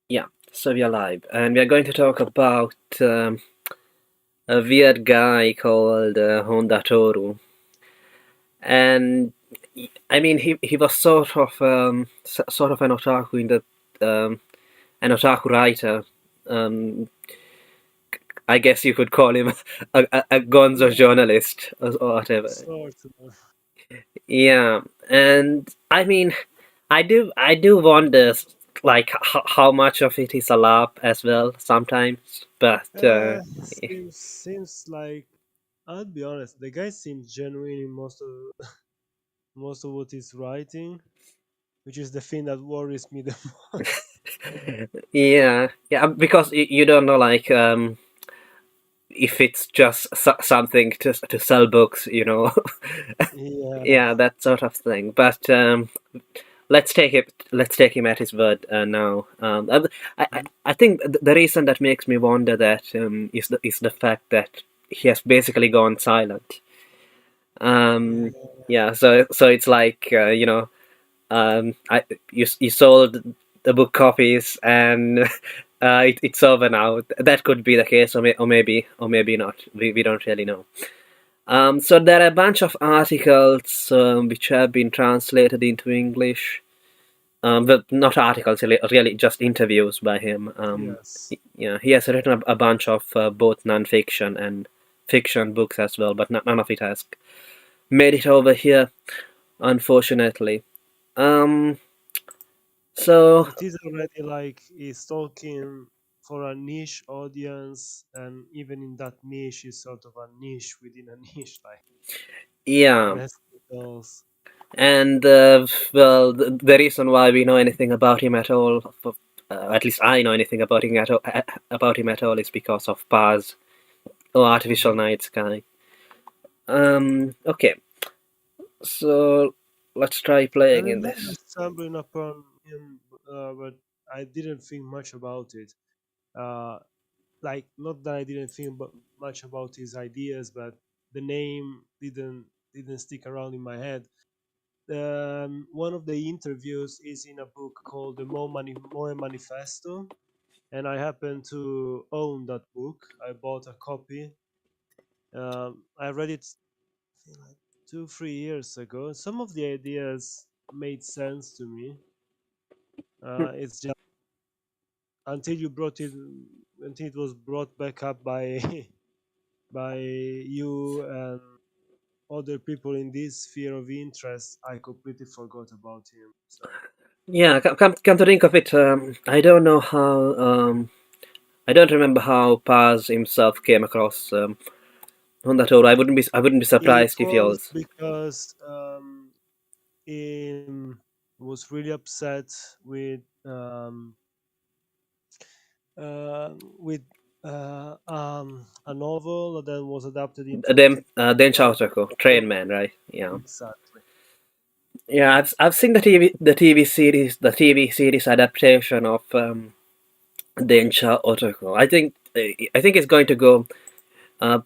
Yeah, so we are live, and we are going to talk about a weird guy called Honda Toru. And I mean, he was sort of an otaku in the an otaku writer. Um, I guess you could call him a gonzo Yeah, journalist or whatever. sort of. Yeah, and I mean, I do wonder like how much of it is a laugh as well sometimes, but Seems like I'll be honest. The guy seems genuine in most of what he's writing, which is the thing that worries me the most. yeah, yeah, because you don't know like if it's just something to sell books, Yeah, yeah, that sort of thing. But let's take him at his word now. I think the reason that makes me wonder that is the fact that he has basically gone silent. yeah, Um, yeah, so it's like you sold the book copies and it's over now. That could be the case, or maybe not. We don't really know. So there are a bunch of articles which have been translated into English. But not articles, really just interviews by him. yes. Yeah, he has written a bunch of both non-fiction and fiction books as well, but none of it has made it over here, unfortunately. Um, so It is already like he's talking for a niche audience, and even in that niche is sort of a niche within a niche, like yeah, hospitals. and well, the reason why we know anything about him at all, at least I know anything about him at all, is because of Paz or Artificial Mm-hmm. Night Sky. Okay, so let's try I playing in remember this. stumbling upon him, but I didn't think much about it. Uh, like, not that I didn't think much about his ideas, but the name didn't stick around in my head. One of the interviews is in a book called the Moe Manifesto, and I happen to own that book. I bought a copy. I read it I think like 2 3 years ago. Some of the ideas made sense to me. It's just until you brought it until it was brought back up by by you and other people in this sphere of interest, I completely forgot about him. So Yeah, come to think of it, I don't know how. I don't remember how Paz himself came across on that tour. I wouldn't be it surprised if he was was. because he was really upset with uh, with a novel that was adapted into a Then TV Chautauqua, show. Train Man, right? Yeah, Exactly. yeah. I've seen the TV series adaptation of Densha Otoko. I think it's going to go. Uh,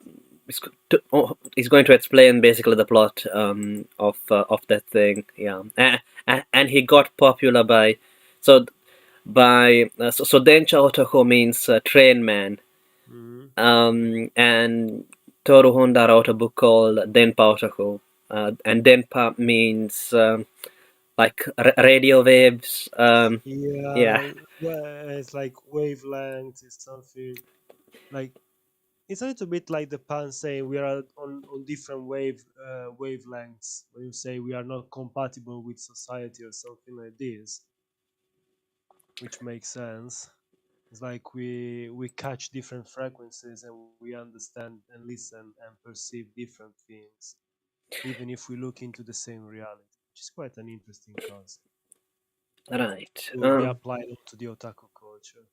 it's going to explain basically the plot of that thing. Yeah, and he got popular so so Densha Otoko means train man. Hmm. And Toru Honda wrote a book called Denpa Otoko. And Denpa means like radio waves. Yeah, Yeah, well, it's like wavelength is something like it's a little bit like the pan saying we are on different wavelengths. When you say we are not compatible with society or something like this, which makes sense. It's like we catch different frequencies and we understand and listen and perceive different things, even if we look into the same reality, which is quite an interesting concept right. to be applied to the otaku culture.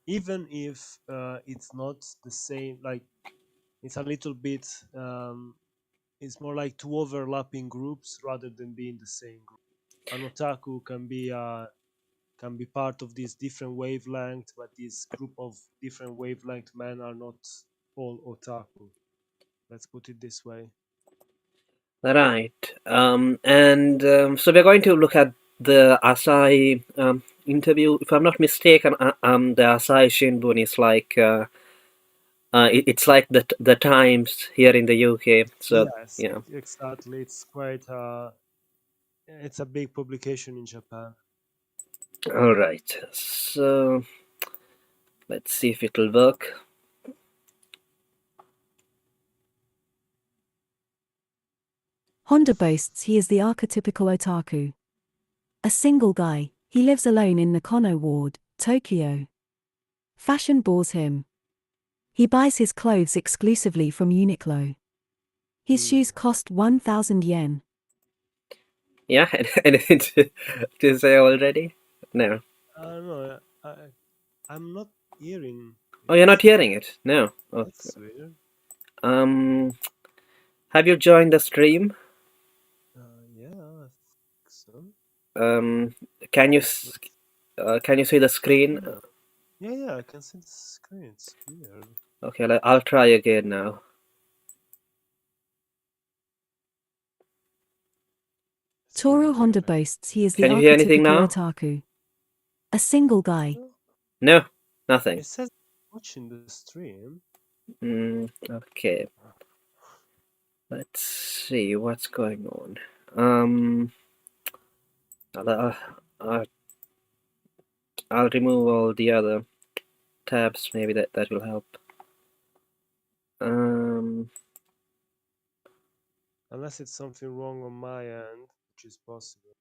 Even if it's not the same, like it's a little bit, it's more like two overlapping groups rather than being the same group. An otaku can be part of this different wavelength, but this group of different wavelength men are not all otaku. Let's put it this way. Right. And so we're going to look at the Asahi interview. If I'm not mistaken, the Asahi Shinbun is like it's like the Times here in the UK. So Yes, yeah. exactly. It's quite it's a big publication in Japan. All right. So let's see if it'll work. Honda boasts he is the archetypical otaku. A single guy, he lives alone in Nakano Ward, Tokyo. Fashion bores him. He buys his clothes exclusively from Uniqlo. His Hmm. shoes cost 1,000 yen. Yeah. Anything to say already? No. I don't know. I'm not hearing Oh, you're it. not hearing it? No. Okay. That's weird. Um, have you joined the stream? Yeah, I think so. Um, can you Oh, s- can you see the screen? yeah, yeah. I can see the screen. It's weird. Okay, I'll try again now. It's very Toru Honda weird. boasts he is the Can you hear anything archetypical now? otaku. A single guy. No, No, nothing. it says watching the stream. Okay, let's see what's going on. Um, I'll, I'll, I'll remove all the other tabs. Maybe that will help. Um, Unless it's something wrong on my end, which is possible.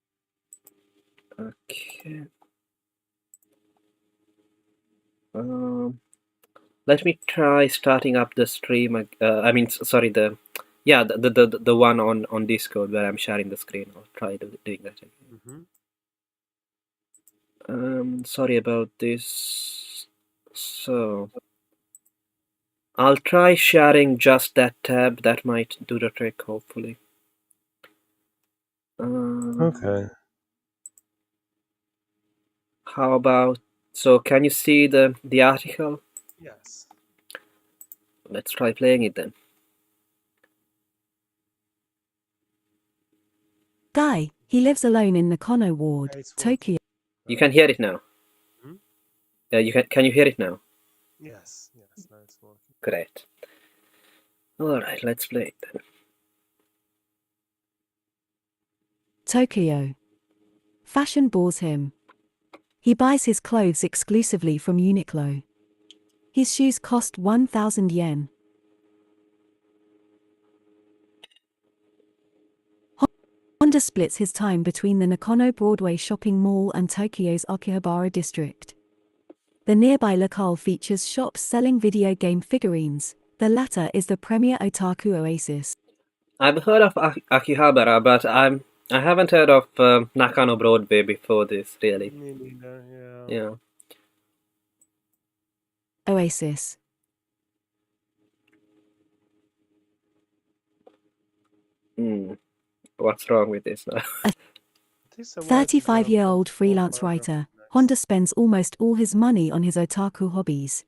okay. Um, let me try starting up the stream. I mean, sorry, yeah, the one on Discord where I'm sharing the screen. I'll try doing that again. Mm-hmm. Sorry about this. So I'll try sharing just that tab. That might do the trick, hopefully. Um, Okay. how about, so can you see the article? Yes. Let's try playing it then. Guy, he lives alone in Nakano Ward, Okay, it's working. Tokyo. You can hear it now. Hmm. You can you hear it now? Yes, yes, now it's working. Great. All right, let's play it then. Tokyo. Fashion bores him. He buys his clothes exclusively from Uniqlo. His shoes cost 1,000 yen. Honda splits his time between the Nakano Broadway shopping mall and Tokyo's Akihabara district. The nearby locale features shops selling video game figurines. The latter is the premier otaku oasis. I've heard of Akihabara, but I haven't heard of Nakano Broadway before this, really. Me neither, yeah. Yeah. Oasis. Hmm. What's wrong with this now? It takes a while to jump from 35-year-old one freelance paragraph to writer, the next. Honda spends almost all his money on his otaku hobbies.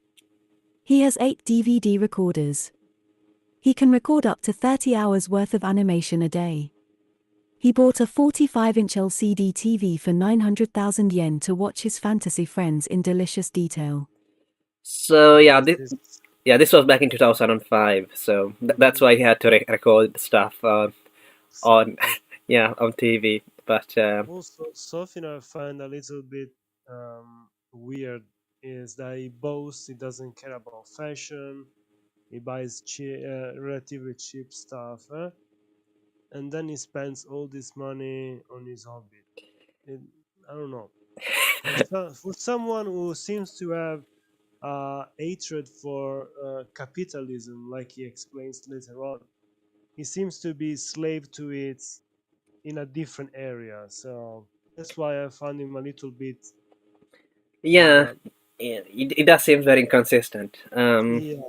He has 8 DVD recorders. He can record up to 30 hours worth of animation a day. He bought a 45-inch LCD TV for 900,000 yen to watch his fantasy friends in delicious detail. So When yeah, was this? this was back in 2005. So that's Mm-hmm. why he had to record stuff on yeah on TV. But Also, something I find a little bit weird is that he boasts he doesn't care about fashion. He buys relatively cheap stuff, and then he spends all this money on his hobby. It, I don't know. For someone who seems to have hatred for capitalism, like he explains later on, he seems to be slave to it in a different area. So that's why I found him a little bit. yeah, Uh, it does seem very inconsistent. yeah,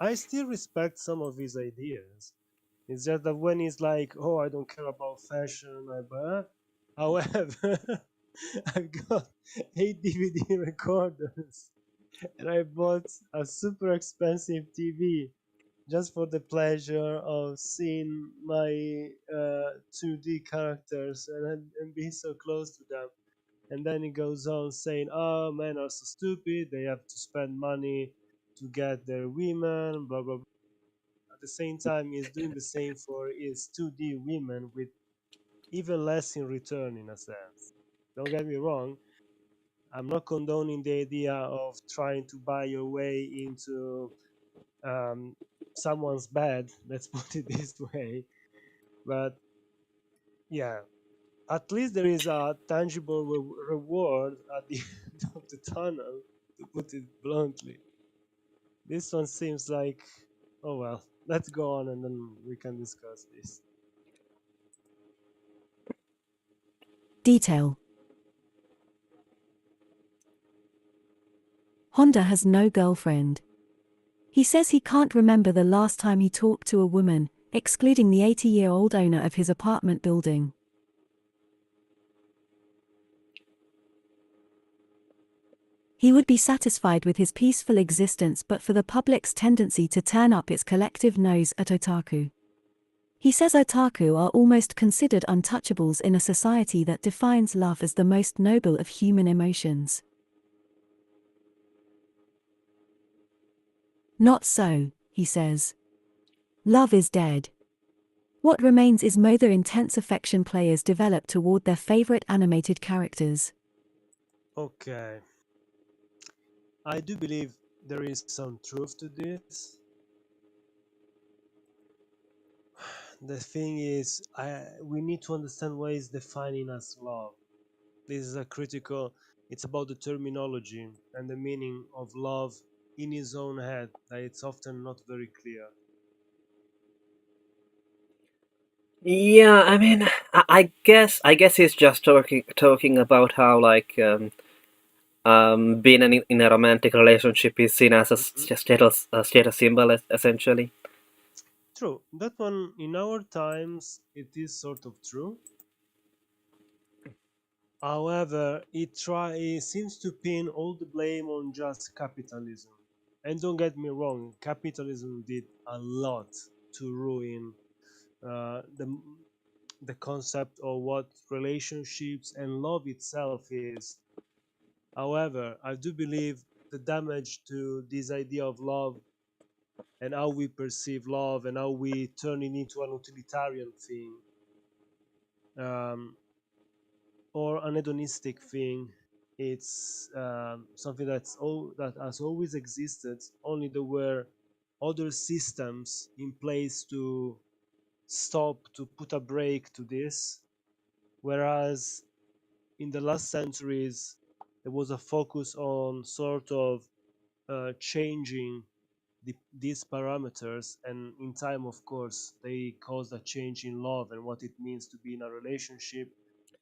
I still respect some of his ideas. It's just that when he's like, "Oh, I don't care about fashion," however, I've got 8 DVD recorders, and I bought a super expensive TV. just for the pleasure of seeing my 2D characters and being so close to them. And then it goes on saying, "Oh, men are so stupid. They have to spend money to get their women." Blah blah. Blah. At the same time, he's doing the same for his 2D women with even less in return, in a sense. Don't get me wrong. I'm not condoning the idea of trying to buy your way into um, someone's bed. Let's put it this way. But yeah, at least there is a tangible reward at the end of the tunnel, to put it bluntly. This one seems like, oh well, let's go on and then we can discuss this. Detail. Honda has no girlfriend. He says he can't remember the last time he talked to a woman, excluding the 80-year-old owner of his apartment building. He would be satisfied with his peaceful existence but for the public's tendency to turn up its collective nose at otaku. He says otaku are almost considered untouchables in a society that defines love as the most noble of human emotions. Not so, he says. Love is dead. What remains is more intense affection players develop toward their favorite animated characters. Okay, I do believe there is some truth to this. The thing is, we need to understand what is defining as love. This is a critical, it's about the terminology and the meaning of love in his own head that it's often not very clear. Yeah, I mean, I guess he's just talking about how like being in a romantic relationship is seen as Mhm. a status symbol essentially. True, that one in our times it is sort of true. However, it seems to pin all the blame on just capitalism. And don't get me wrong, capitalism did a lot to ruin uh, the the concept of what relationships and love itself is. However, I do believe the damage to this idea of love and how we perceive love and how we turn it into an utilitarian thing, um, or an hedonistic thing. It's something that has always existed. Only there were other systems in place to stop, to put a break to this. Whereas in the last centuries, there was a focus on sort of changing these parameters, and in time, of course, they caused a change in love and what it means to be in a relationship.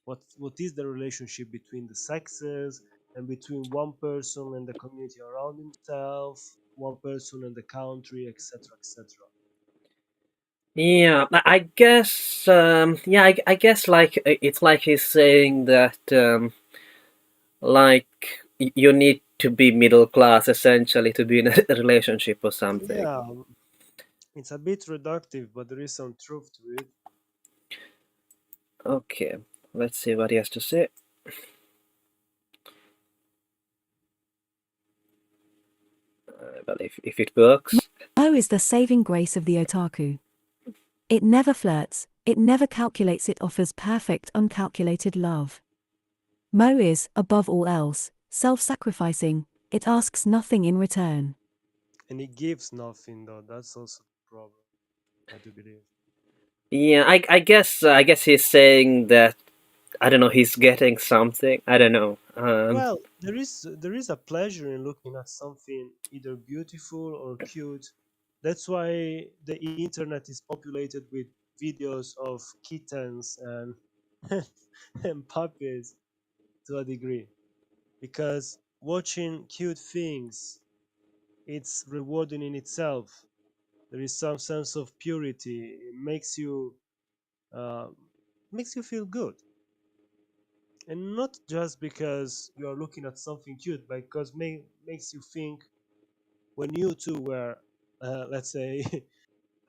What is the relationship between the sexes and between one person and the community around himself, one person and the country, etc., etc. Yeah, I guess. Yeah, I guess like it's like he's saying that like you need to be middle class essentially to be in a relationship or something. Yeah, it's a bit reductive, but there is some truth to it. Okay, let's see what he has to say. Well, if it works. Mo is the saving grace of the otaku. It never flirts, it never calculates, it offers perfect uncalculated love. Mo is, above all else, self-sacrificing, it asks nothing in return. And it gives nothing, though. That's also the problem, I do believe. Yeah, I guess he's saying that I don't know. He's getting something. I don't know. Well, there is a pleasure in looking at something either beautiful or cute. That's why the internet is populated with videos of kittens and and puppies to a degree. Because watching cute things, it's rewarding in itself. There is some sense of purity. It uh, makes you feel good, and not just because you are looking at something cute, but because makes you think when you too were. let's say,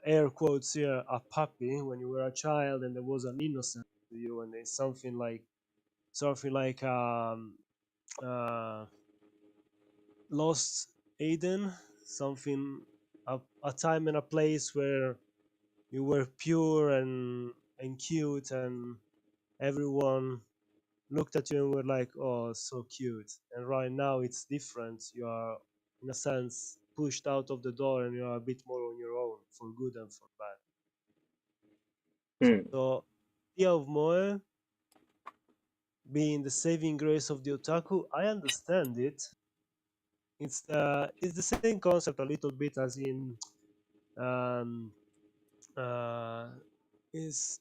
air quotes here, a puppy when you were a child, and there was an innocence to you, and it's something like uh, Lost Eden, something a time and a place where you were pure and cute, and everyone looked at you and were like, "Oh, so cute." And right now it's different. You are, in a sense, pushed out of the door, and you are a bit more on your own, for good and for bad. Hmm. So, the idea of Moe being the saving grace of the otaku, I understand it. It's the same concept a little bit as in um, uh, is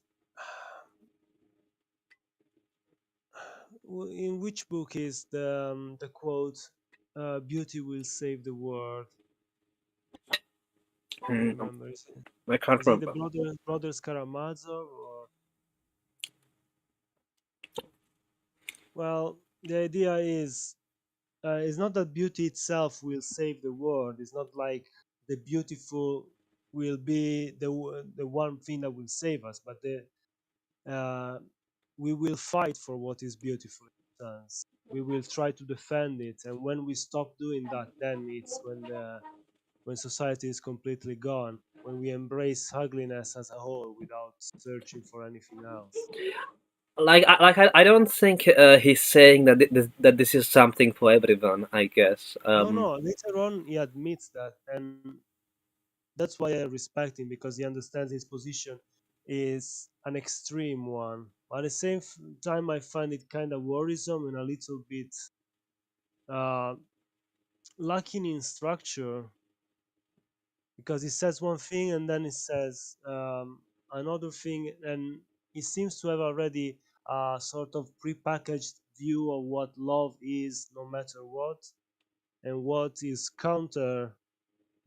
in which book is the quote, "Beauty will save the world." I don't Hmm. remember. I can't Is it the remember. brothers Karamazov or? Well, the idea is not that beauty itself will save the world. It's not like the beautiful will be the one thing that will save us, but the uh, we will fight for what is beautiful in a sense. We will try to defend it, and when we stop doing that, then it's when society is completely gone. When we embrace ugliness as a whole without searching for anything else. I don't think he's saying that that this is something for everyone. I guess. No, no. Later on, he admits that, and that's why I respect him because he understands his position is an extreme one. At the same time, I find it kind of worrisome and a little bit uh, lacking in structure because he says one thing and then he says another thing, and he seems to have already a sort of prepackaged view of what love is, no matter what, and what is counter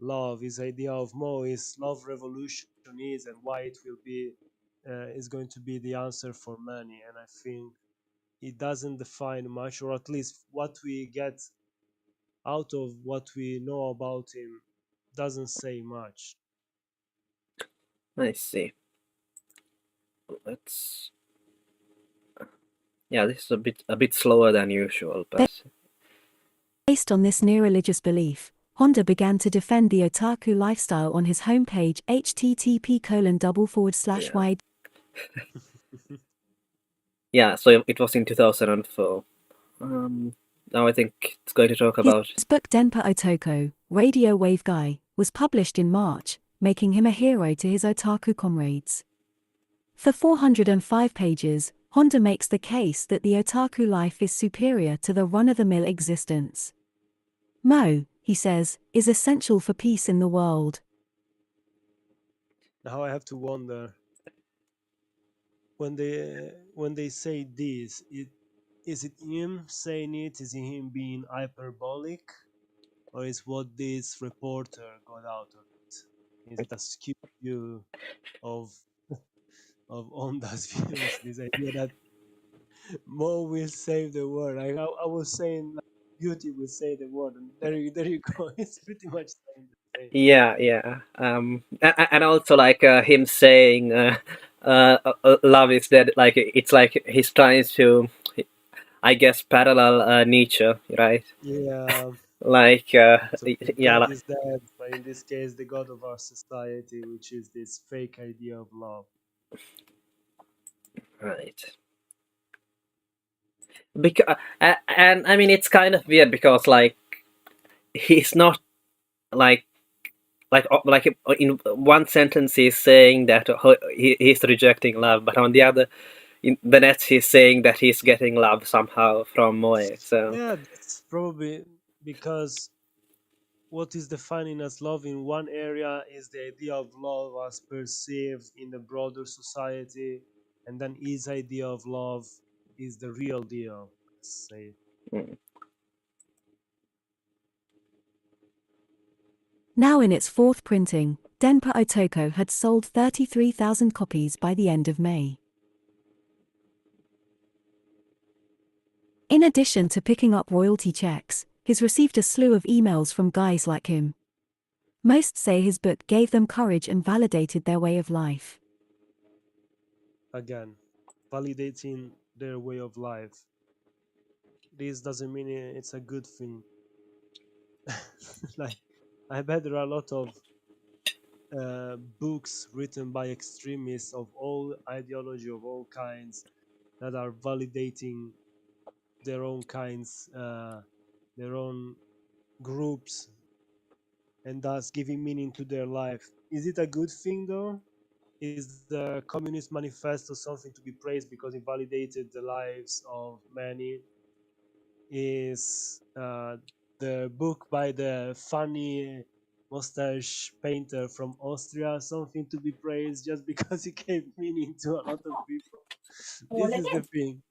love. His idea of Mo is love revolution is and why it will be is going to be the answer for many. And I think it doesn't define much, or at least what we get out of what we know about him doesn't say much. I see. Let's. Yeah, this is a bit slower than usual, but Based on this near-religious belief, Honda began to defend the otaku lifestyle on his homepage yeah, http:// yeah. So it was in 2004. Now I think it's going to talk His about. book Denpa Otoko, Radio Wave Guy, was published in March, making him a hero to his otaku comrades. For 405 pages, Honda makes the case that the otaku life is superior to the run-of-the-mill existence. Mo, he says, is essential for peace in the world. Now I have to wonder when they say this, is it him saying it? Is it him being hyperbolic, or is what this reporter got out of it? Is it a skewed view of of Onda's views? This idea that Mo will save the world. I was saying like, beauty will save the world, and there you go. It's pretty much saying the same. Yeah, yeah. And also like him saying, "Love is dead." Like it's like he's trying to, I guess, parallel Nietzsche, right? Yeah. Like, So yeah, God is dead, but in this case, the God of our society, which is this fake idea of love. right. Because and I mean it's kind of weird because like he's not like like in one sentence he's saying that he's rejecting love, but on the other in the next he's saying that he's getting love somehow from Moe. So Yeah, that's probably because what is defining as love in one area is the idea of love as perceived in the broader society, and then his idea of love is the real deal. Let's say. mm, Now in its fourth printing, Denpa Otoko had sold 33,000 copies by the end of May. In addition to picking up royalty checks, he's received a slew of emails from guys like him. Most say his book gave them courage and validated their way of life. Again, validating their way of life. This doesn't mean it's a good thing. Like, I bet there are a lot of books written by extremists of all ideology of all kinds that are validating their own kinds, their own groups, and thus giving meaning to their life. Is it a good thing though? Is the Communist Manifesto something to be praised because it validated the lives of many? Is the book by the funny mustache painter from Austria something to be praised just because it gave meaning to a lot of people? This is the thing.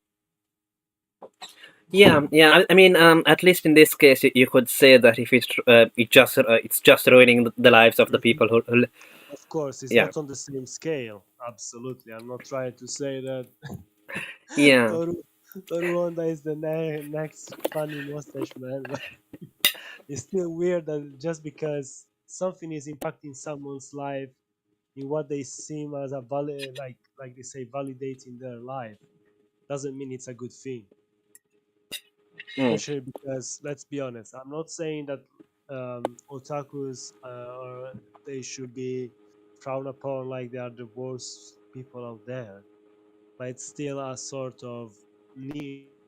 Yeah, yeah. I mean, at least in this case, you could say that if it's just ruining the lives of the Mhm. people who Of course, it's yeah, not on the same scale. Absolutely. I'm not trying to say that yeah. Toru, Toru Honda is the next funny mustache man, but it's still weird that just because something is impacting someone's life in what they seem as a like they say validating their life doesn't mean it's a good thing. Mm. Especially because let's be honest, I'm not saying that otakus or they should be frowned upon like they are the worst people out there, but it's still a sort of niche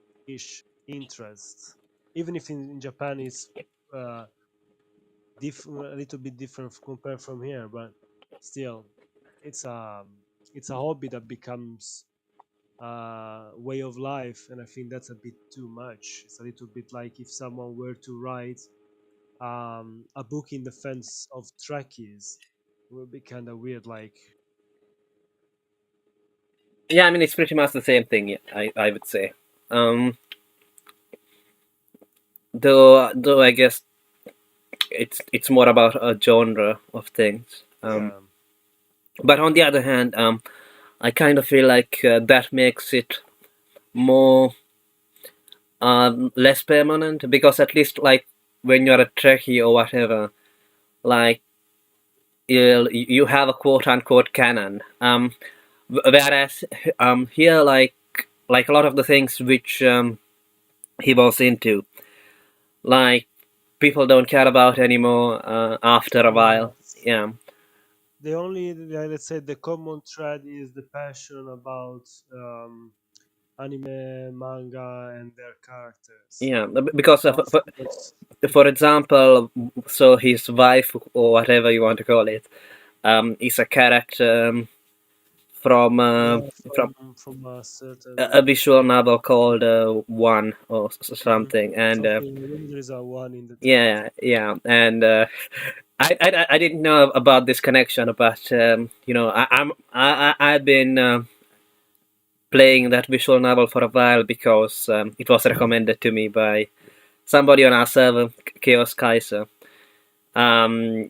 interest. Even if in Japan it's uh, a little bit different compared from here, but still, it's a it's a hobby that becomes a way of life, and I think that's a bit too much. It's a little bit like if someone were to write a book in defense of Trekkies, it would be kind of weird. Like, Yeah, I mean, it's pretty much the same thing. Yeah, I would say. Um, though I guess it's more about a genre of things. yeah, But on the other hand, I kind of feel like that makes it more less permanent because at least like when you're a Trekkie or whatever, like you have a quote unquote canon. Whereas here like a lot of the things which he was into, like people don't care about anymore after a while. yes. Yeah, The only, let's say, the common thread is the passion about anime, manga, and their characters. yeah, because Of course, for example, so his wife or whatever you want to call it, is a character from uh, yeah, from from a a certain visual novel called One or mhm, something, and something. Maybe there is a one in the title. yeah, yeah, and I didn't know about this connection, but I've been playing that visual novel for a while because it was recommended to me by somebody on our server, Chaos Kaiser.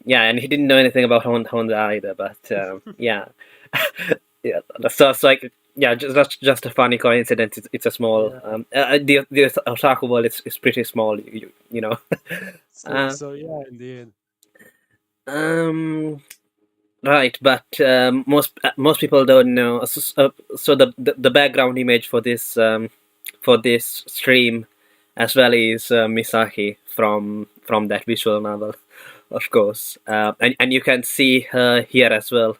Yeah, and he didn't know anything about Honda either, but yeah, yeah. So it's like yeah, that's just a funny coincidence. It's a small Yeah. the otaku world is pretty small, you know. Uh, So yeah, indeed. um, right, but most people don't know. So the background image for this stream as well is Misaki from that visual novel, of course, and you can see her here as well.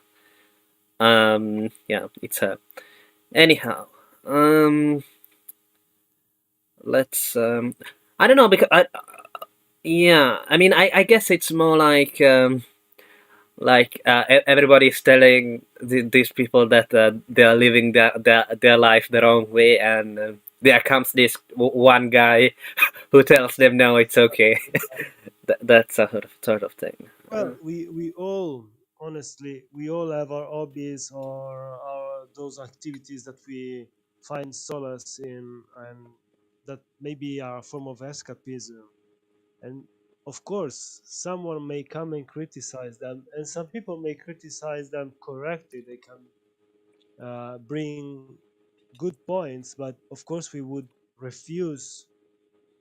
Yeah, it's her. Anyhow, um, let's I don't know because yeah, I mean I guess it's more like everybody's telling these people that they are living their life the wrong way, and there comes this one guy who tells them no, it's okay. That's a sort of thing. Well, we all honestly we all have our hobbies or our those activities that we find solace in, and that maybe are a form of escapism. And of course, someone may come and criticize them, and some people may criticize them correctly. They can bring good points, but of course, we would refuse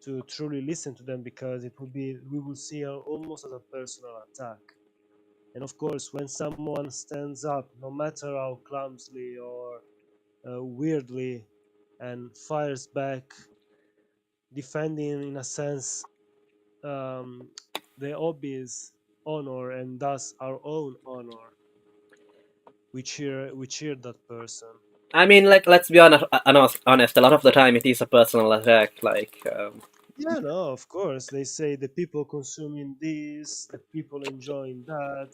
to truly listen to them because it would be we would see it almost as a personal attack. And of course, when someone stands up, no matter how clumsily or weirdly, and fires back, defending in a sense um, the hobby's honor and thus our own honor, we cheer that person. I mean, like, let's be honest. A lot of the time, it is a personal attack. Like, Yeah, no, of course. They say the people consuming this, the people enjoying that,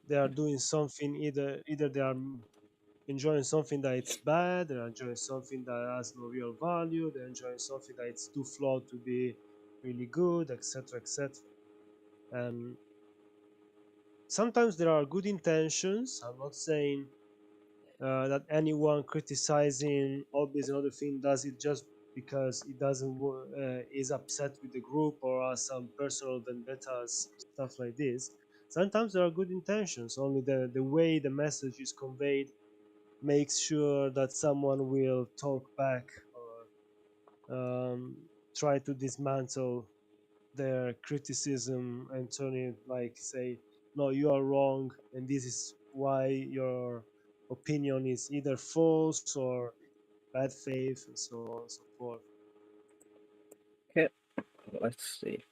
they are doing something, either they are enjoying something that it's bad, they're enjoying something that has no real value, they're enjoying something that it's too flawed to be really good, etc., etc. And sometimes there are good intentions. I'm not saying that anyone criticizing hobbies and other thing does it just because it doesn't is upset with the group or has some personal vendettas, stuff like this. Sometimes there are good intentions. Only the way the message is conveyed makes sure that someone will talk back or try to dismantle their criticism and turn it like say, no, you are wrong and this is why your opinion is either false or bad faith and so on and so forth. okay, let's see.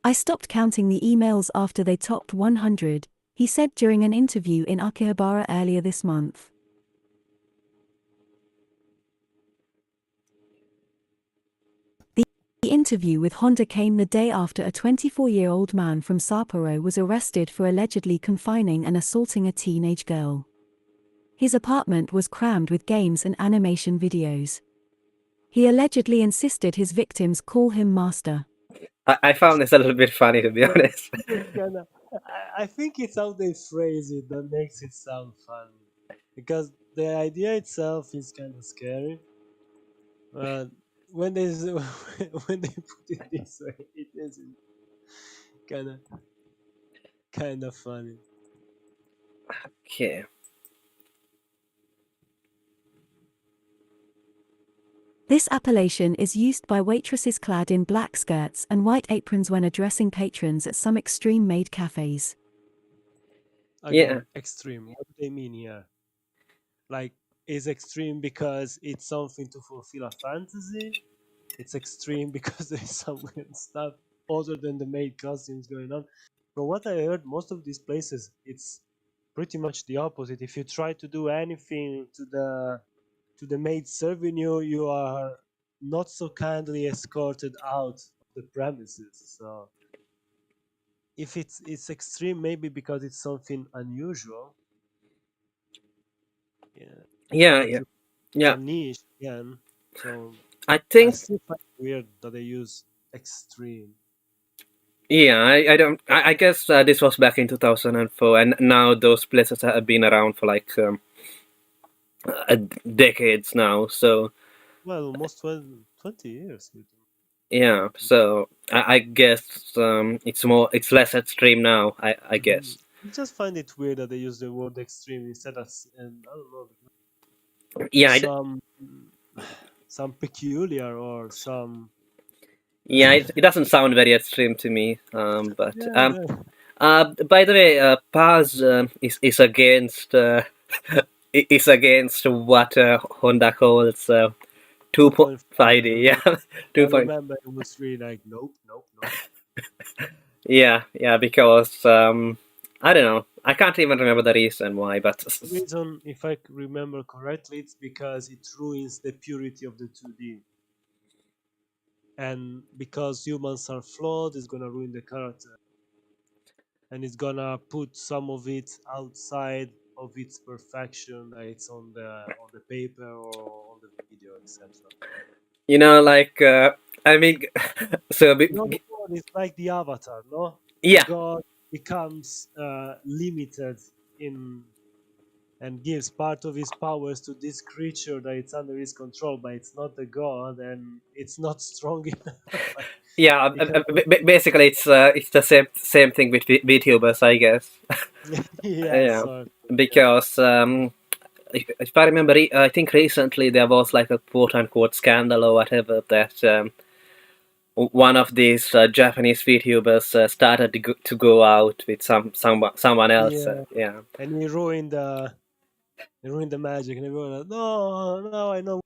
I stopped counting the emails after they topped 100, he said during an interview in Akihabara earlier this month. The interview with Honda came the day after a 24-year-old man from Sapporo was arrested for allegedly confining and assaulting a teenage girl. His apartment was crammed with games and animation videos. He allegedly insisted his victims call him master. I found this a little bit funny, to be honest. It's kinda, I think it's how they phrase it that makes it sound funny. Because the idea itself is kind of scary, but when they when they put it this way, it is kind of funny. Okay. This appellation is used by waitresses clad in black skirts and white aprons when addressing patrons at some extreme maid cafes. Yeah. Again, extreme. What do they mean here? Like, is extreme because it's something to fulfill a fantasy? It's extreme because there's some weird stuff other than the maid costumes going on. From what I heard, most of these places, it's pretty much the opposite. If you try to do anything to the maid serving you, you are not so kindly escorted out of the premises. So if it's extreme, maybe because it's something unusual. Yeah, Yeah. but Yeah. it's Yeah. a niche again. So I I think. still find it weird that they use extreme. Yeah. I don't. I guess this was back in 2004, and now those places have been around for like decades now. So Well, almost 20 years. yeah. So I guess it's less extreme now. I Mhm. guess. I just find it weird that they use the word extreme instead of, and I don't know, Yeah. some some peculiar or some Yeah. It doesn't sound very extreme to me. But yeah, by the way, Paz is against is against what Honda calls 2.5D. 2.5. Yeah, I 2 point. remember it was really like nope, nope, nope. Yeah, yeah, because I don't know. I can't even remember the reason why, but The reason, if I remember correctly, it's because it ruins the purity of the 2D. And because humans are flawed, it's gonna ruin the character. And it's gonna put some of it outside of its perfection that it's on the paper or on the video, etc. like I mean, so In other words, it's like the avatar, no? The yeah, god becomes limited in and gives part of his powers to this creature that it's under his control, but it's not the god and it's not strong enough. yeah. It can Basically, it's the same thing with VTubers, I guess. yeah, Yeah, so yeah. because if I remember, I think recently there was like a quote unquote scandal or whatever that one of these Japanese VTubers started to go out with someone else. Yeah, Yeah, and he ruined the magic, and everyone like, no, no, I know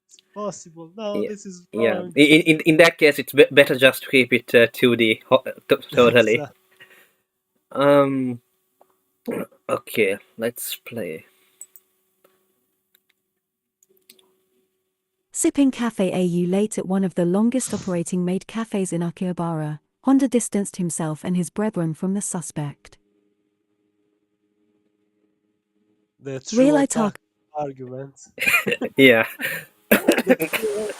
it's possible. No, yeah, this is yeah. wrong. In that case, it's better just to keep it 2D totally. Exactly. Um. Okay, let's play. Sipping Cafe AU late at one of the longest operating maid cafes in Akihabara, Honda distanced himself and his brethren from the suspect. The true Real otaku otaku. argument. Yeah. The true,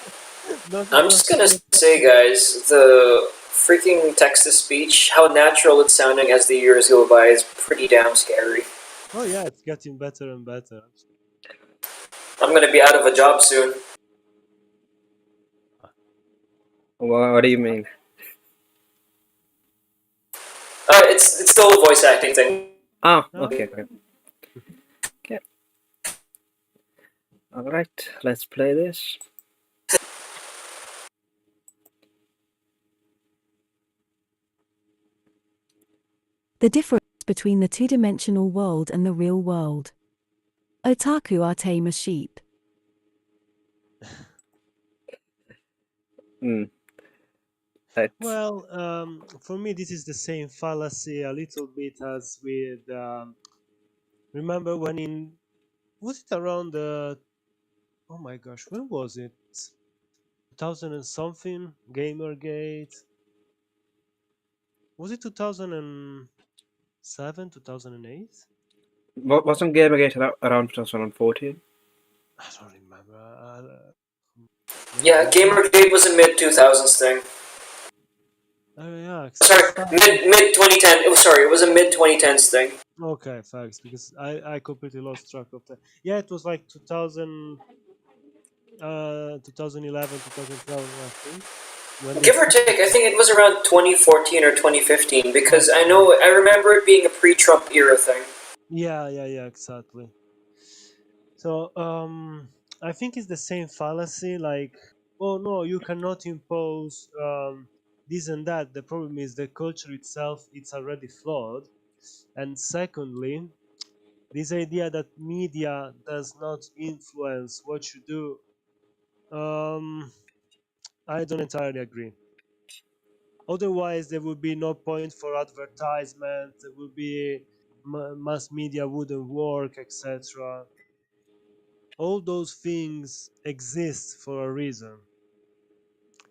not I'm not just gonna true. say, guys, the freaking text to speech, how natural it's sounding as the years go by is pretty damn scary. Oh yeah, it's getting better and better. I'm gonna be out of a job soon. What do you mean? It's still a voice acting thing. Oh, No? okay, okay. Okay. All right, let's play this. The difference between the two-dimensional world and the real world. Otaku are tame as sheep. Hmm. Let's. Well, for me, this is the same fallacy a little bit as with. Remember when was it around the? Oh my gosh, when was it? 2000 and something, Gamergate. Was it 2007, 2008? Wasn't Gamergate around 2014? I don't remember. Yeah, Maybe. Gamergate was a mid 2000s thing. Yeah, Sorry, exactly. mid 2010. It was sorry, it was a mid 2010s thing. Okay, thanks. Because I completely lost track of that. Yeah, it was like 2011, 2012, I think, when they Give or take, started. I think it was around 2014 or 2015 because Okay. I remember it being a pre-Trump era thing. Yeah, exactly. So I think it's the same fallacy. Like, oh no, you cannot impose this and that. The problem is the culture itself. It's already flawed. And secondly, this idea that media does not influence what you do, I don't entirely agree. Otherwise, there would be no point for advertisement. There would be mass media wouldn't work, etc. All those things exist for a reason,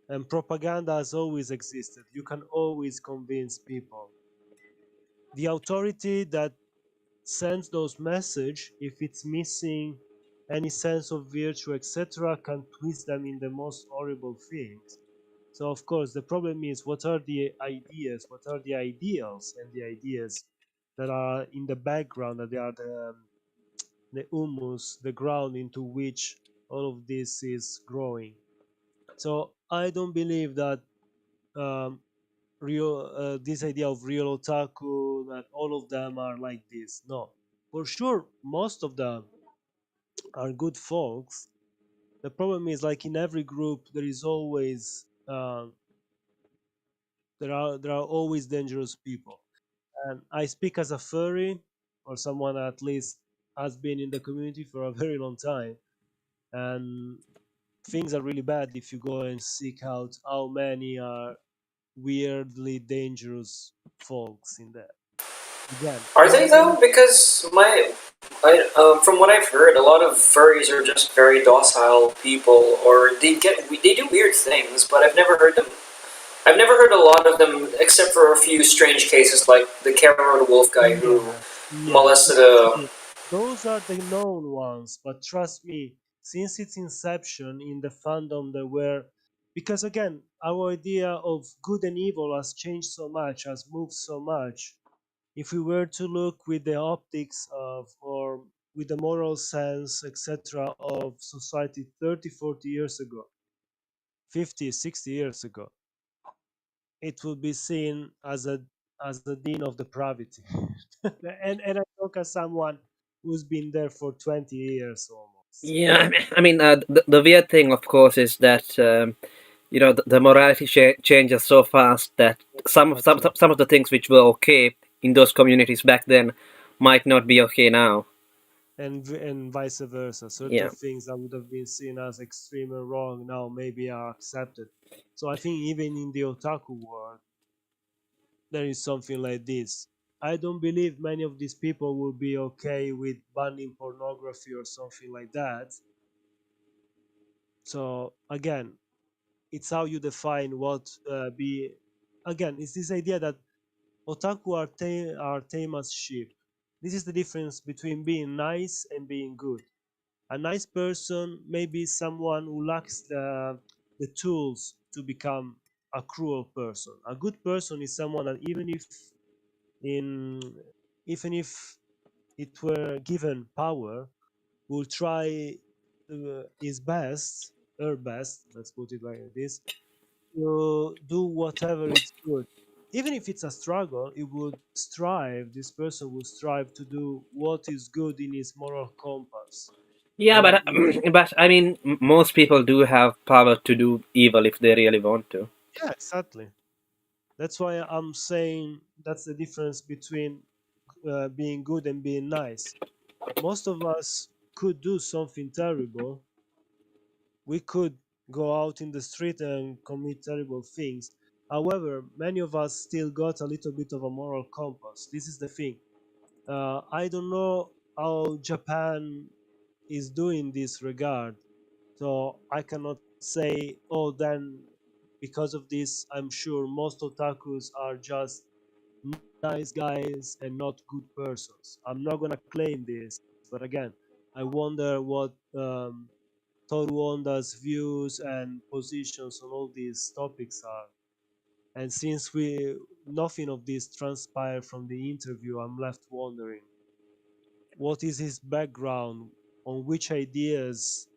and propaganda has always existed. You can always convince people. The authority that sends those messages, if it's missing any sense of virtue, etc., can twist them in the most horrible things. So of course the problem is, what are the ideas, what are the ideals and the ideas that are in the background, that they are the humus, the ground into which all of this is growing. So I don't believe that um, real this idea of real otaku, that all of them are like this. No, for sure most of them are good folks. The problem is, like in every group, there is always there are always dangerous people. And I speak as a furry, or someone that at least has been in the community for a very long time, and things are really bad if you go and seek out how many are weirdly dangerous folks in there. Again, Are not they though? Because from what I've heard, a lot of furries are just very docile people, or they do weird things. But I've never heard them. I've never heard a lot of them, except for a few strange cases, like the Carol Wolf guy who yeah, yeah. molested a. Those are the known ones, but trust me, since its inception in the fandom, there were, because again, our idea of good and evil has changed so much, has moved so much. If we were to look with the optics of, or with the moral sense, etc., of society 30, 40 years ago, 50, 60 years ago, it would be seen as a dean of depravity. And I talk as someone who's been there for 20 years almost. Yeah, I mean, the weird thing, of course, is that the morality changes so fast that Exactly. some of the things which were okay in those communities back then might not be okay now. And vice versa. Certain Yeah. things that would have been seen as extreme and wrong now maybe are accepted. So I think even in the otaku world, there is something like this. I don't believe many of these people will be okay with banning pornography or something like that. So again, it's how you define what be. Again, it's this idea that otaku are tame as sheep. This is the difference between being nice and being good. A nice person may be someone who lacks the tools to become a cruel person. A good person is someone that in even if it were given power, will try his best, her best, let's put it like this, to do whatever it's good. Even if it's a struggle, it would strive, this person will strive to do what is good in his moral compass. Yeah, And but but I mean, most people do have power to do evil if they really want to. yeah, exactly. That's why I'm saying that's the difference between being good and being nice. Most of us could do something terrible. We could go out in the street and commit terrible things. However, many of us still got a little bit of a moral compass. This is the thing. I don't know how Japan is doing this regard, so I cannot say, oh, then because of this, I'm sure most otakus are just nice guys and not good persons. I'm not gonna claim this, but again, I wonder what Toru Honda's views and positions on all these topics are. And since we nothing of this transpired from the interview, I'm left wondering what is his background, on which ideas.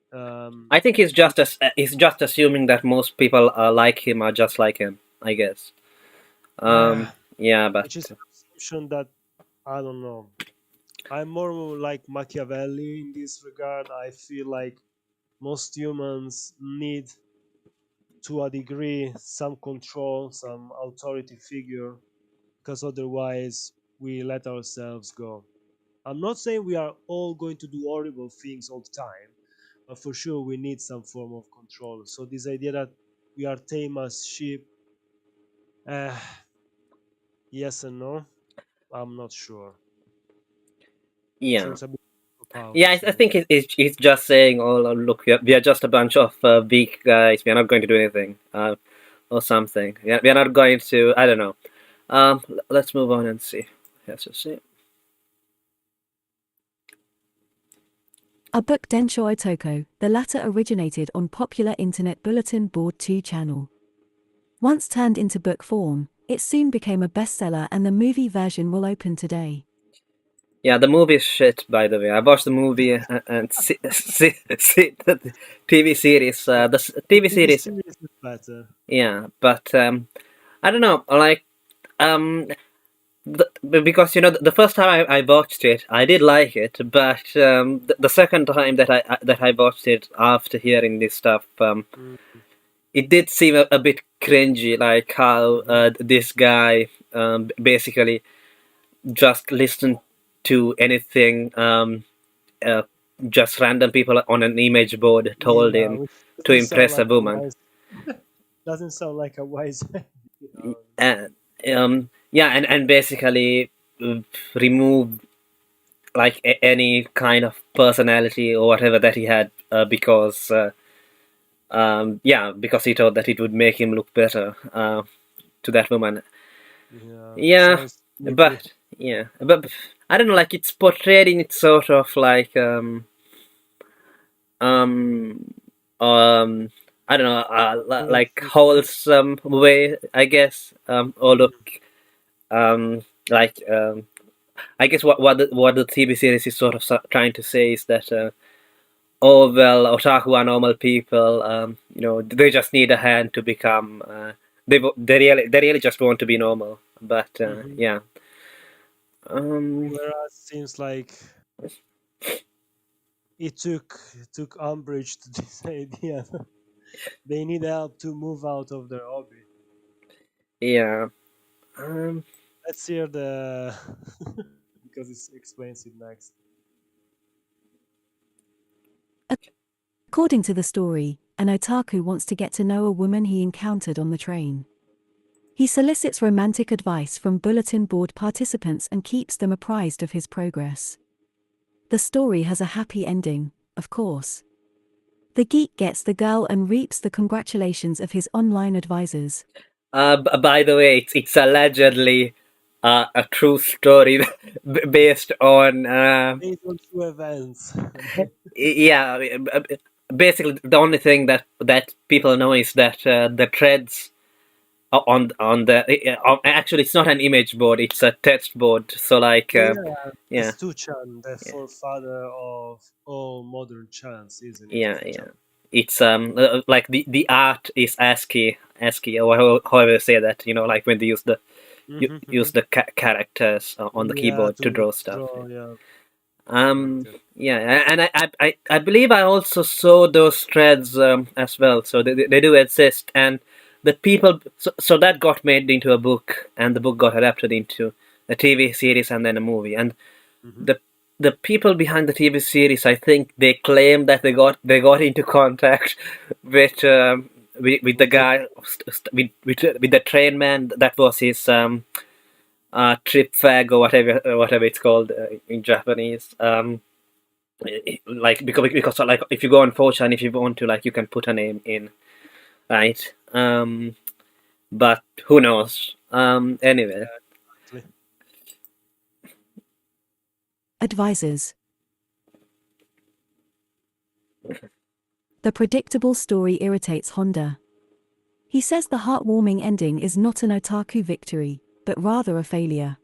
I think he's just assuming that most people like him are just like him. I guess. Um, Yeah, yeah, but which is an assumption that I don't know. I'm more like Machiavelli in this regard. I feel like most humans need, to a degree, some control, some authority figure, because otherwise we let ourselves go. I'm not saying we are all going to do horrible things all the time, but for sure we need some form of control. So this idea that we are tame as sheep, uh, yes and no, I'm not sure. yeah. Seems a bit cop out Yeah, to I me. think he's just saying, "Oh, look, we are just a bunch of weak guys. We are not going to do anything, or something. We are not going to. I don't know. Let's move on and see. Let's just see. A book Densho Otoko, the latter originated on popular internet bulletin board 2 channel. Once turned into book form, it soon became a bestseller and the movie version will open today. Yeah, the movie is shit. By the way, I watched the movie and see the TV series. TV TV series. series is better. Yeah, but I don't know. Like um, because the first time I watched it, I did like it, but the second time that I watched it after hearing this stuff, Mm-hmm. it did seem a bit cringy, like how this guy basically just listened to anything, uh, just random people on an image board told Yeah, him which to doesn't sound impress a like a woman. wise. Doesn't sound like a wise. And yeah, and basically uh, remove like any kind of personality or whatever that he had because yeah, because he thought that it would make him look better to that woman. Yeah, Yeah, sounds creepy. but but I don't know, like it's portrayed in its sort of like um um I don't know, like Figure. wholesome way, I guess. Or look, like I guess what the TV series is sort of trying to say is that oh well, otaku are normal people. They just need a hand to become. They really just want to be normal. But Mm-hmm. yeah. Um. Whereas seems like it took umbrage to this idea. They need help to move out of their hobby. Yeah. Um, Let's hear the because it explains it next. According to the story, an otaku wants to get to know a woman he encountered on the train. He solicits romantic advice from bulletin board participants and keeps them apprised of his progress. The story has a happy ending, of course. The geek gets the girl and reaps the congratulations of his online advisors. by the way, it's allegedly a true story based on Based on true events. yeah. Basically, the only thing that people know is that the threads on the actually it's not an image board; it's a text board. So like Yeah, yeah. yeah, It's Tuchan, the yeah, forefather of all modern chants, isn't it? yeah, Tuchan. yeah. It's like the art is ASCII or however you say that. Like when they use the Mm-hmm. characters on the Yeah, keyboard to to draw stuff. draw, yeah, Um, character. yeah, and I believe I also saw those threads as well. So they do exist, and the people. So that got made into a book, and the book got adapted into a TV series and then a movie. And Mm-hmm. the the people behind the TV series, I think they claim that they got into contact with with the With the guy with the train man. That was his trip fag or whatever it's called in Japanese. Like because like if you go on 4chan, if you want to, like, you can put a name in, right? But who knows? Anyway. exactly. Advisors. The predictable story irritates Honda. He says the heartwarming ending is not an otaku victory, but rather a failure.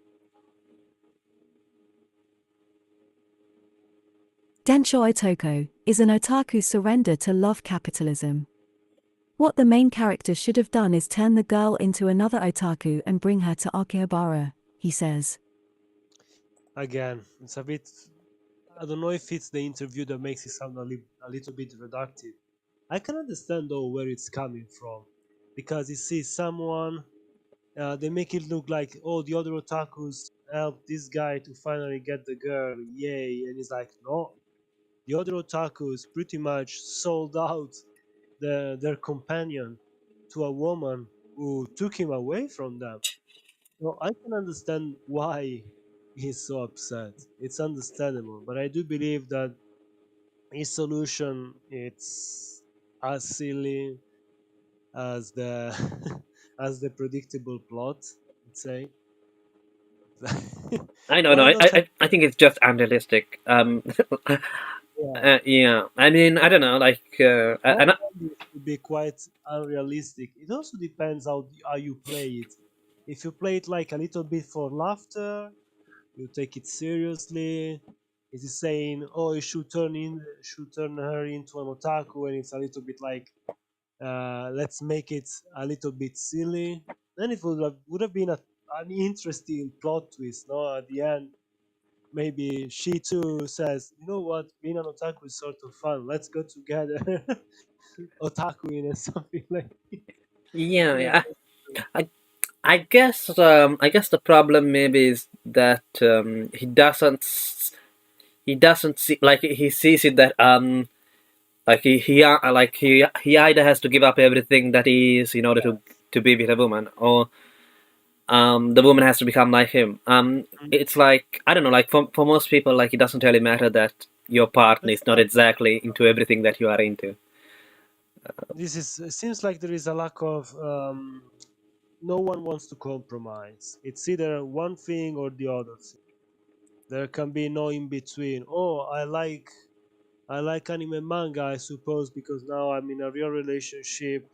Densho Otoko is an otaku's surrender to love capitalism. What the main character should have done is turn the girl into another otaku and bring her to Akihabara, he says. Again, it's a bit. I don't know if it's the interview that makes it sound a little bit reductive. I can understand though where it's coming from, because you see someone, they make it look like, oh, the other otakus helped this guy to finally get the girl, yay, and he's like, no, the other otakus pretty much sold out their companion to a woman who took him away from them. So I can understand why he's so upset. It's understandable, but I do believe that his solution it's as silly as the as the predictable plot. Let's say. I don't know. Why I not have? I think it's just unrealistic. Yeah, Yeah. I mean, I don't know. Like, all and zombies could be quite unrealistic. It also depends how you play it. If you play it like a little bit for laughter, you take it seriously. Is he saying, "Oh, you should turn her into an otaku," and it's a little bit like, let's make it a little bit silly. Then it would have been an interesting plot twist. No, at the end, maybe she too says, "You know what? Being an otaku is sort of fun. Let's go together, otakuing and something like." yeah, Yeah, yeah. I I guess the problem maybe is that he doesn't see, like, he sees it that like he either has to give up everything that he is in order to be with a woman, or the woman has to become like him. mm, It's like, I don't know, like for most people, like, it doesn't really matter that your partner that's is not not. exactly into everything that you are into. This is it seems like there is a lack of. No one wants to compromise. It's either one thing or the other thing. There can be no in between. Oh, I like anime and manga, I suppose, because now I'm in a real relationship.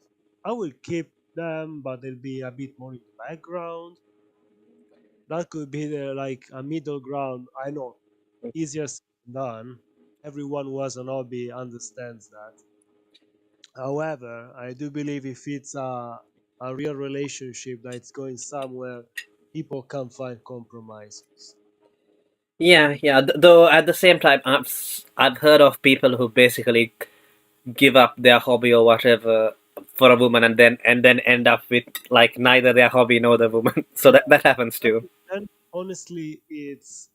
I will keep them, but they'll be a bit more in the background. That could be like a middle ground. I know, easier said than done. Everyone who has an hobby understands that. However, I do believe if it's a real relationship that it's going somewhere, people can find compromises. Yeah, yeah. Though at the same time, I've heard of people who basically give up their hobby or whatever for a woman, and then end up with like neither their hobby nor the woman. So that happens too. And honestly, it's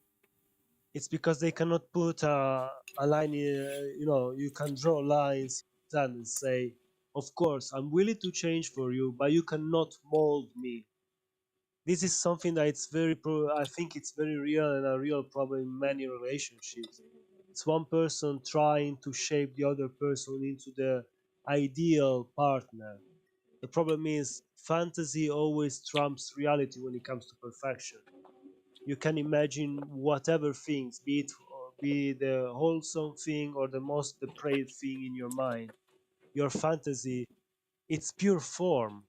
because they cannot put a line. You can draw lines in the sand and say, "Of course, I'm willing to change for you, but you cannot mold me." This is something that I think it's very real and a real problem in many relationships. It's one person trying to shape the other person into the ideal partner. The problem is fantasy always trumps reality when it comes to perfection. You can imagine whatever things, be the wholesome thing or the most depraved thing in your mind. Your fantasy, it's pure form,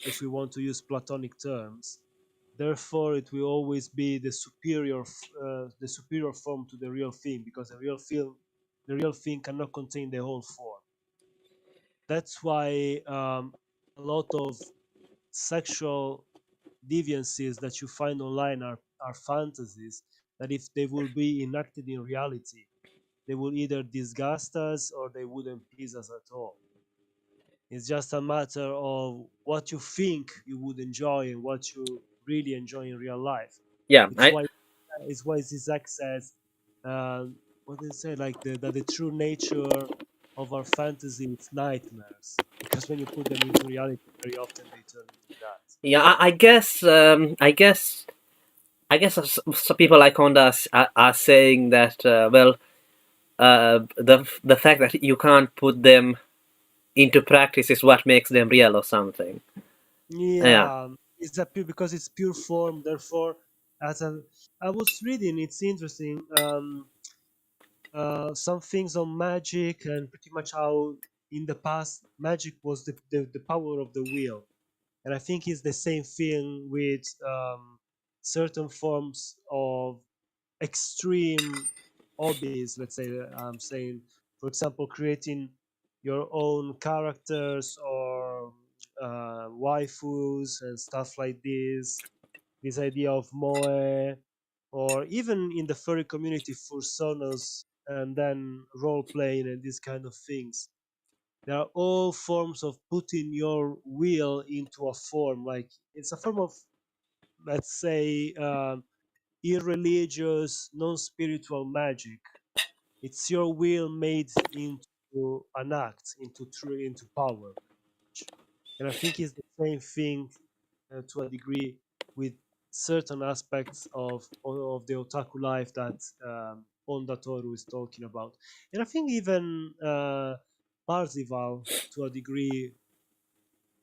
if we want to use Platonic terms. Therefore, it will always be the superior form to the real thing, because the real thing cannot contain the whole form. That's why a lot of sexual deviances that you find online are fantasies that, if they will be enacted in reality, they will either disgust us or they wouldn't please us at all. It's just a matter of what you think you would enjoy and what you really enjoy in real life. Yeah, It's why Zizek says, what did he say, like the true nature of our fantasy is nightmares, because when you put them into reality, very often they turn into that. yeah. I guess some people like Honda are saying that the fact that you can't put them into practice is what makes them real or something. Yeah, Yeah, it's because it's pure form. Therefore, as a, I was reading, it's interesting. Some things on magic and pretty much how in the past magic was the power of the will, and I think it's the same thing with certain forms of extreme hobbies. Let's say I'm saying, for example, creating your own characters or waifus and stuff like this idea of moe, or even in the furry community fursonos, and then role playing and these kind of things. They are all forms of putting your will into a form. Like, it's a form of, let's say, irreligious, non-spiritual magic. It's your will made into an act, into power. And I think it's the same thing to a degree with certain aspects of the otaku life that Onda Toru is talking about. And I think even Parzival, to a degree,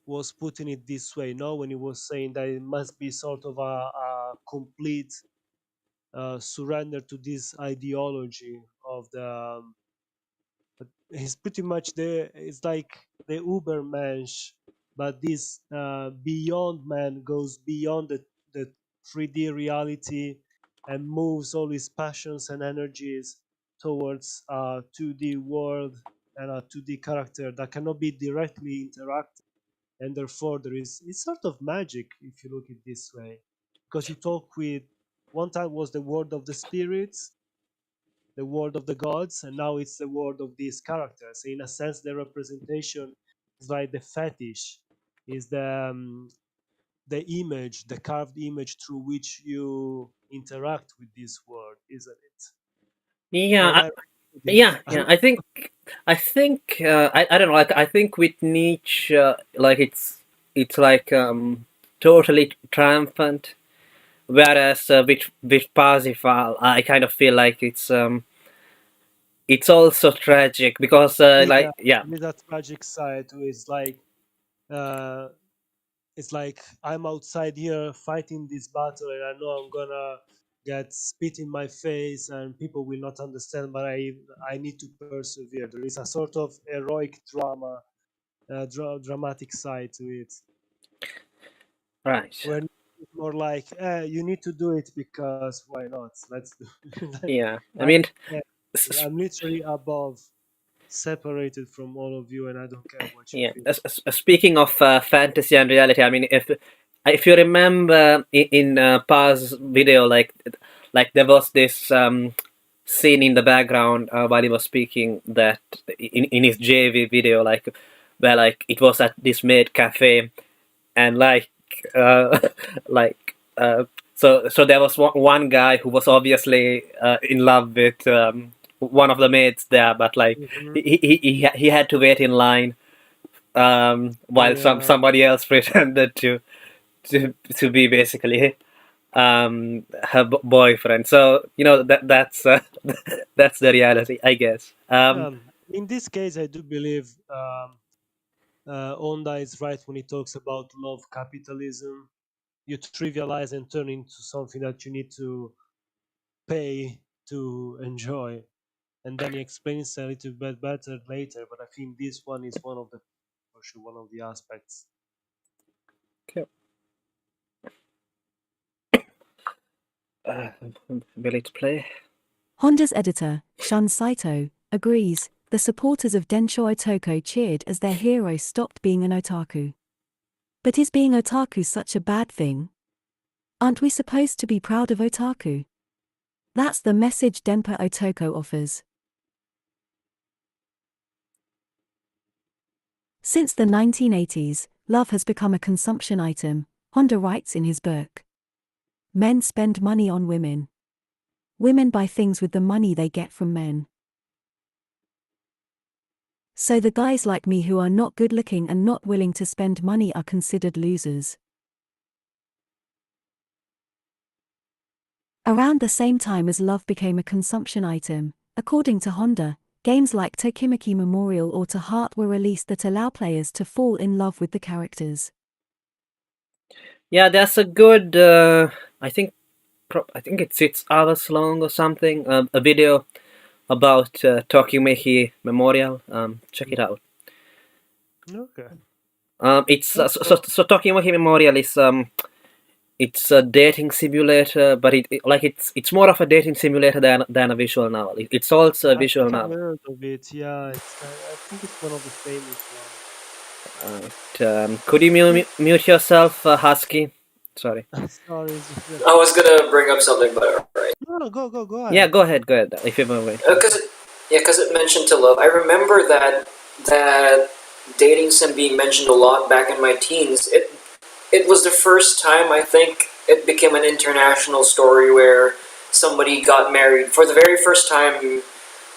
was putting it this way, no, when he was saying that it must be sort of a complete surrender to this ideology of the he's pretty much there. It's like the Ubermensch, but this beyond man goes beyond the 3D reality and moves all his passions and energies towards a 2D world and a 2D character that cannot be directly interacted. And therefore, it's sort of magic if you look at it this way, because you talk with, one time was the world of the spirits, the world of the gods, and now it's the world of these characters. In a sense, the representation is like the fetish, is the image, the carved image through which you interact with this world, isn't it? Or am yeah, I wrong with it? yeah, yeah. I think I don't know. Like I think with Nietzsche, like it's like totally triumphant. Whereas with Parsifal, I kind of feel like it's also tragic because Yeah, like yeah, with that tragic side to it, uh, it's like I'm outside here fighting this battle, and I know I'm gonna get spit in my face, and people will not understand, but I need to persevere. There is a sort of heroic dramatic side to it, right, where it's more like, you need to do it because why not? Let's do it. yeah. I I, mean, yeah, s- I'm literally above, separated from all of you, and I don't care what you yeah. think. Speaking of fantasy and reality, I mean, if you remember in Paz video, like there was this scene in the background while he was speaking that in his JV video, like where like it was at this maid cafe, and like uh, like so there was one guy who was obviously in love with one of the maids there, but like Hmm. he had to wait in line while Yeah. somebody else pretended to be basically her boyfriend. So that's that's the reality, I guess. In this case, I do believe Onda is right when he talks about love capitalism. You trivialize and turn into something that you need to pay to enjoy. And then he explains a little bit better later. But I think this one is one of the, for sure, one of the aspects. Okay. Uh, will it play? Honda's editor, Shun Saito, agrees. The supporters of Densho Otoko cheered as their hero stopped being an otaku. But is being otaku such a bad thing? Aren't we supposed to be proud of otaku? That's the message Denpa Otoko offers. Since the 1980s, love has become a consumption item, Honda writes in his book. Men spend money on women. Women buy things with the money they get from men. So the guys like me who are not good looking and not willing to spend money are considered losers. Around the same time as love became a consumption item, according to Honda, games like Tokimeki Memorial or To Heart were released that allow players to fall in love with the characters. Yeah, that's a good. I think I think it's 6 hours long or something. A video about Tokimeki Memorial. Check it out. Okay. It's That's cool. so Tokimeki Memorial is it's a dating simulator, but it's more of a dating simulator than a visual novel. It's also a I think visual I've novel. heard of it. Yeah, I think it's one of the famous ones. Could you mute yourself, Husky? Sorry. Sorry, it's just I was gonna bring up something, but alright. no, no, go Yeah, ahead. go ahead, if you're waiting. Because it mentioned to love. I remember that dating sim being mentioned a lot back in my teens. It was the first time I think it became an international story where somebody got married for the very first time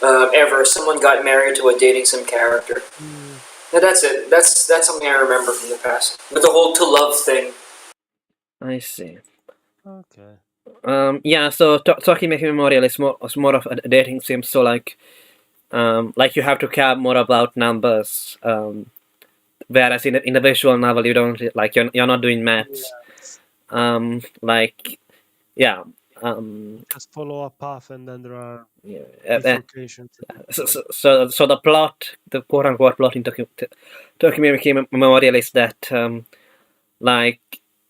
ever. Someone got married to a dating sim character. Mm, Yeah, that's it. That's something I remember from the past. With the whole to love thing. I see. okay. Yeah, so Tokimeki Memorial is more of a dating sim. So like you have to care more about numbers. Whereas in a visual novel, you don't like you're not doing maths. Yes. Like yeah. Um, Just follow a path, and then there are yeah. bifurcations in between. So the plot, the quote unquote plot in Tokimeki Memorial is that like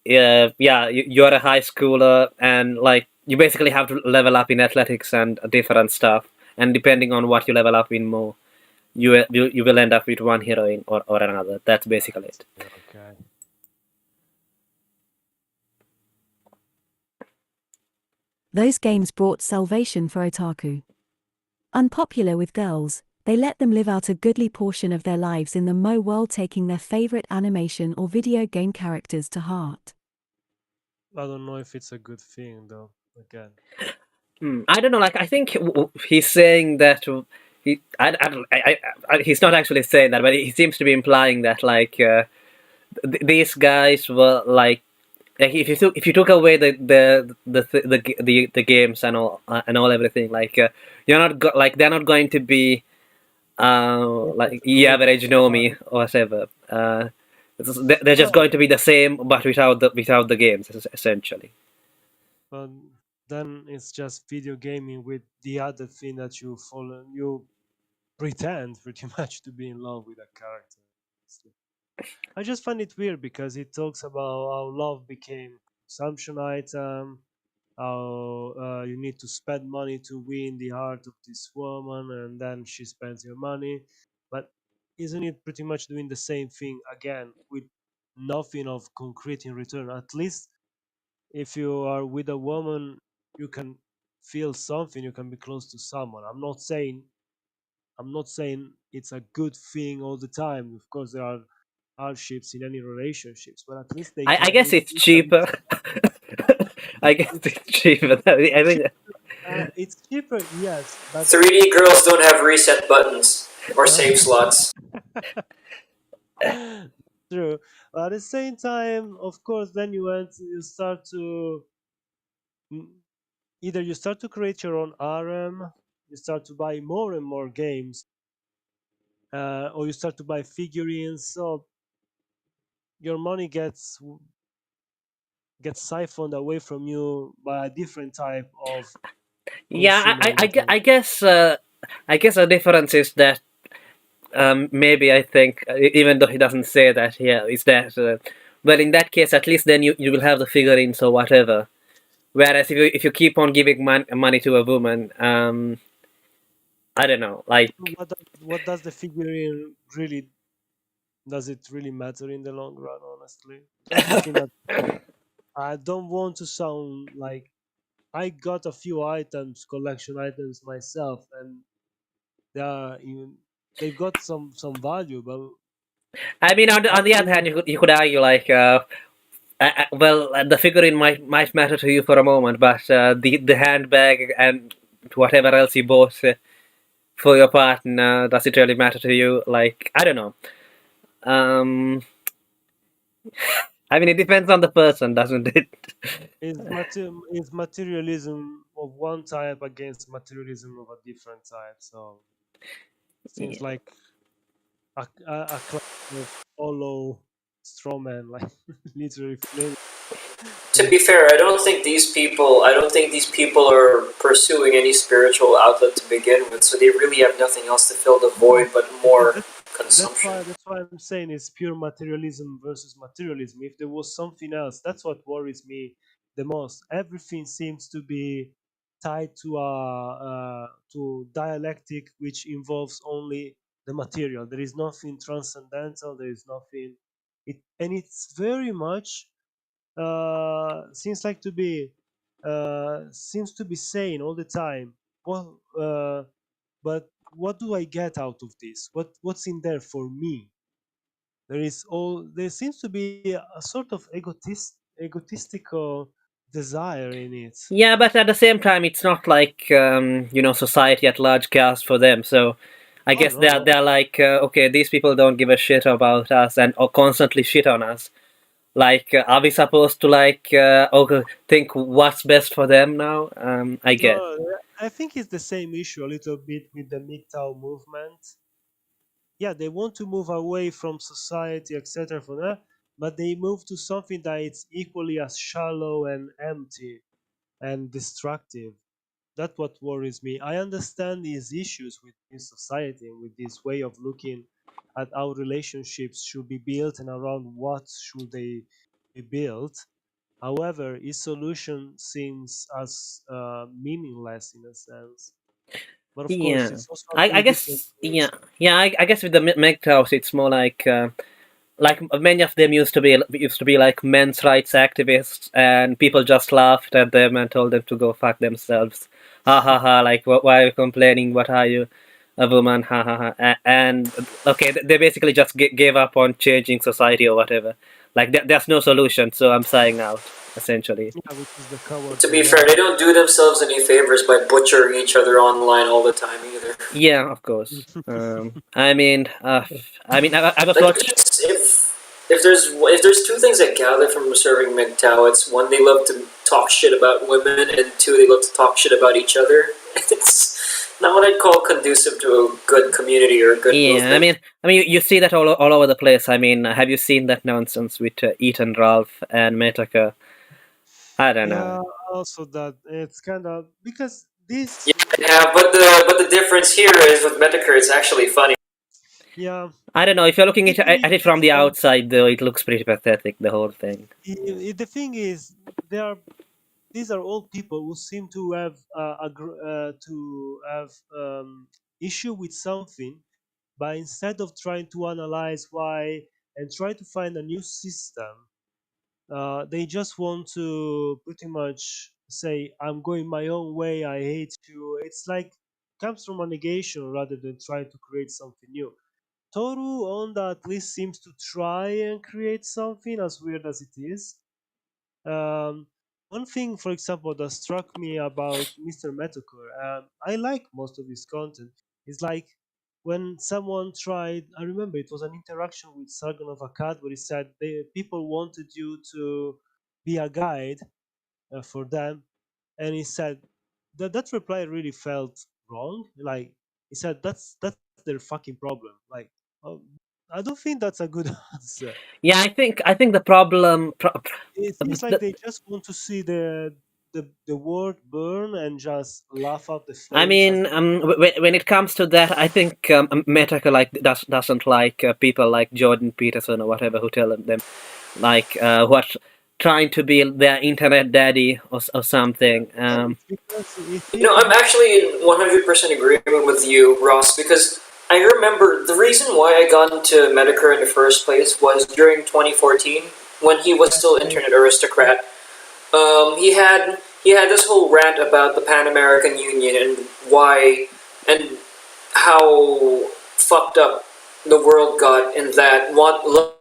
you're a high schooler and like you basically have to level up in athletics and different stuff, and depending on what you level up in more, you will end up with one heroine or another. That's basically it. Okay. Those games brought salvation for otaku. Unpopular with girls, they let them live out a goodly portion of their lives in the Mo world, taking their favorite animation or video game characters to heart. I don't know if it's a good thing though. Again. I don't know. Like I think he's saying that he he's not actually saying that, but he seems to be implying that like these guys were like if you took away the games and all everything, like you're not like they're not going to be like the Difficult. average Nomi or whatever. They're just Well, going to be the same, but without the games essentially. but then it's just video gaming with the other thing that you follow. You pretend pretty much to be in love with a character. I just find it weird because it talks about how love became consumption item, how you need to spend money to win the heart of this woman, and then she spends your money. But isn't it pretty much doing the same thing again with nothing of concrete in return? At least if you are with a woman, you can. feel something, you can be close to someone. I'm not saying it's a good thing all the time. Of course, there are hardships in any relationships, but at least they I can guess it's you can be. cheaper. I guess It's it's cheaper. I cheap, think. it's cheaper, yes, but 3D girls don't have reset buttons or save slots. true. But at the same time, of course, then you start to mm, either you start to create your own RM, you start to buy more and more games, or you start to buy figurines. So your money gets siphoned away from you by a different type of Yeah, consumerism. I guess the difference is that maybe I think even though he doesn't say that here is that well in that case at least then you will have the figurines or whatever. Whereas if you keep on giving money to a woman, I don't know, like What does the figurine really, does it really matter in the long run? Honestly, that's the thing that I don't want to sound like. I got a few items, collection items myself, and they are even they've got some value, but I mean I on the don't other want. hand you could argue like well the figurine might matter to you for a moment, but the handbag and whatever else you bought for your partner, does it really matter to you? Like I don't know. Um, I mean, it depends on the person, doesn't it? Is materialism of one type against materialism of a different type. So seems Yeah, like a class of hollow straw man, like literally flailing. To be fair, I don't think these people are pursuing any spiritual outlet to begin with, so they really have nothing else to fill the void No, but because more consumption. that's why I'm saying it's pure materialism versus materialism. If there was something else, that's what worries me the most. Everything seems to be tied to dialectic, which involves only the material. There is nothing transcendental. There is nothing. And it's very much seems to be saying all the time. Well, but what do I get out of this? What's in there for me? There seems to be a sort of egotistical desire in it. yeah, but at the same time, it's not like society at large cares for them. So, I Oh guess no, no. they're like, okay, these people don't give a shit about us and or constantly shit on us. Like, are we supposed to like, okay, think what's best for them now? I guess. No, I think it's the same issue a little bit with the MGTOW movement. Yeah, they want to move away from society, etc. For that, but they move to something that is equally as shallow and empty and destructive. That's what worries me. I understand these issues with this society and with this way of looking at how relationships should be built and around what should they be built. However, its solution seems as meaningless in a sense. But of course, Yeah, it's also a I very different guess yeah, case. yeah. I guess with the MGTOWs, it's more like many of them used to be like men's rights activists, and people just laughed at them and told them to go fuck themselves. Ha ha ha! Like why are you complaining? What are you, a woman? Ha ha ha! And okay, they basically just gave up on changing society or whatever. Like there's no solution, so I'm signing out essentially. Yeah, which is the To cowardly be fair, way. they don't do themselves any favors by butchering each other online all the time either. Yeah, of course. I mean, I was Like watching. if there's two things I gather from observing MGTOW, it's one, they love to talk shit about women, and two, they love to talk shit about each other. It's not what I'd call conducive to a good community or a good Yeah, movement. you see that all over the place. I mean, have you seen that nonsense with Ethan Ralph and Metaka? I don't Yeah, know. also that it's kind of because Yeah, this, I have, but the difference here is with Metacritic, it's actually funny. yeah, I don't know. If you're looking the thing at it from is, the outside, though, it looks pretty pathetic. The whole thing. the thing is, they are these are all people who seem to have issue with something, but instead of trying to analyze why and try to find a new system, they just want to pretty much say I'm going my own way, I hate you. It's like comes from a negation rather than trying to create something new. Toru Honda at least seems to try and create something, as weird as it is. Um, One thing, for example, that struck me about Mr. Metacore, I like most of his content, is like when someone tried, I remember it was an interaction with Sargon of Akkad where he said people wanted you to be a guide for them, and he said that reply really felt wrong. Like he said, that's their fucking problem. Like, um, I don't think that's a good answer. Yeah, I think the problem. It seems like they just want to see the world burn and just laugh up the I flames as mean, they go. when it comes to that, I think Metaka like doesn't like people like Jordan Peterson or whatever who tell them like what trying to be their internet daddy or something. No, it's because he No, thinks I'm that actually in 100% agreement with you, Ross, because I remember the reason why I got into Medicare in the first place was during 2014 when he was still I, internet aristocrat. He had this whole rant about the Pan American Union and why and how fucked up the world got in that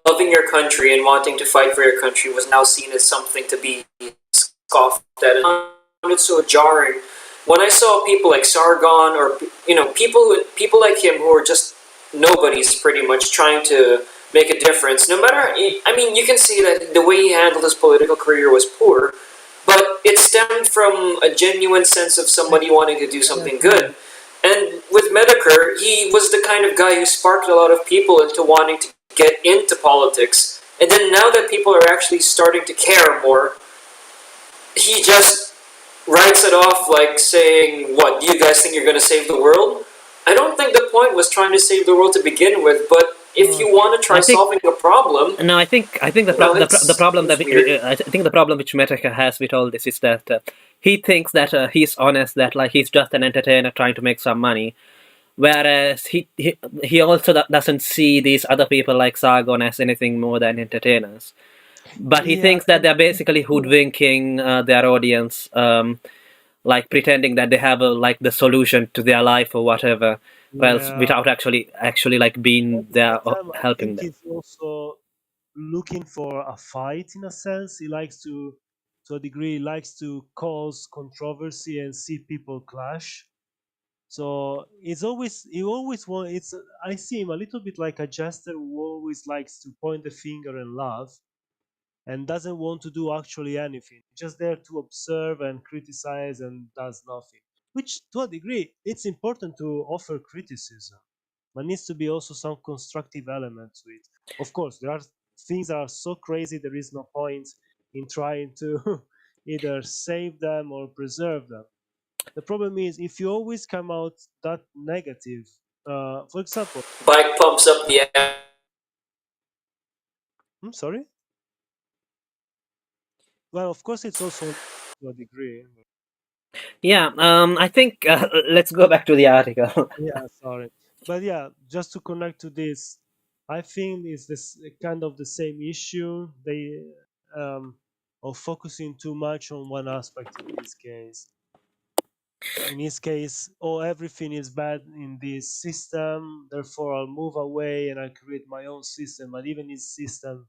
loving your country and wanting to fight for your country was now seen as something to be scoffed at. And I found it so jarring when I saw people like Sargon or people like him who are just nobodies pretty much trying to make a difference. No matter, I mean, you can see that the way he handled his political career was poor, but it stemmed from a genuine sense of I somebody wanting to do I something agree. good. And with Medicare, he was the kind of guy who sparked a lot of people into wanting to get into politics. And then now that people are actually starting to care more, he just writes it off like saying, "What, do you guys think you're going to save the world?" I don't think the point was trying to save the world to begin with, but if No, you want to try I think solving a problem, no, I think the problem that it's weird. I think the problem which Metaka has with all this is that he thinks that he's honest, that like he's just an entertainer trying to make some money, whereas he also doesn't see these other people like Sargon as anything more than entertainers. But he yeah, thinks that and they're it's basically true. hoodwinking their audience, like pretending that they have like the solution to their life or whatever, else Yeah, without actually like at being the there same time, I helping think them. he's also looking for a fight in a sense. He likes to a degree, he likes to cause controversy and see people clash. So he always want. It's I see him a little bit like a jester who always likes to point the finger and laugh, and doesn't want to do actually anything. Just there to observe and criticize and does nothing. Which, to a degree, it's important to offer criticism, but needs to be also some constructive element to it. Of course, there are things that are so crazy there is no point in trying to either save them or preserve them. The problem is if you always come out that negative. For example, Bike pumps up the. sorry. Well, of course, it's also to a degree. Yeah, I think let's go back to the article. Yeah, sorry. But yeah, just to connect to this, I think it's this kind of the same issue. They of focusing too much on one aspect in this case. In this case, oh, everything is bad in this system, therefore I'll move away and I create my own system. But even this system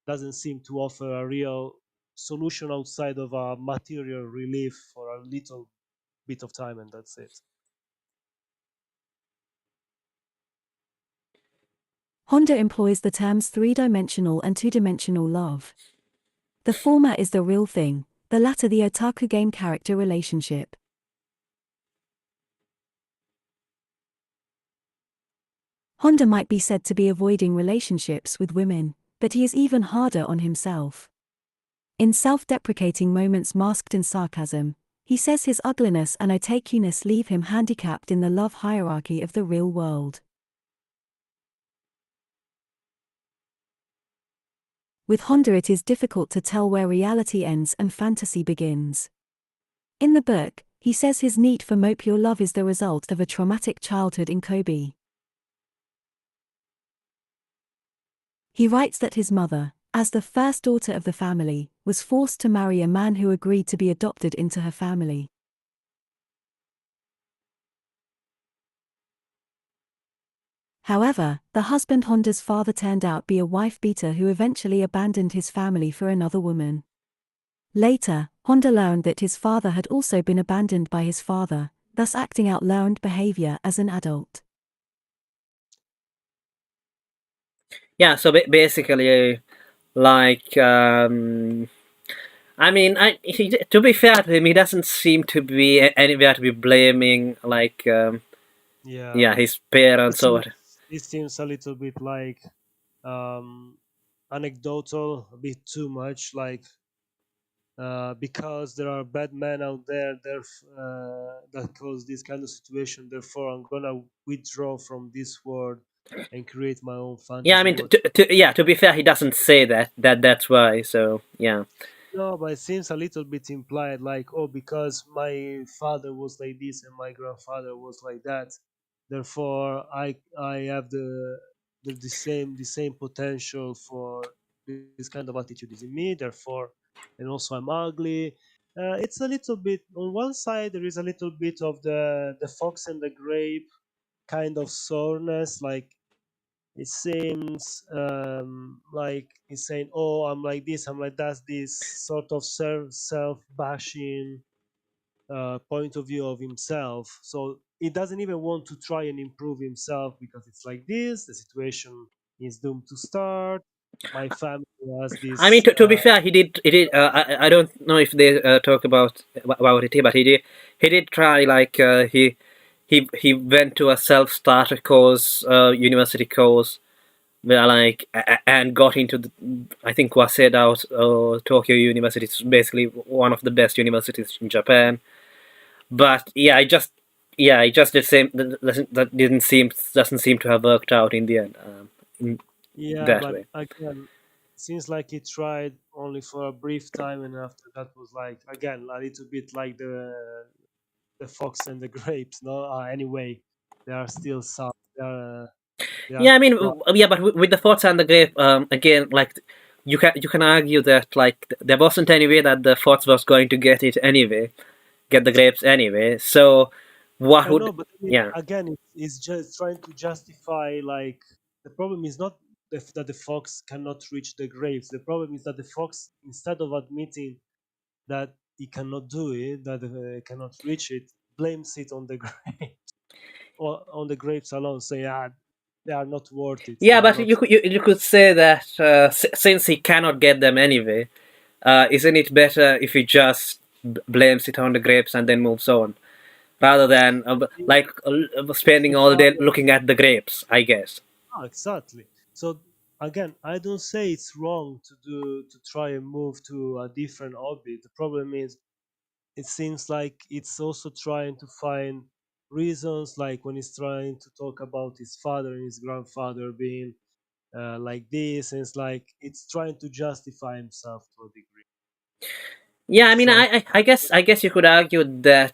doesn't seem to offer a real solution outside of a material relief for a little bit of time, and that's it. Honda employs the terms three-dimensional and two-dimensional love. The former is the real thing, the latter the otaku game character relationship. Honda might be said to be avoiding relationships with women, but he is even harder on himself. In self-deprecating moments masked in sarcasm, he says his ugliness and otakuness leave him handicapped in the love hierarchy of the real world. With Honda it is difficult to tell where reality ends and fantasy begins. In the book, he says his need for pure love is the result of a traumatic childhood in Kobe. He writes that his mother, as the first daughter of the family, was forced to marry a man who agreed to be adopted into her family. However, the husband Honda's father turned out be a wife-beater who eventually abandoned his family for another woman. Later, Honda learned that his father had also been abandoned by his father, thus acting out learned behavior as an adult. Yeah, so basically, like, I mean, to be fair to him, he doesn't seem to be anywhere to be blaming, like, Yeah, yeah, his it parents or seems what. it seems a little bit like um, anecdotal, a bit too much, like because there are bad men out there, that cause this kind of situation. Therefore, I'm gonna withdraw from this world and create my own Yeah, I fantasy mean, world. yeah, to be fair, he doesn't say that's why. So yeah, No, but it seems a little bit implied, like, oh, because my father was like this and my grandfather was like that, therefore I have the same potential for this kind of attitude is in me. Therefore, and also I'm ugly. It's a little bit on one side. There is a little bit of the fox and the grape kind of soreness, like it seems like he's saying, "Oh, I'm like this, I'm like that." This sort of self-bashing point of view of himself. So he doesn't even want to try and improve himself because it's like this. The situation is doomed to start. My family has I mean, this. to be fair, he did. I don't know if they talk about it here, but he did try, like, he went to a self-starter course, university course, where, like, and got into I think Waseda or Tokyo University. It's basically one of the best universities in Japan. But yeah, it just the same that doesn't seem to have worked out in the end, in Yeah, that but way. again, seems like he tried only for a brief time, and after that was like again a little bit like the fox and the grapes. No, anyway, they are still sour. They are Yeah, I mean, dry. yeah, but with the thoughts and the grape, again, like, you can argue that, like, there wasn't any way that the thoughts was going to get the grapes anyway. So what I know, would but I mean, yeah. again, it's just trying to justify. Like the problem is not that the fox cannot reach the grapes. The problem is that the fox, instead of admitting that he cannot do it, that cannot reach it, blames it on the grapes or on the grapes alone. Say, ah, they are not worth it. They Yeah, are but not. you could say that, since he cannot get them anyway, isn't it better if he just blames it on the grapes and then moves on, rather than, like, If the spending all day father, looking at the grapes, I guess. oh, exactly. So again, I don't say it's wrong to try and move to a different hobby. The problem is it seems like it's also trying to find reasons, like when he's trying to talk about his father and his grandfather being like this, and it's like it's trying to justify himself to a degree. Yeah, I It's mean, trying. I guess you could argue that,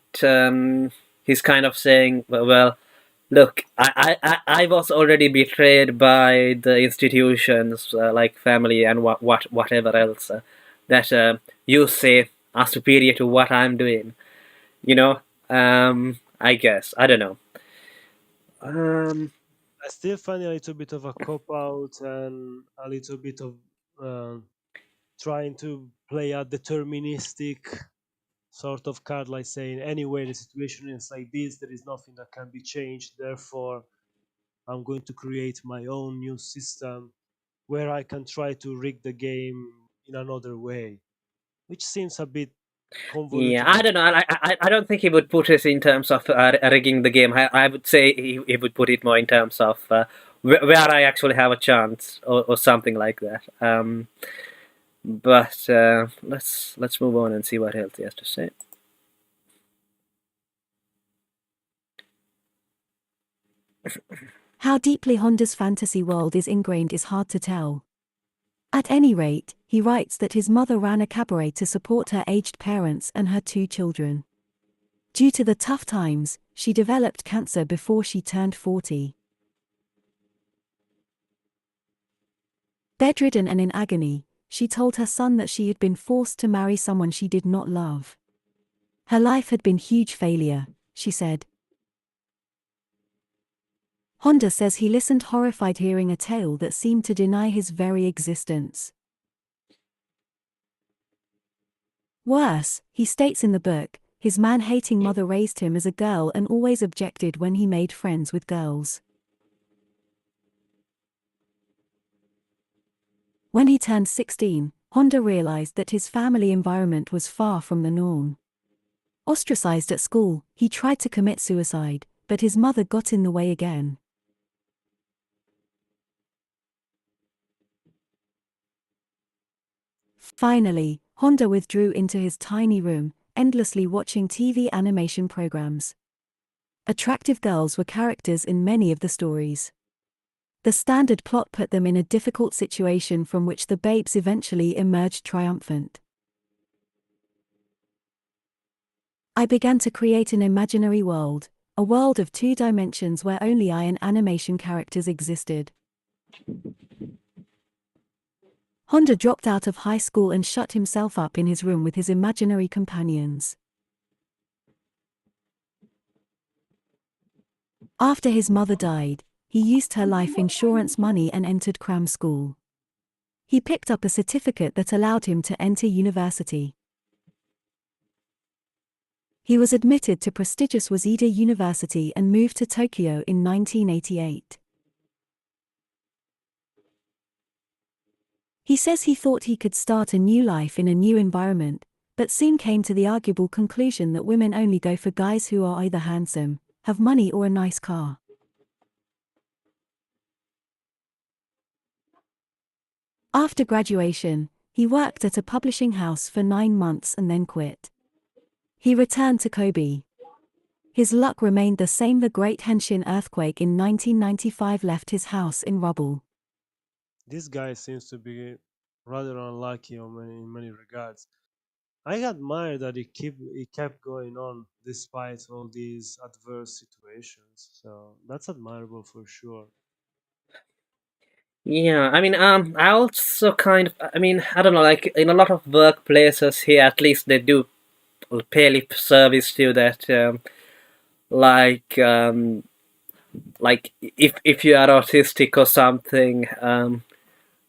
he's kind of saying, well, look, I was already betrayed by the institutions, like family and whatever else, that, you say are superior to what I'm doing. You know, I guess, I don't know. Um, I still find it a little bit of a cop out and a little bit of uh, trying to play a deterministic sort of card, like saying anyway the situation is like this, there is nothing that can be changed, therefore I'm going to create my own new system where I can try to rig the game in another way, which seems a bit yeah, convoluted. I don't know. I don't think he would put it in terms of, rigging the game. I would say he would put it more in terms of, where I actually have a chance, or something like that. But, let's move on and see what else he has to say. How deeply Honda's fantasy world is ingrained is hard to tell. At any rate, he writes that his mother ran a cabaret to support her aged parents and her 2 children. Due to the tough times, she developed cancer before she turned 40. Bedridden and in agony, she told her son that she had been forced to marry someone she did not love. Her life had been a huge failure, she said. Honda says he listened horrified hearing a tale that seemed to deny his very existence. Worse, he states in the book, his man-hating mother raised him as a girl and always objected when he made friends with girls. When he turned 16, Honda realized that his family environment was far from the norm. Ostracized at school, he tried to commit suicide, but his mother got in the way again. Finally, Honda withdrew into his tiny room, endlessly watching TV animation programs. Attractive girls were characters in many of the stories. The standard plot put them in a difficult situation from which the babes eventually emerged triumphant. I began to create an imaginary world, a world of 2 dimensions where only I and animation characters existed. Honda dropped out of high school and shut himself up in his room with his imaginary companions. After his mother died, he used her life insurance money and entered cram school. He picked up a certificate that allowed him to enter university. He was admitted to prestigious Waseda University and moved to Tokyo in 1988. He says he thought he could start a new life in a new environment, but soon came to the arguable conclusion that women only go for guys who are either handsome, have money or a nice car. After graduation, he worked at a publishing house for 9 months and then quit. He returned to Kobe. His luck remained the same. The Great Henshin earthquake in 1995 left his house in rubble. This guy seems to be rather unlucky in many regards. I admire that he kept going on despite all these adverse situations. So that's admirable for sure. Yeah, I mean, I also I mean, I don't know, like in a lot of workplaces here, at least they do pay lip service to that. Like, um, like if you are autistic or something,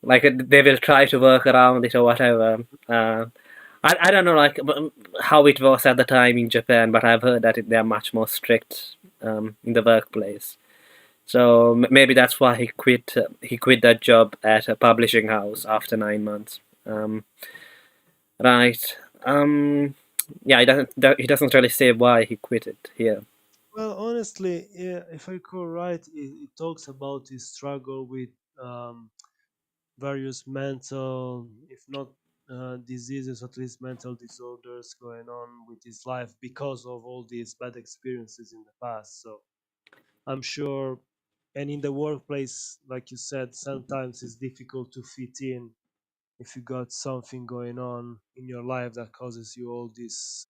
like they will try to work around it or whatever. I don't know how it was at the time in Japan, but I've heard that they are much more strict in the workplace. So maybe that's why he quit. He quit that job at a publishing house after 9 months. Right. Yeah, he doesn't really say why he quit it here. Well, honestly, yeah, if I recall right, it talks about his struggle with um, various mental, if not diseases, at least mental disorders going on with his life because of all these bad experiences in the past. So I'm sure, and in the workplace, like you said, sometimes it's difficult to fit in if you got something going on in your life that causes you all this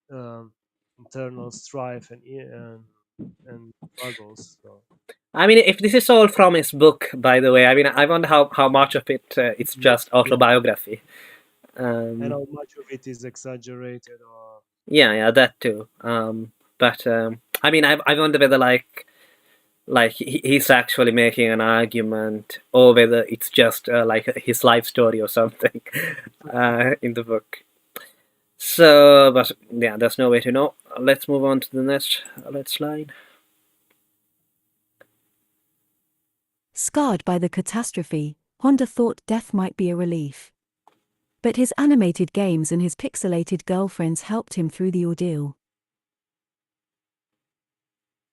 internal strife and struggles. So I mean, if this is all from his book, by the way, I mean, I wonder how much of it it's yeah, just autobiography. and Um, how much of it is exaggerated or yeah, that too. But I mean, I wonder whether he's actually making an argument, or whether it's just like his life story or something in the book. So, but yeah, there's no way to know. Let's move on to the next let's slide. Scarred by the catastrophe, Honda thought death might be a relief. But his animated games and his pixelated girlfriends helped him through the ordeal.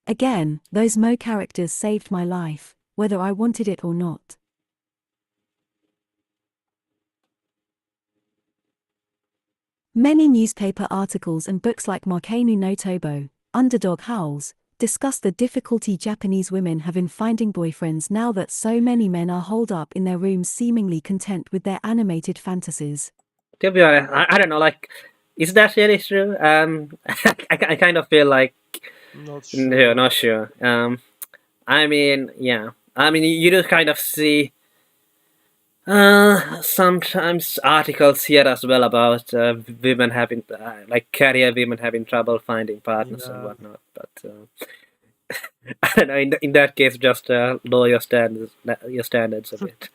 Again, those Mo characters saved my life, whether I wanted it or not. Many newspaper articles and books like Markenu no Tobo, Underdog Howls, discuss the difficulty Japanese women have in finding boyfriends now that so many men are holed up in their rooms seemingly content with their animated fantasies. To be honest, I don't know. Like, is that really true? I kind of feel like not no, sure. not sure. I mean, yeah. I mean, you do kind of see Sometimes articles here as well about women having, like career women having trouble finding partners and Yeah, whatnot. But I don't know. In that case, just lower your standards a bit.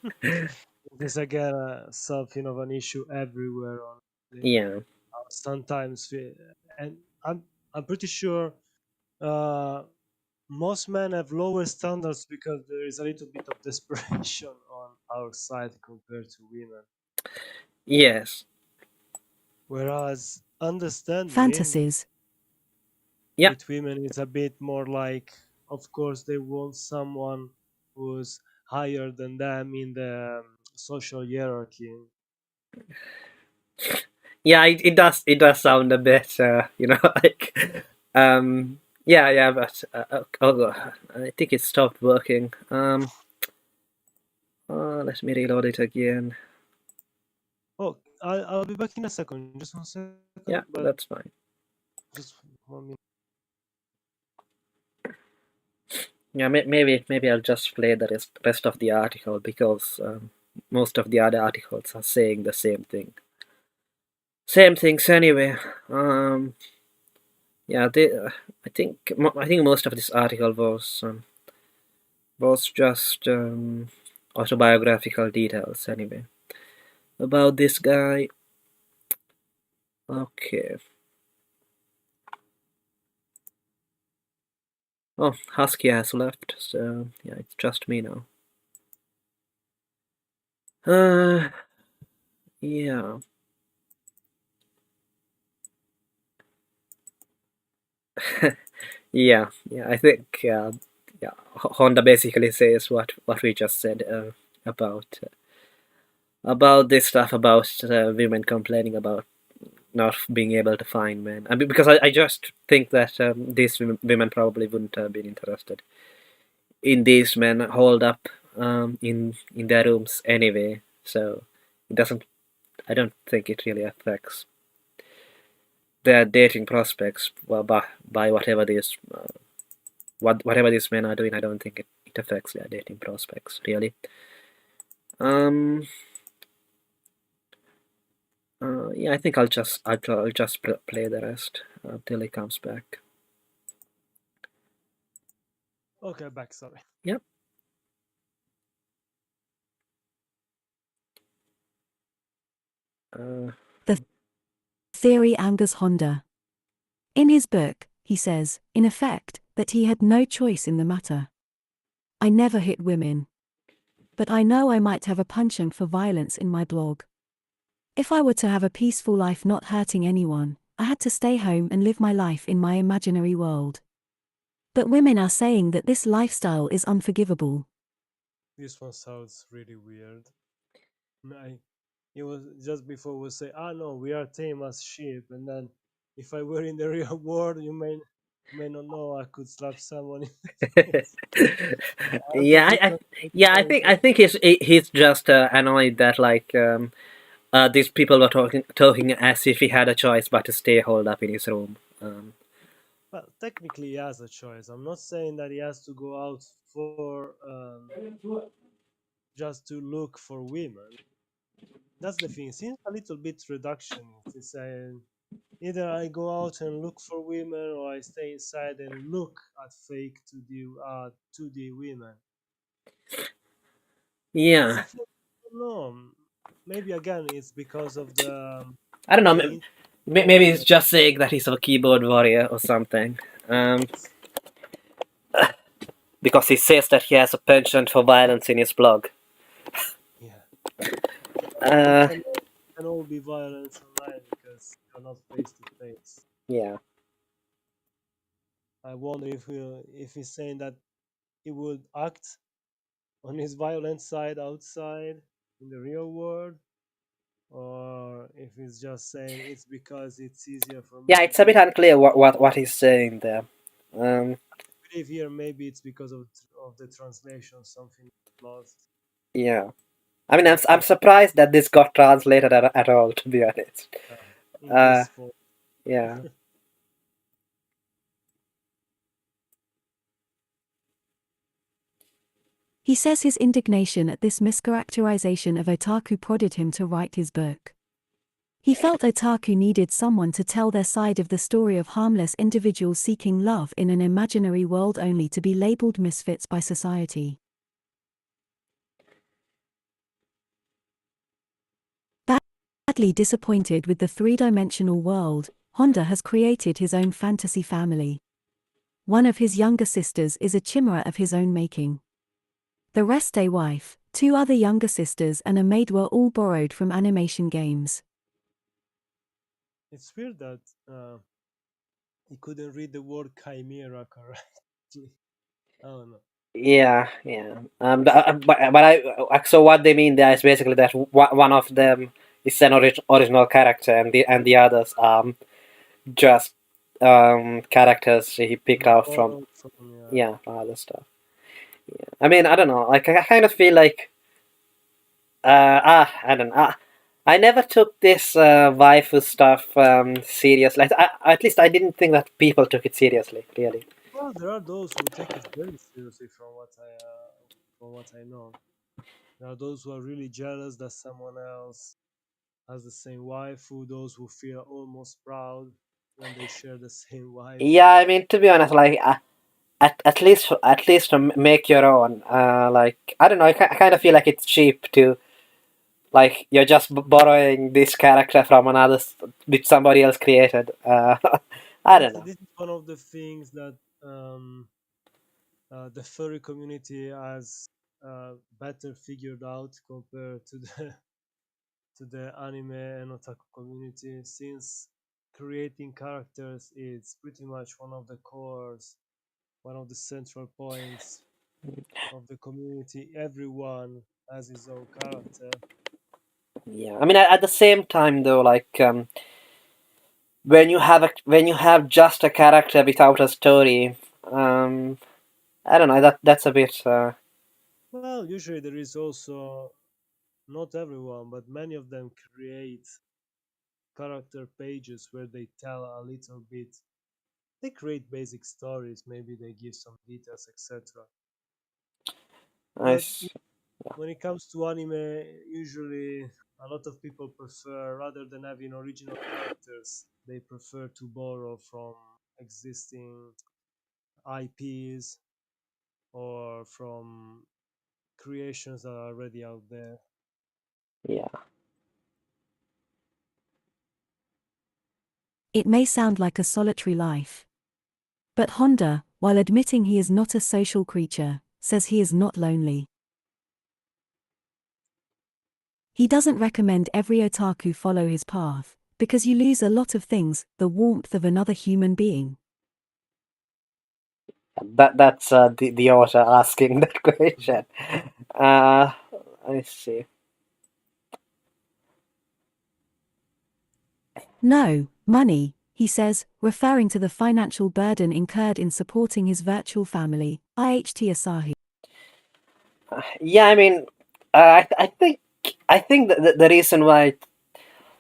it is again something of an issue everywhere. Honestly, Yeah. sometimes, and I'm pretty sure uh, most men have lower standards because there is a little bit of desperation on our side compared to women. Yes. Whereas understanding Fantasies. Yeah. with women is a bit more like, of course, they want someone who's higher than them in the social hierarchy. Yeah. It does sound a bit, like, yeah, yeah. But oh, I think it stopped working. Let me reload it again. Oh, I'll be back in a second. Just 1 second, Yeah, but that's fine. just 1 minute. Yeah, maybe I'll just play the rest of the article because most of the other articles are saying the same thing. Same things anyway. Um, yeah, I think most of this article was just autobiographical details anyway about this guy. Okay. Oh, Husky has left, so yeah, it's just me now. Uh, yeah. Yeah. I think yeah, Honda basically says what we just said about this stuff about women complaining about not being able to find men. I mean, because I just think that these women probably wouldn't have been interested in these men holed up in their rooms anyway. So it doesn't. I don't think it really affects their dating prospects. Well, by whatever these men are doing, I don't think it affects their dating prospects really. Um. Yeah, I think I'll just play the rest till he comes back. Okay, back. Sorry. Yep. Uh, The theory angers Honda. In his book, he says, in effect, that he had no choice in the matter. I never hit women. But I know I might have a penchant for violence in my blog. If I were to have a peaceful life not hurting anyone, I had to stay home and live my life in my imaginary world. But women are saying that this lifestyle is unforgivable. This one sounds really weird. I, it was just before we say, "Ah, no, we are tame as sheep," and then if I were in the real world, you may not know I could slap someone in the face. I'm yeah, pretty sure yeah, I someone think can. I think he's just annoyed that like these people were talking as if he had a choice but to stay holed up in his room. Well, technically, he has a choice. I'm not saying that he has to go out for just to look for women. That's the thing. It seems a little bit reductionist. It's saying either I go out and look for women, or I stay inside and look at fake 2D women. It's Yeah, a thing. I don't know. Maybe again, it's because of the I don't know. the Maybe he's internet. just saying that he's a keyboard warrior or something. Um, because he says that he has a penchant for violence in his blog. Yeah, it Uh, can all be violence online because you're not face to face. yeah. I wonder if he's saying that he would act on his violent side outside in the real world, or if he's just saying it's because it's easier for me Yeah, to it's a bit be. unclear what he's saying there. Um, I believe here maybe it's because of the translation, something lost. yeah. I mean, I'm But I'm surprised that this got translated at all, to be honest. uh, in Uh, this form. yeah. He He says his indignation at this mischaracterization of otaku prodded him to write his book. He felt otaku needed someone to tell their side of the story of harmless individuals seeking love in an imaginary world only to be labeled misfits by society. Badly disappointed with the three-dimensional world, Honda has created his own fantasy family. One of his younger sisters is a chimera of his own making. The rest a wife, two other younger sisters and a maid were all borrowed from animation games. It's weird that he couldn't read the word chimera correctly. I don't know. Yeah, yeah. But so what they mean there is basically that one of them is an original character, and the others just characters he picked out from, Borrowed from, yeah. yeah, from other stuff. I mean, I don't know. Like I kind of feel like I don't know. I never took this waifu stuff seriously. At least I didn't think that people took it seriously. Really. Well, there are those who take it very seriously, from what I know. There are those who are really jealous that someone else has the same waifu. Those who feel almost proud when they share the same Yeah, waifu. I mean, to be honest, like at least to make your own. Like I don't know. I kind of feel like it's cheap to like you're just borrowing this character from another which somebody else created. I Well, don't know. this is one of the things that um, the furry community has better figured out compared to the to the anime and otaku community, since creating characters is pretty much one of the cores, one of the central points of the community. Everyone has his own character. Yeah, I mean, at the same time though, like when you have just a character without a story, I don't know. That's a bit. Well, usually there is also, not everyone, but many of them create character pages where they tell a little bit. They create basic stories, maybe they give some details, etc. I But s- when it comes to anime, usually a lot of people prefer, rather than having original characters, they prefer to borrow from existing IPs or from creations that are already out there. yeah. It may sound like a solitary life. But Honda, while admitting he is not a social creature, says he is not lonely. He doesn't recommend every otaku follow his path, because you lose a lot of things, the warmth of another human being. That's the author asking that question. Uh, I see. No, money, he says, referring to the financial burden incurred in supporting his virtual family, IHT Asahi. Yeah, I mean, I think that the reason why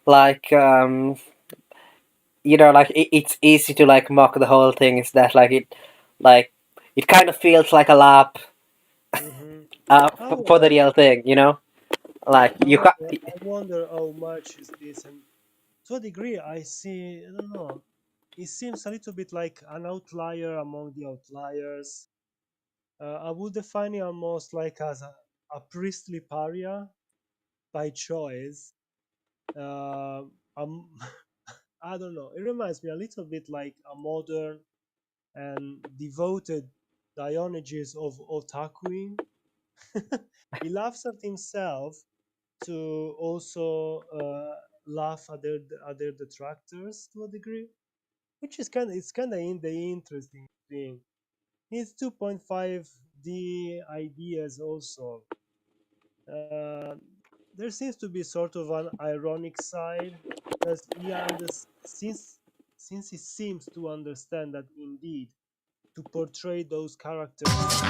like like it's easy to like mock the whole thing is that like it kind of feels like a lap Mm-hmm. for the However, real thing, like you however, can. I wonder how much is this, and to a degree, I see. I don't know. It seems a little bit like an outlier among the outliers. I would define it almost like as a priestly pariah by choice. Um, I don't know. It reminds me a little bit like a modern and devoted Diogenes of otakuing. He laughs at himself to also laugh at their detractors to a degree, which is kind of in the interesting thing. His 2.5D ideas also. Uh, there seems to be sort of an ironic side because since he seems to understand that indeed to portray those characters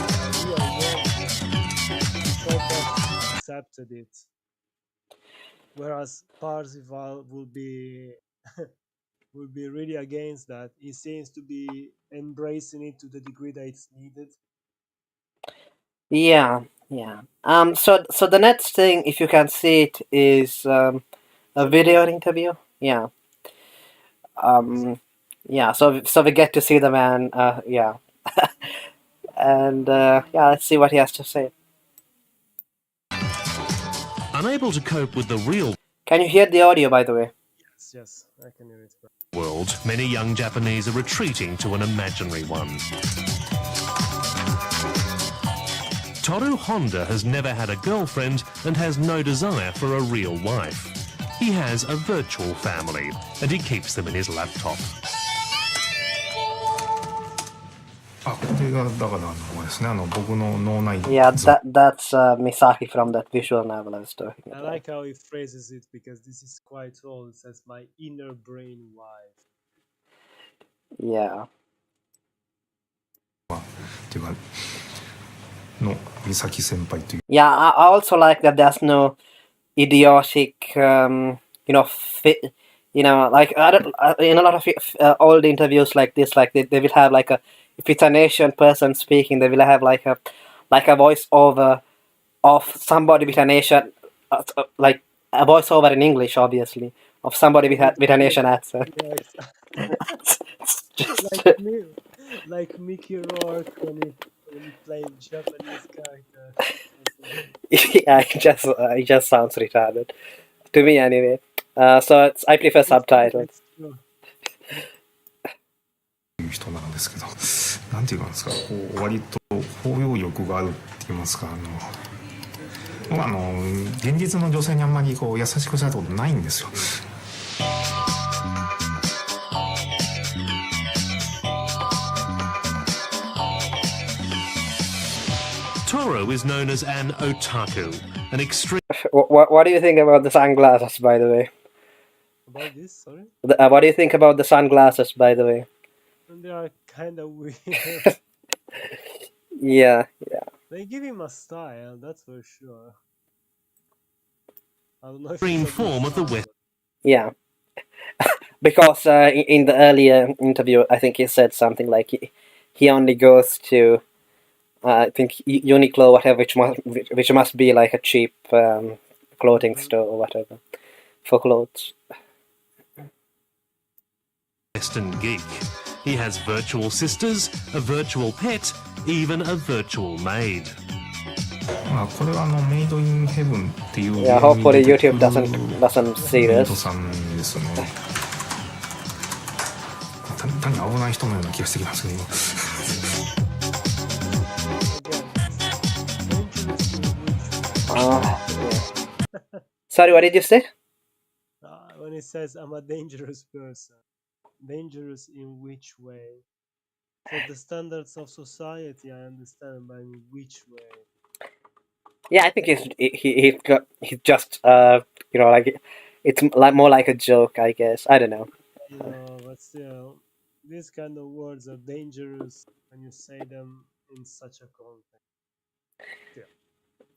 in a real world, he sort of accepted it, whereas Parzival would be really against that. He seems to be embracing it to the degree that it's needed. Yeah, yeah. So the next thing, if you can see it, is a The video post. interview. Yeah. Yes. Yeah. So we get to see the man. Yeah. And yeah, let's see what he has to say. Unable to cope with the real Can you hear the audio, by the way? Yes, yes, I can hear it. world, many young Japanese are retreating to an imaginary one. Toru Honda has never had a girlfriend and has no desire for a real wife. He has a virtual family and he keeps them in his laptop. あ、これがだからですね、僕の脳内 Yeah, that's Misaki from that visual novel I was talking I about. like how he phrases it because this is quite old. It says, "My inner brain wife." Yeah. っていうかの美咲先輩という Yeah, I also like that there's no idiotic, like I don't, in a lot of old interviews like this, like they will have like a, if it's an Asian person speaking, they will have like a voiceover of somebody with an Asian, like a voiceover in English, obviously, of somebody with an Asian accent. It's just, like me, like Mickey Rourke when he played Japanese character. yeah, it just sounds retarded to me anyway. So I prefer subtitles. It's true. 人なんですけど、なんていうかですか、こう割と包容力があるって言いますか、僕現実の女性にあんまりこう優しくされたことないんですよ。Toru is known as an otaku, an extreme What do you think about the sunglasses, by the way? About this, sorry, What do you think about the sunglasses, by the way? and they are kind of weird. Yeah. They give him a style, that's for sure. I don't know if it's a good form of the style, West. Yeah. Because in the earlier interview, I think he said something like he only goes to I think Uniqlo, whatever, which must be like a cheap clothing store or whatever for clothes. Western geek. He has virtual sisters, a virtual pet, even a virtual maid. まあこれはメイドインヘブンっていう Yeah, ゲーム hopefully に出てく YouTube る doesn't see メイ this. ドさんですね。単に危ない人のような気がしてきますけど今。 Yeah. Sorry, what did you say? when he says, "I'm a dangerous person." Dangerous in which way? For the standards of society, I understand, but in which way? Yeah, I think he's just like it's like more like a joke, I guess. I don't know. But still, these kind of words are dangerous when you say them in such a context.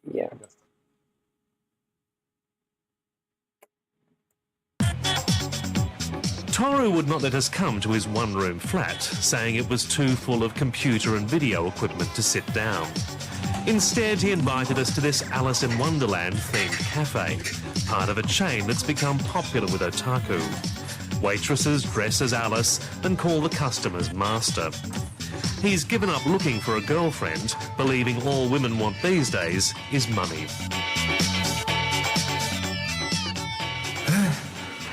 Yeah. Just Toru would not let us come to his one-room flat, saying it was too full of computer and video equipment to sit down. Instead, he invited us to this Alice in Wonderland themed cafe, part of a chain that's become popular with otaku. Waitresses dress as Alice and call the customers master. He's given up looking for a girlfriend, believing all women want these days is money.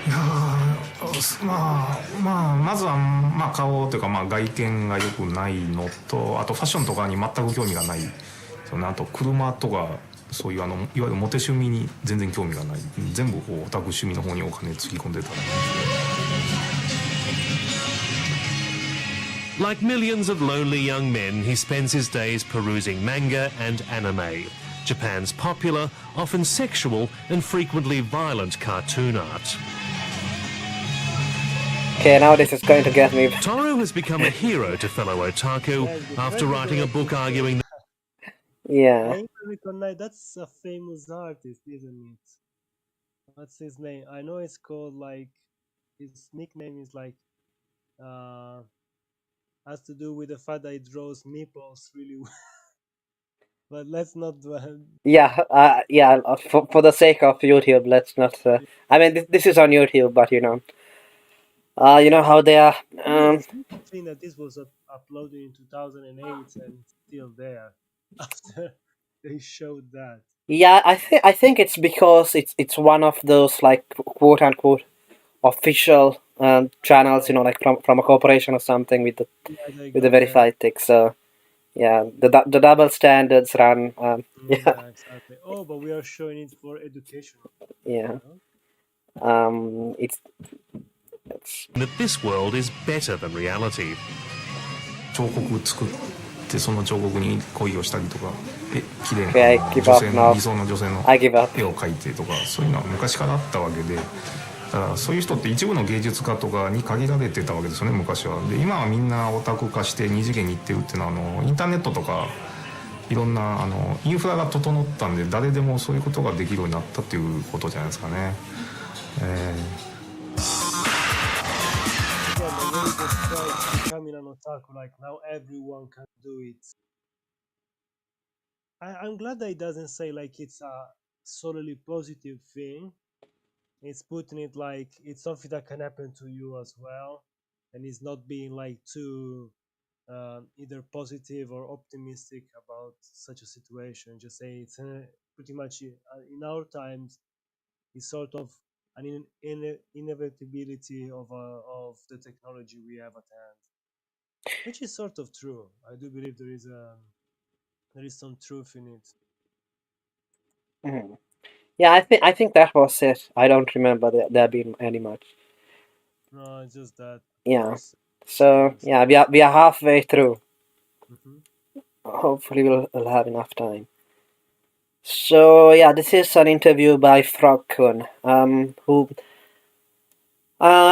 いやまずは、顔というか、外見が良くないのと、あとファッションとかに全く興味がない。あと車とかそういういわゆるモテ趣味に全然興味がない。全部こうオタク趣味の方にお金つぎ込んでたら。Like millions of lonely young men, he spends his days perusing manga and anime, Japan's popular, often sexual and frequently violent cartoon art. Okay, now this is going to get me. Toru has become a hero to fellow otaku after writing a book arguing that Yeah. I recognize that's a famous artist, isn't it? What's his name? I know it's called like his nickname is like has to do with the fact that he draws nipples really well. But let's not. For the sake of YouTube, let's not. I mean, this is on YouTube, but you know how they are. It's interesting that this was uploaded in 2008 and still there after they showed that. Yeah, I think it's because it's one of those like quote unquote official channels, Oh, like from a corporation or something with the yeah, they with the got that. verified tick. So yeah, the double standards run. Yeah, Yeah, exactly. Oh, but we are showing it for educational. yeah. No? It's That this world is better than reality. 彫刻作ってその彫刻に恋をしたりとか綺麗 okay. I なgive 女 up 性の now. 理想の女性の I give up. 絵を描いてとかそういうのは昔からあったわけでだからそういう人って一部の芸術家とかに限られてたわけですよね昔は。で今はみんなオタク化して二次元に行ってるっていうのはインターネットとかいろんなインフラが整ったんで誰でもそういうことができるようになったっていうことじゃないですかね。Yeah, but when it was tried becoming an otaku, like now everyone can do it. I'm glad that it doesn't say like it's a solely positive thing. It's putting it like it's something that can happen to you as well, and it's not being like too either positive or optimistic about such a situation. Just say it's pretty much in our times it's sort of an inevitability of the technology we have at hand, which is sort of true. I do believe there is some truth in it. Mhm. Yeah, I think that was it. I don't remember there being any much. No, it's just that Yeah. was So curious. yeah, we are halfway through. Hmm. Hopefully we'll have enough time. So yeah, this is an interview by Frog Kun, who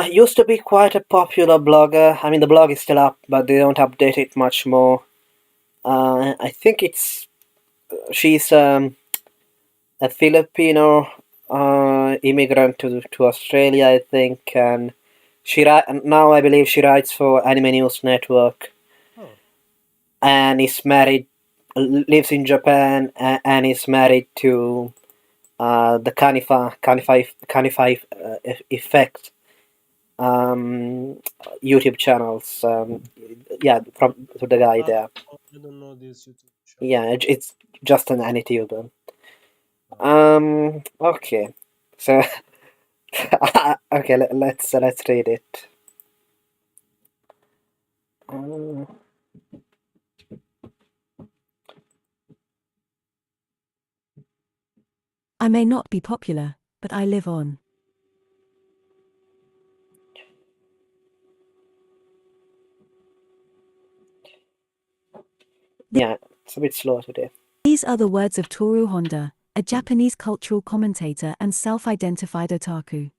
used to be quite a popular blogger. I mean, the blog is still up, but they don't update it much more. I think she's a Filipino immigrant to Australia, I think, and now I believe she writes for Anime News Network Oh, and is married, lives in Japan, and is married to the Kanifa effect YouTube channels. Yeah, from to the guy I, there. I don't know this YouTube channel. Yeah, it's just an AnyTuber. Oh. Okay. So okay, let's read it. Uh, I may not be popular, but I live on. yeah, it's a bit slow today. These are the words of Toru Honda, a Japanese cultural commentator and self-identified otaku.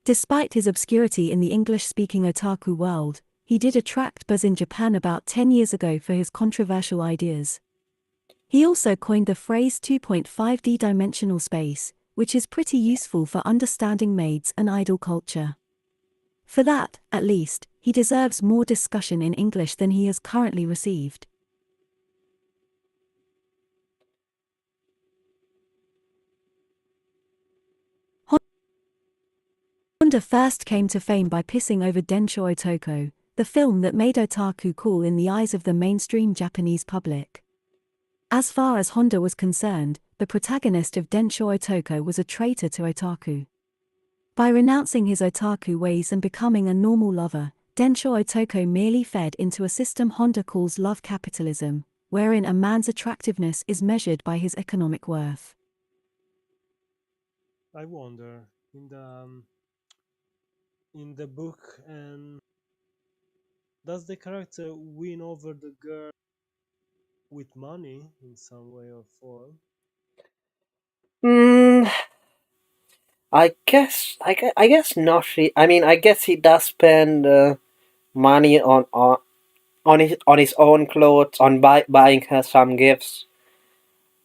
Despite his obscurity in the English-speaking otaku world, he did attract buzz in Japan about 10 years ago for his controversial ideas. He also coined the phrase 2.5D dimensional space, which is pretty useful for understanding maids and idol culture. For that, at least, he deserves more discussion in English than he has currently received. Honda first came to fame by pissing over Densho Otoko, the film that made otaku cool in the eyes of the mainstream Japanese public. As far as Honda was concerned, the protagonist of Densho Otoko was a traitor to otaku. By renouncing his otaku ways and becoming a normal lover, Densho Otoko merely fed into a system Honda calls love capitalism, wherein a man's attractiveness is measured by his economic worth. I wonder in the book, and does the character win over the girl with money in some way or form? Hmm. I guess not. I mean, I guess he does spend money on his own clothes, on buying her some gifts,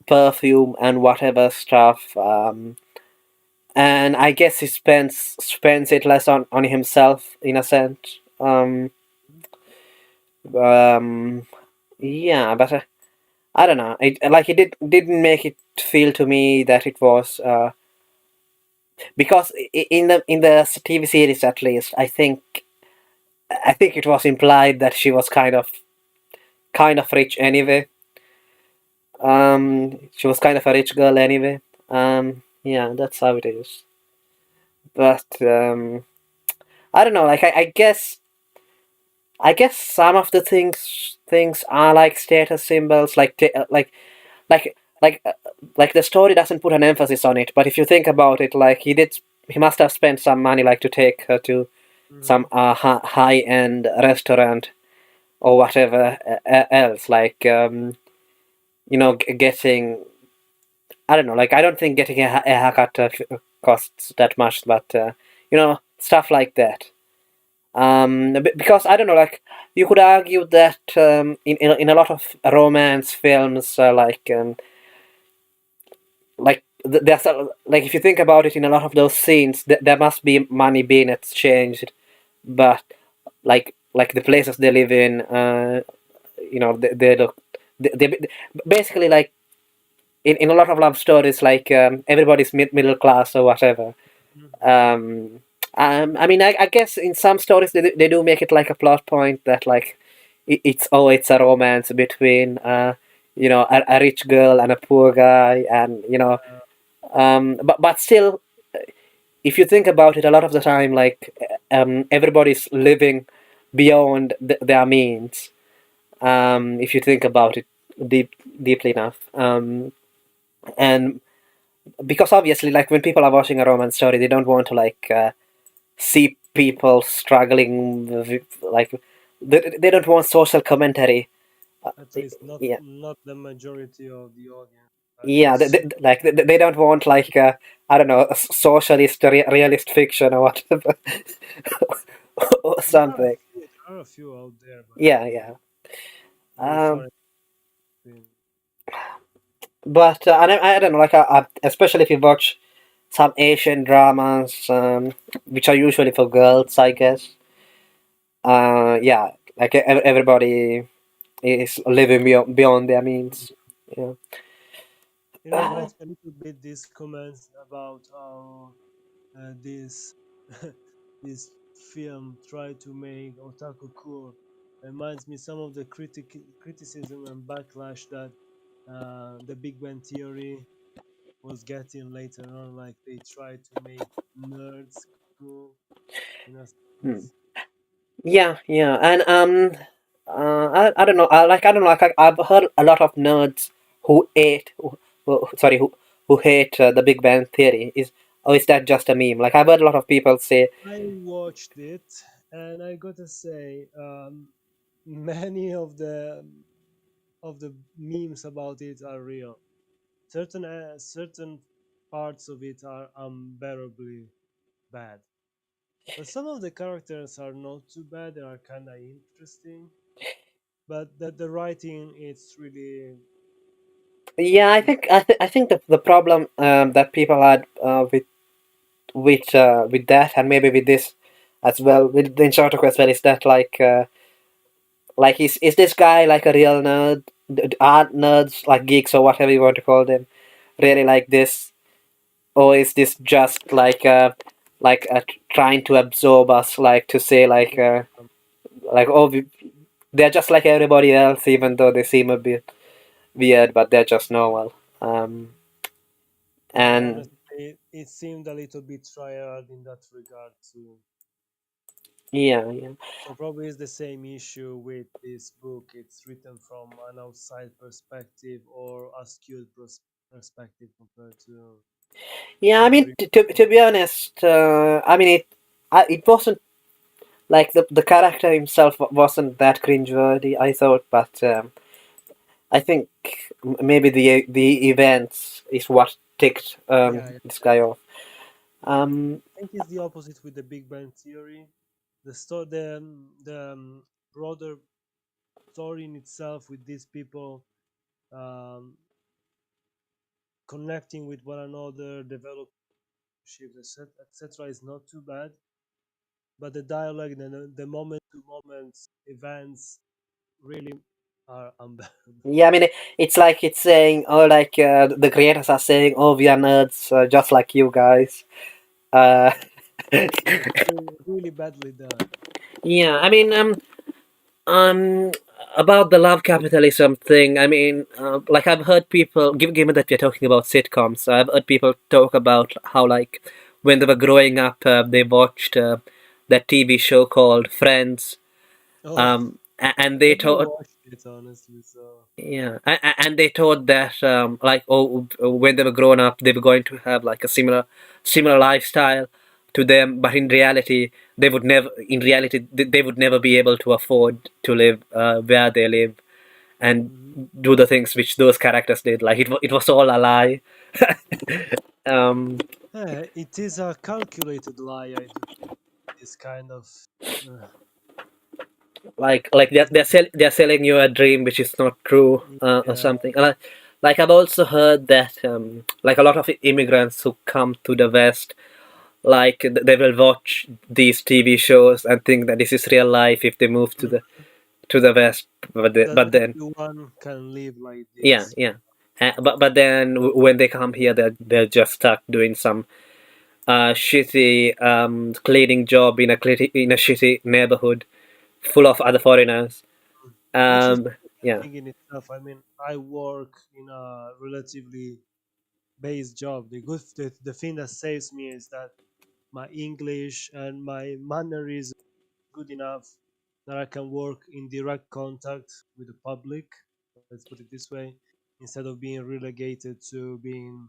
perfume, and whatever stuff. And I guess he spends it less on himself in a sense. Um, yeah, but I don't know. It like it didn't make it feel to me that it was because in the TV series at least I think it was implied that she was kind of rich anyway. She was kind of a rich girl anyway. Yeah, that's how it is. But I don't know. Like I guess some of the things are like status symbols, like like uh, like the story doesn't put an emphasis on it. But if you think about it, like he must have spent some money like to take her to Hmm. some high end restaurant or whatever else. Like getting I don't know. Like I don't think getting a haircut costs that much, but stuff like that. Because I don't know, like you could argue that in a lot of romance films, there's like if you think about it, in a lot of those scenes, there must be money being exchanged, but like the places they live in, they look they basically like in a lot of love stories, like everybody's middle class or whatever. Um, I mean, I guess in some stories they do make it like a plot point that like it's a romance between a rich girl and a poor guy, and but still, if you think about it, a lot of the time, like everybody's living beyond their means. If you think about it deeply enough, and because obviously, like when people are watching a romance story, they don't want to like see people struggling with, like they don't want social commentary. At least not Yeah, the majority of the audience, I would yeah, assume. they don't want like I don't know, a socialist realist fiction or whatever or something. There are a few out there, but Yeah, yeah. very um far between. but and I don't know, like especially if you watch some Asian dramas, which are usually for girls, I guess. Yeah, like everybody is living beyond their means. Yeah. It reminds me a little bit these comments about how this this film tried to make otaku cool. Reminds me some of the criticism and backlash that the Big Bang Theory was getting later on. Like they tried to make nerds cool in a Hmm. sense. Yeah, yeah, and I don't know. I don't know. Like I've heard a lot of nerds who hate, sorry, who hate the Big Bang Theory. Is that just a meme? Like I've heard a lot of people say, I watched it, and I gotta say, many of the memes about it are real. Certain parts of it are unbearably bad, but some of the characters are not too bad. They are kind of interesting, but the writing it's really yeah, it's I think the problem that people had with that, and maybe with this as well, with the Inshotoko as well, is that like is this guy like a real nerd? Art nerds, like geeks or whatever you want to call them, really like this, or is this just trying to absorb us, like to say um, like oh they're just like everybody else, even though they seem a bit weird, but they're just normal. Um, yeah. and Honestly, it seemed a little bit triad in that regard too. yeah, yeah, So probably it's the same issue with this book. It's written from an outside perspective or a skewed perspective compared to yeah. I the mean, real to book. be honest, I mean it wasn't like the character himself wasn't that cringeworthy, I thought, but I think maybe the events is what ticked Yeah, yeah. this guy off. Um, I think it's the opposite with the Big Bang Theory. The broader story in itself with these people um, connecting with one another, developing relationships, etc., is not too bad. But the dialogue and the moment to moment events really are unbearable. Yeah, I mean, it's like it's saying, oh, like the creators are saying, oh, we are nerds, just like you guys. Uh, Yeah, really, really badly done. yeah, I mean, um, about the love capitalism thing. I mean, like I've heard people, given that we're talking about sitcoms, I've heard people talk about how, like, when they were growing up, they watched that TV show called Friends, Oh, and I they never told, watched it honestly. So yeah, and they thought that like, oh, when they were grown up, they were going to have like a similar lifestyle to them, but in reality, they would never. In reality, they would never be able to afford to live where they live and mhm. do the things which those characters did. Like it was all a lie. um, It is a calculated lie. I do think this kind of. Uh, like it is. they're selling you a dream which is not true, or Yeah. something. And like I've also heard that like a lot of immigrants who come to the West, like they will watch these TV shows and think that this is real life if they move Mm. to the West, That but then everyone can live like yeah, this. yeah. But then when they come here, they're just stuck doing some shitty cleaning job in in a shitty neighborhood full of other foreigners. Which is Um, a yeah, thing in itself. I mean, I work in a relatively base job. The thing that saves me is that my English and my mannerism good enough that I can work in direct contact with the public. Let's put it this way, instead of being relegated to being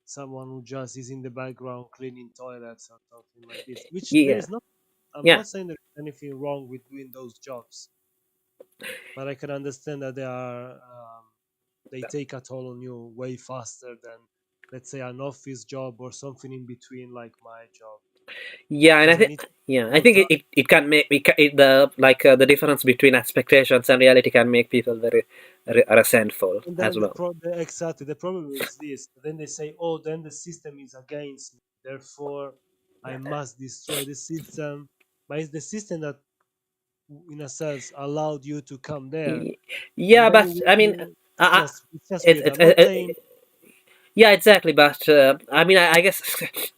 someone who just is in the background cleaning toilets or something like this. Which there yeah, is not. I'm yeah, not saying there's anything wrong with doing those jobs, but I can understand that they take a toll on you way faster than, let's say, an office job or something in between, like my job, yeah. And because I need I full think time. it can make the like the difference between expectations and reality can make people very resentful And as then well. exactly the problem is this. Then they say, "Oh, then the system is against me. Therefore, I must destroy the system." But it's the system that, in a sense, allowed you to come there. Y- And Yeah, then but I mean, uh, it's just it, weird. it, I'm not it, saying yeah, exactly. But I mean, I guess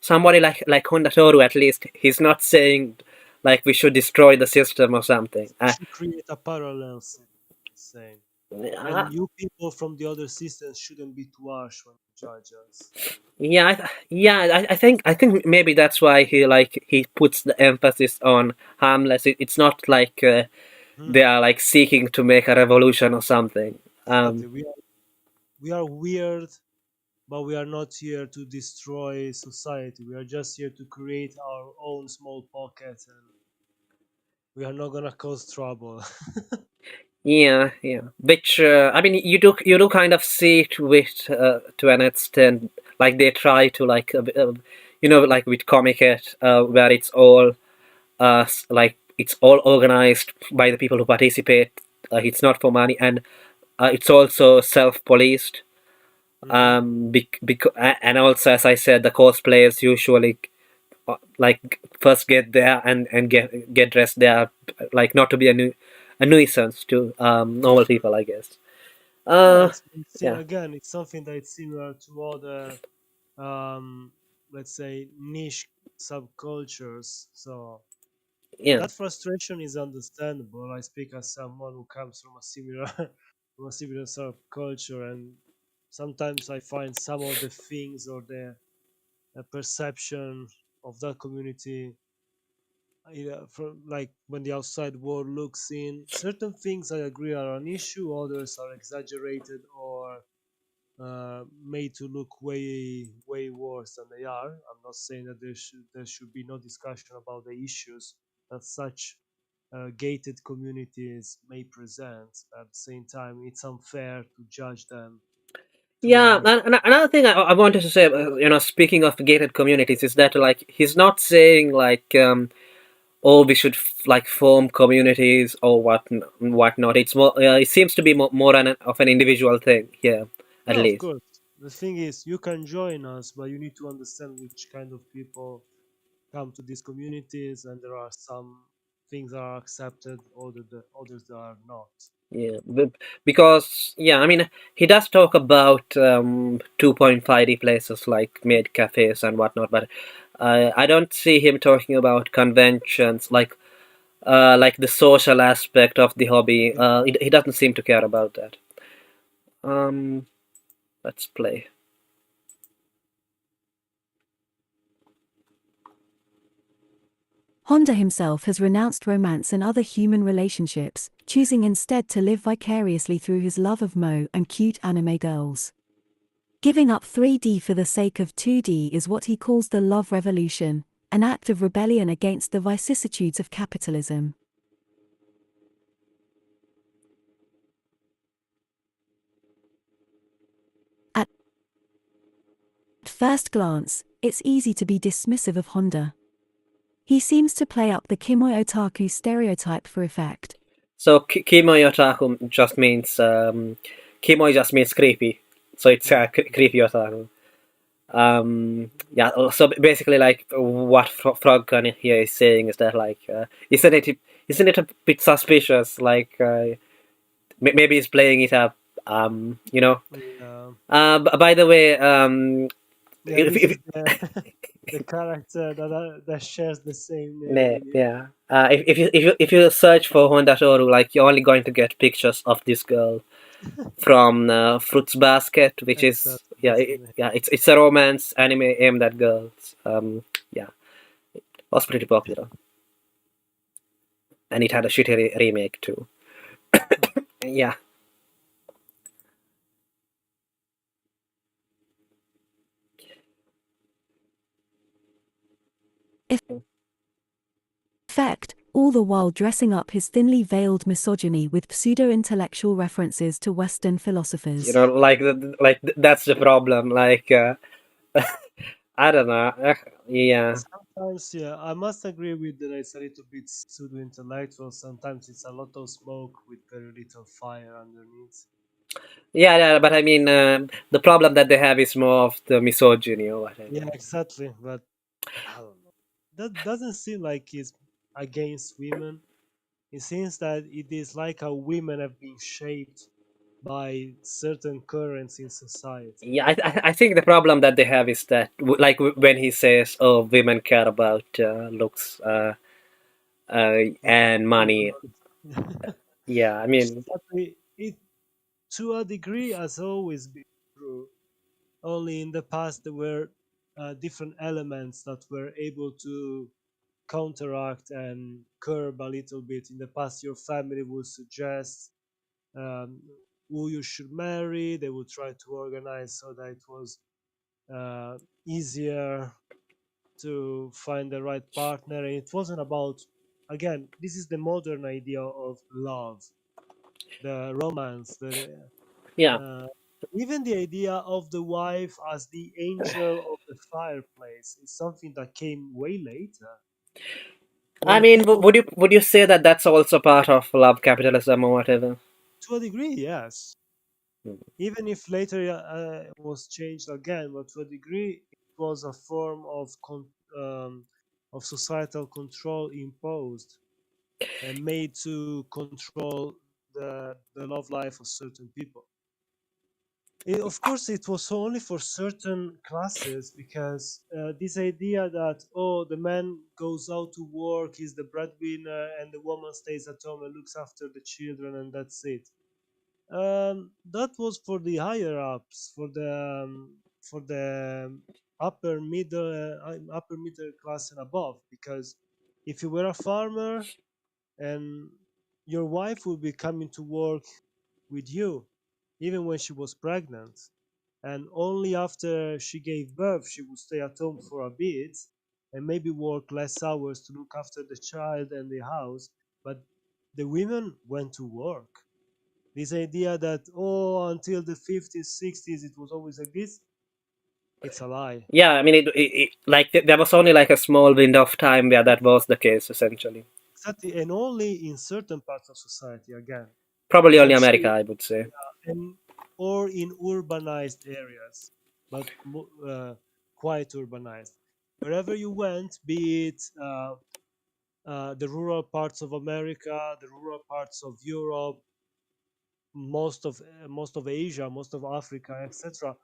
somebody like Honda Toru, at least, he's not saying like we should destroy the system or something. we should create a parallel system. He's saying, Uh, and you people from the other systems shouldn't be too harsh when you judge us. yeah, I think maybe that's why he puts the emphasis on harmless. It's not like Hmm. they are like seeking to make a revolution or something. Exactly. We are weird, but we are not here to destroy society. We are just here to create our own small pockets, and we are not gonna cause trouble. Yeah, yeah. Which I mean, you do kind of see it with to an extent. Like they try to like like with Comic It, where it's all like it's all organized by the people who participate. It's not for money, and it's also self-policed. Hmm. And also, as I said, the cosplayers usually like first get there and get dressed there, like not to be a nuisance to normal people, I guess. Yeah, Uh, yeah, again, it's something that is similar to other, um, let's say, niche subcultures. So yeah, that frustration is understandable. I speak as someone who comes from a similar from a similar subculture, and sometimes I find some of the things or the perception of that community, from like when the outside world looks in. Certain things I agree are an issue, others are exaggerated or made to look way worse than they are. I'm not saying that there should be no discussion about the issues that such gated communities may present. At the same time, it's unfair to judge them too yeah. harsh. And another thing I wanted to say, speaking of gated communities, is that like he's not saying like oh, we should like form communities or whatnot. It's more. It seems to be more of an individual thing here, at No, of least. course. The thing is, you can join us, but you need to understand which kind of people come to these communities, and there are some things are accepted, others are not. Yeah, because yeah, I mean, he does talk about 2.5D places like maid cafes and whatnot, but I don't see him talking about conventions like the social aspect of the hobby. Yeah. He doesn't seem to care about that. Um, let's play. Honda himself has renounced romance and other human relationships, choosing instead to live vicariously through his love of Mo and cute anime girls. Giving up 3D for the sake of 2D is what he calls the love revolution, an act of rebellion against the vicissitudes of capitalism. At first glance, it's easy to be dismissive of Honda. He seems to play up the Kimoi otaku stereotype for effect. So Kimoi otaku just means Kimoi just means creepy. So it's Yeah. creepy otaku. Yeah, so basically, like what Froggun here is saying is that, like, isn't it a bit suspicious? Like, maybe he's playing it up. You know. Yeah. By the way, Yeah, this if is the the character that shares the same name with you. yeah, if you search for Honda Toru, like you're only going to get pictures of this girl from Fruits Basket, which is Exactly, that's the name. yeah, it's a romance anime aimed at girls. Yeah, was pretty popular, and it had a shitty remake too. Yeah, Effect, all the while dressing up his thinly veiled misogyny with pseudo-intellectual references to Western philosophers. that's the problem. Like, I don't know. Yeah, Sometimes, yeah, I must agree with that. It's a little bit pseudo-intellectual. Sometimes it's a lot of smoke with very little fire underneath. yeah, but I mean, the problem that they have is more of the misogyny or Yeah, whatever. exactly. But I don't know. That doesn't seem like it's against women. It seems that it is like how women have been shaped by certain currents in society. Yeah, I think the problem that they have is that, like, when he says, "Oh, women care about looks and money." Yeah, I mean, Exactly. It, to a degree, has always been true. Only in the past there were different elements that were able to counteract and curb a little bit. In the past, your family would suggest um, who you should marry. They would try to organize so that it was easier to find the right partner. And it wasn't about, again, this is the modern idea of love, the romance, the yeah. uh, even the idea of the wife as the angel of the fireplace is something that came way later I when mean, people, would you say that that's also part of love capitalism or whatever? to a degree, yes. Hmm. Even if later it was changed again, but to a degree, it was a form of societal control imposed and made to control the love life of certain people. Of course, it was only for certain classes because this idea that, oh, the man goes out to work, he's the breadwinner, and the woman stays at home and looks after the children, and that's it. That was for the higher ups, for the upper middle class and above. Because if you were a farmer and your wife would be coming to work with you, even when she was pregnant, and only after she gave birth she would stay at home for a bit and maybe work less hours to look after the child and the house. But the women went to work. This idea that, oh, until the 50s, 60s, it was always like this, it's a lie. Yeah, I mean, like there was only like a small window of time where that was the case, essentially. Exactly, and only in certain parts of society, again. Probably only America, Essentially, I would say. and or in urbanized areas, but quite urbanized. Wherever you went, be it the rural parts of America, the rural parts of Europe, most of Asia, most of Africa, etc.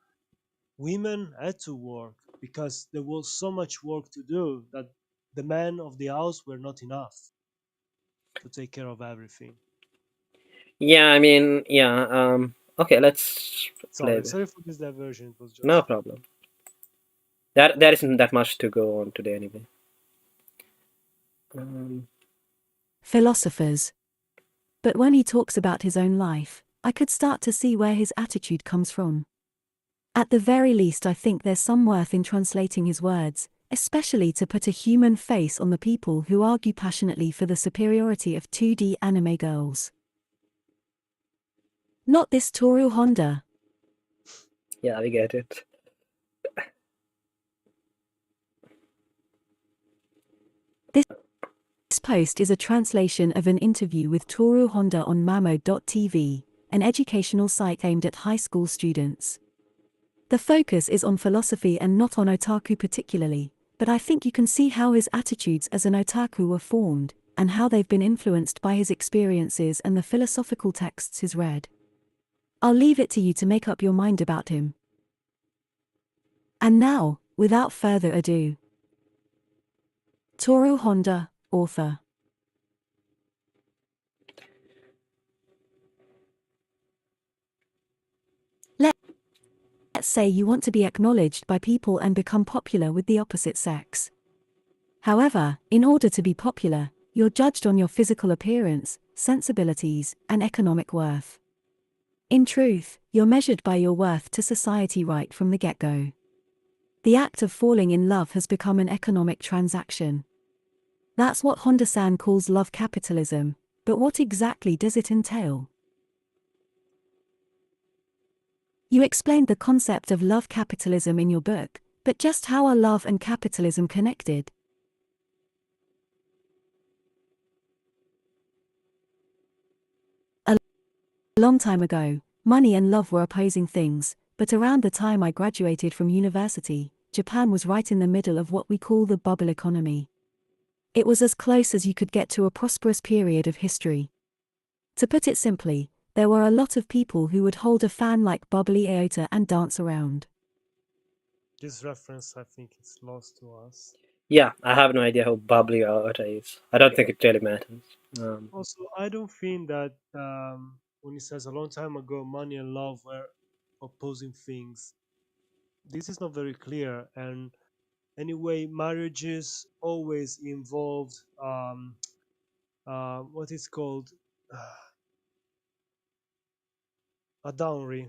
Women had to work because there was so much work to do that the men of the house were not enough to take care of everything. Yeah, I mean, yeah. Okay, let's play Sorry, this. sorry for this diversion. It was No just problem. There isn't that much to go on today anyway. Philosophers. But when he talks about his own life, I could start to see where his attitude comes from. At the very least, I think there's some worth in translating his words, especially to put a human face on the people who argue passionately for the superiority of 2D anime girls. Not this Toru Honda. Yeah, we get it. This post is a translation of an interview with Toru Honda on Mamo.tv, an educational site aimed at high school students. The focus is on philosophy and not on otaku particularly, but I think you can see how his attitudes as an otaku were formed, and how they've been influenced by his experiences and the philosophical texts he's read. I'll leave it to you to make up your mind about him. And now, without further ado, Toru Honda, author. Let's say you want to be acknowledged by people and become popular with the opposite sex. However, in order to be popular, you're judged on your physical appearance, sensibilities, and economic worth. In truth, you're measured by your worth to society right from the get-go. The act of falling in love has become an economic transaction. That's what Honda-san calls love capitalism, but what exactly does it entail? You explained the concept of love capitalism in your book, but just how are love and capitalism connected? A long time ago, money and love were opposing things, but around the time I graduated from university, Japan was right in the middle of what we call the bubble economy. It was as close as you could get to a prosperous period of history. To put it simply, there were a lot of people who would hold a fan like bubbly Aota and dance around. this reference. I think it's lost to us. Yeah, I have no idea how bubbly Ota is. I don't think it really matters. Also, I don't think that when he says a long time ago, money and love were opposing things. This is not very clear. And anyway, marriages always involved what is called a dowry.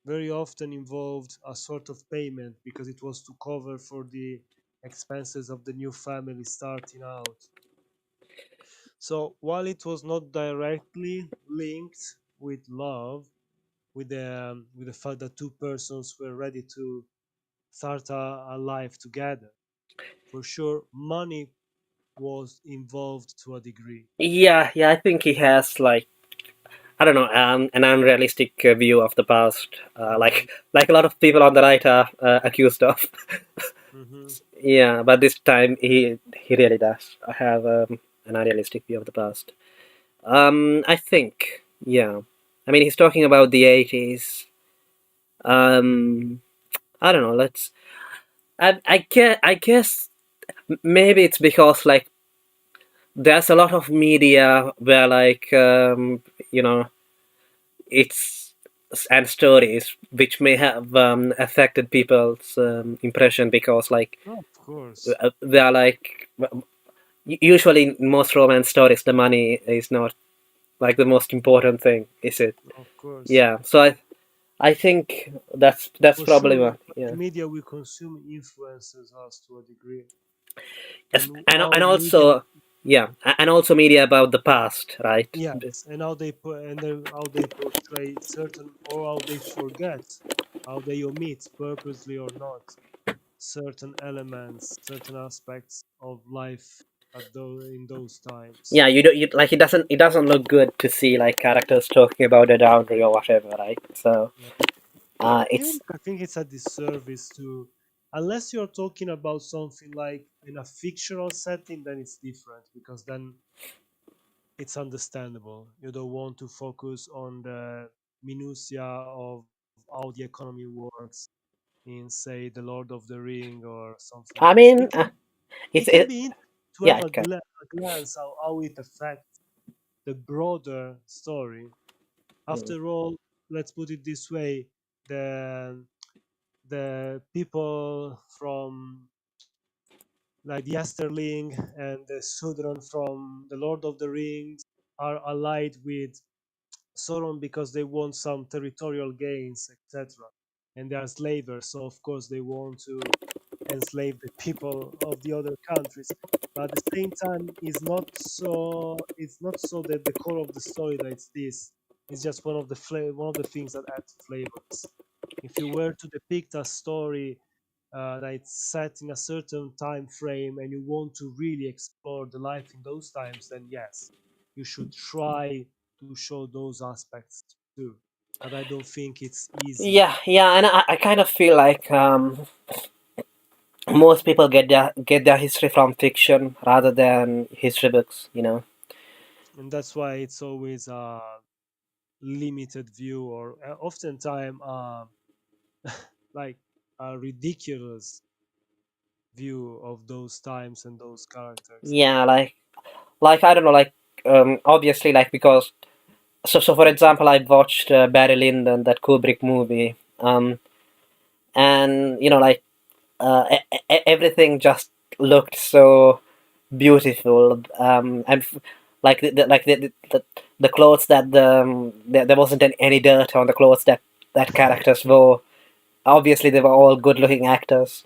Very often involved a sort of payment because it was to cover for the expenses of the new family starting out. So while it was not directly linked with love, with the fact that two persons were ready to start a life together, for sure money was involved to a degree. Yeah, I think he has like, I don't know, an unrealistic view of the past, Hmm. like a lot of people on the right are accused of. Hmm. Yeah, but this time he really does have an unrealistic view of the past. I think, yeah. I mean, he's talking about the 80s. Um, I don't know. I guess maybe it's because like there's a lot of media where like you know it's and stories which may have affected people's impression because like No, of course, they are like usually in most romance stories the money is not like the most important thing, is it? of course. Yeah, so I think that's For probably sure, what, yeah. the media we consume influences us to a degree, Yes, and how and media, also, yeah, and also media about the past, right? yes, and how they put and then how they portray certain, or how they forget, how they omit purposely or not certain elements, certain aspects of life in those times. Yeah, you don't, like it doesn't look good to see like characters talking about a dowry or whatever, right? So Yeah. it's Even I think it's a disservice to Unless you're talking about something like in a fictional setting, then it's different because then it's understandable. You don't want to focus on the minutia of how the economy works in, say, The Lord of the Ring or something I like this. mean, It it's can it. be interesting to Yeah, have it can. a glance how it affects the broader story. Mm. After all, let's put it this way: the the people from like the Esterling and the Sudron from the Lord of the Rings are allied with Sauron because they want some territorial gains, etc. And they are slavers, so of course they want to enslave the people of the other countries. But at the same time, it's not so that the core of the story that it's this. It's just one of the things that add flavors. If you were to depict a story that it's set in a certain time frame and you want to really explore the life in those times, then yes, you should try to show those aspects too. But I don't think it's easy. Yeah, yeah, and I kind of feel like most people get their history from fiction rather than history books. And that's why it's always a limited view or oftentimes like a ridiculous view of those times and those characters. Yeah, like I don't know, like obviously, like because so for example, I watched Barry Lyndon, that Kubrick movie, and like everything just looked so beautiful, and like the clothes that there wasn't any dirt on the clothes that characters wore. Obviously, they were all good-looking actors.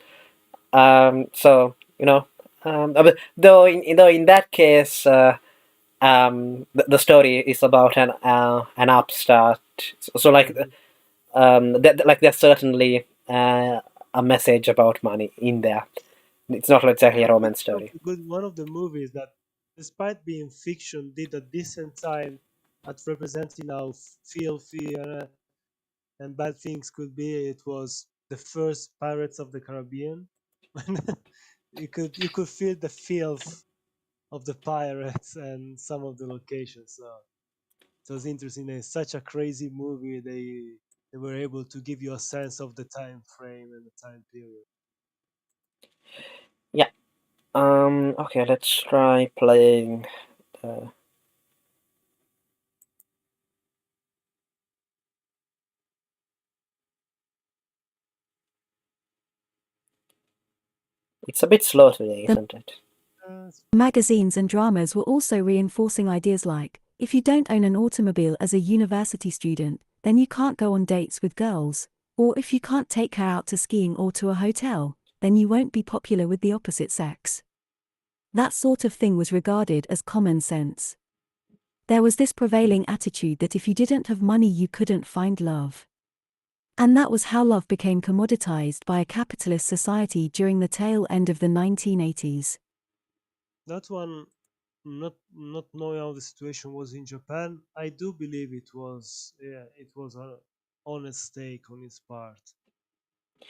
So though in that case, the story is about an upstart. So like Hmm. like there's certainly a message about money in there. It's not exactly a romance story. One of the movies that, despite being fiction, did a decent time at representing how filthy and bad things could be. It was the first Pirates of the Caribbean. You could feel the filth of the pirates and some of the locations. So it was interesting. It's such a crazy movie. They were able to give you a sense of the time frame and the time period. Yeah. Okay, let's try playing. Uh, it's a bit slow today, The isn't it? Uh, magazines and dramas were also reinforcing ideas like, if you don't own an automobile as a university student, then you can't go on dates with girls, or if you can't take her out to skiing or to a hotel, then you won't be popular with the opposite sex. That sort of thing was regarded as common sense. There was this prevailing attitude that if you didn't have money, you couldn't find love. And that was how love became commoditized by a capitalist society during the tail end of the 1980s. that one, not knowing how the situation was in Japan, I do believe it was a honest take on his part.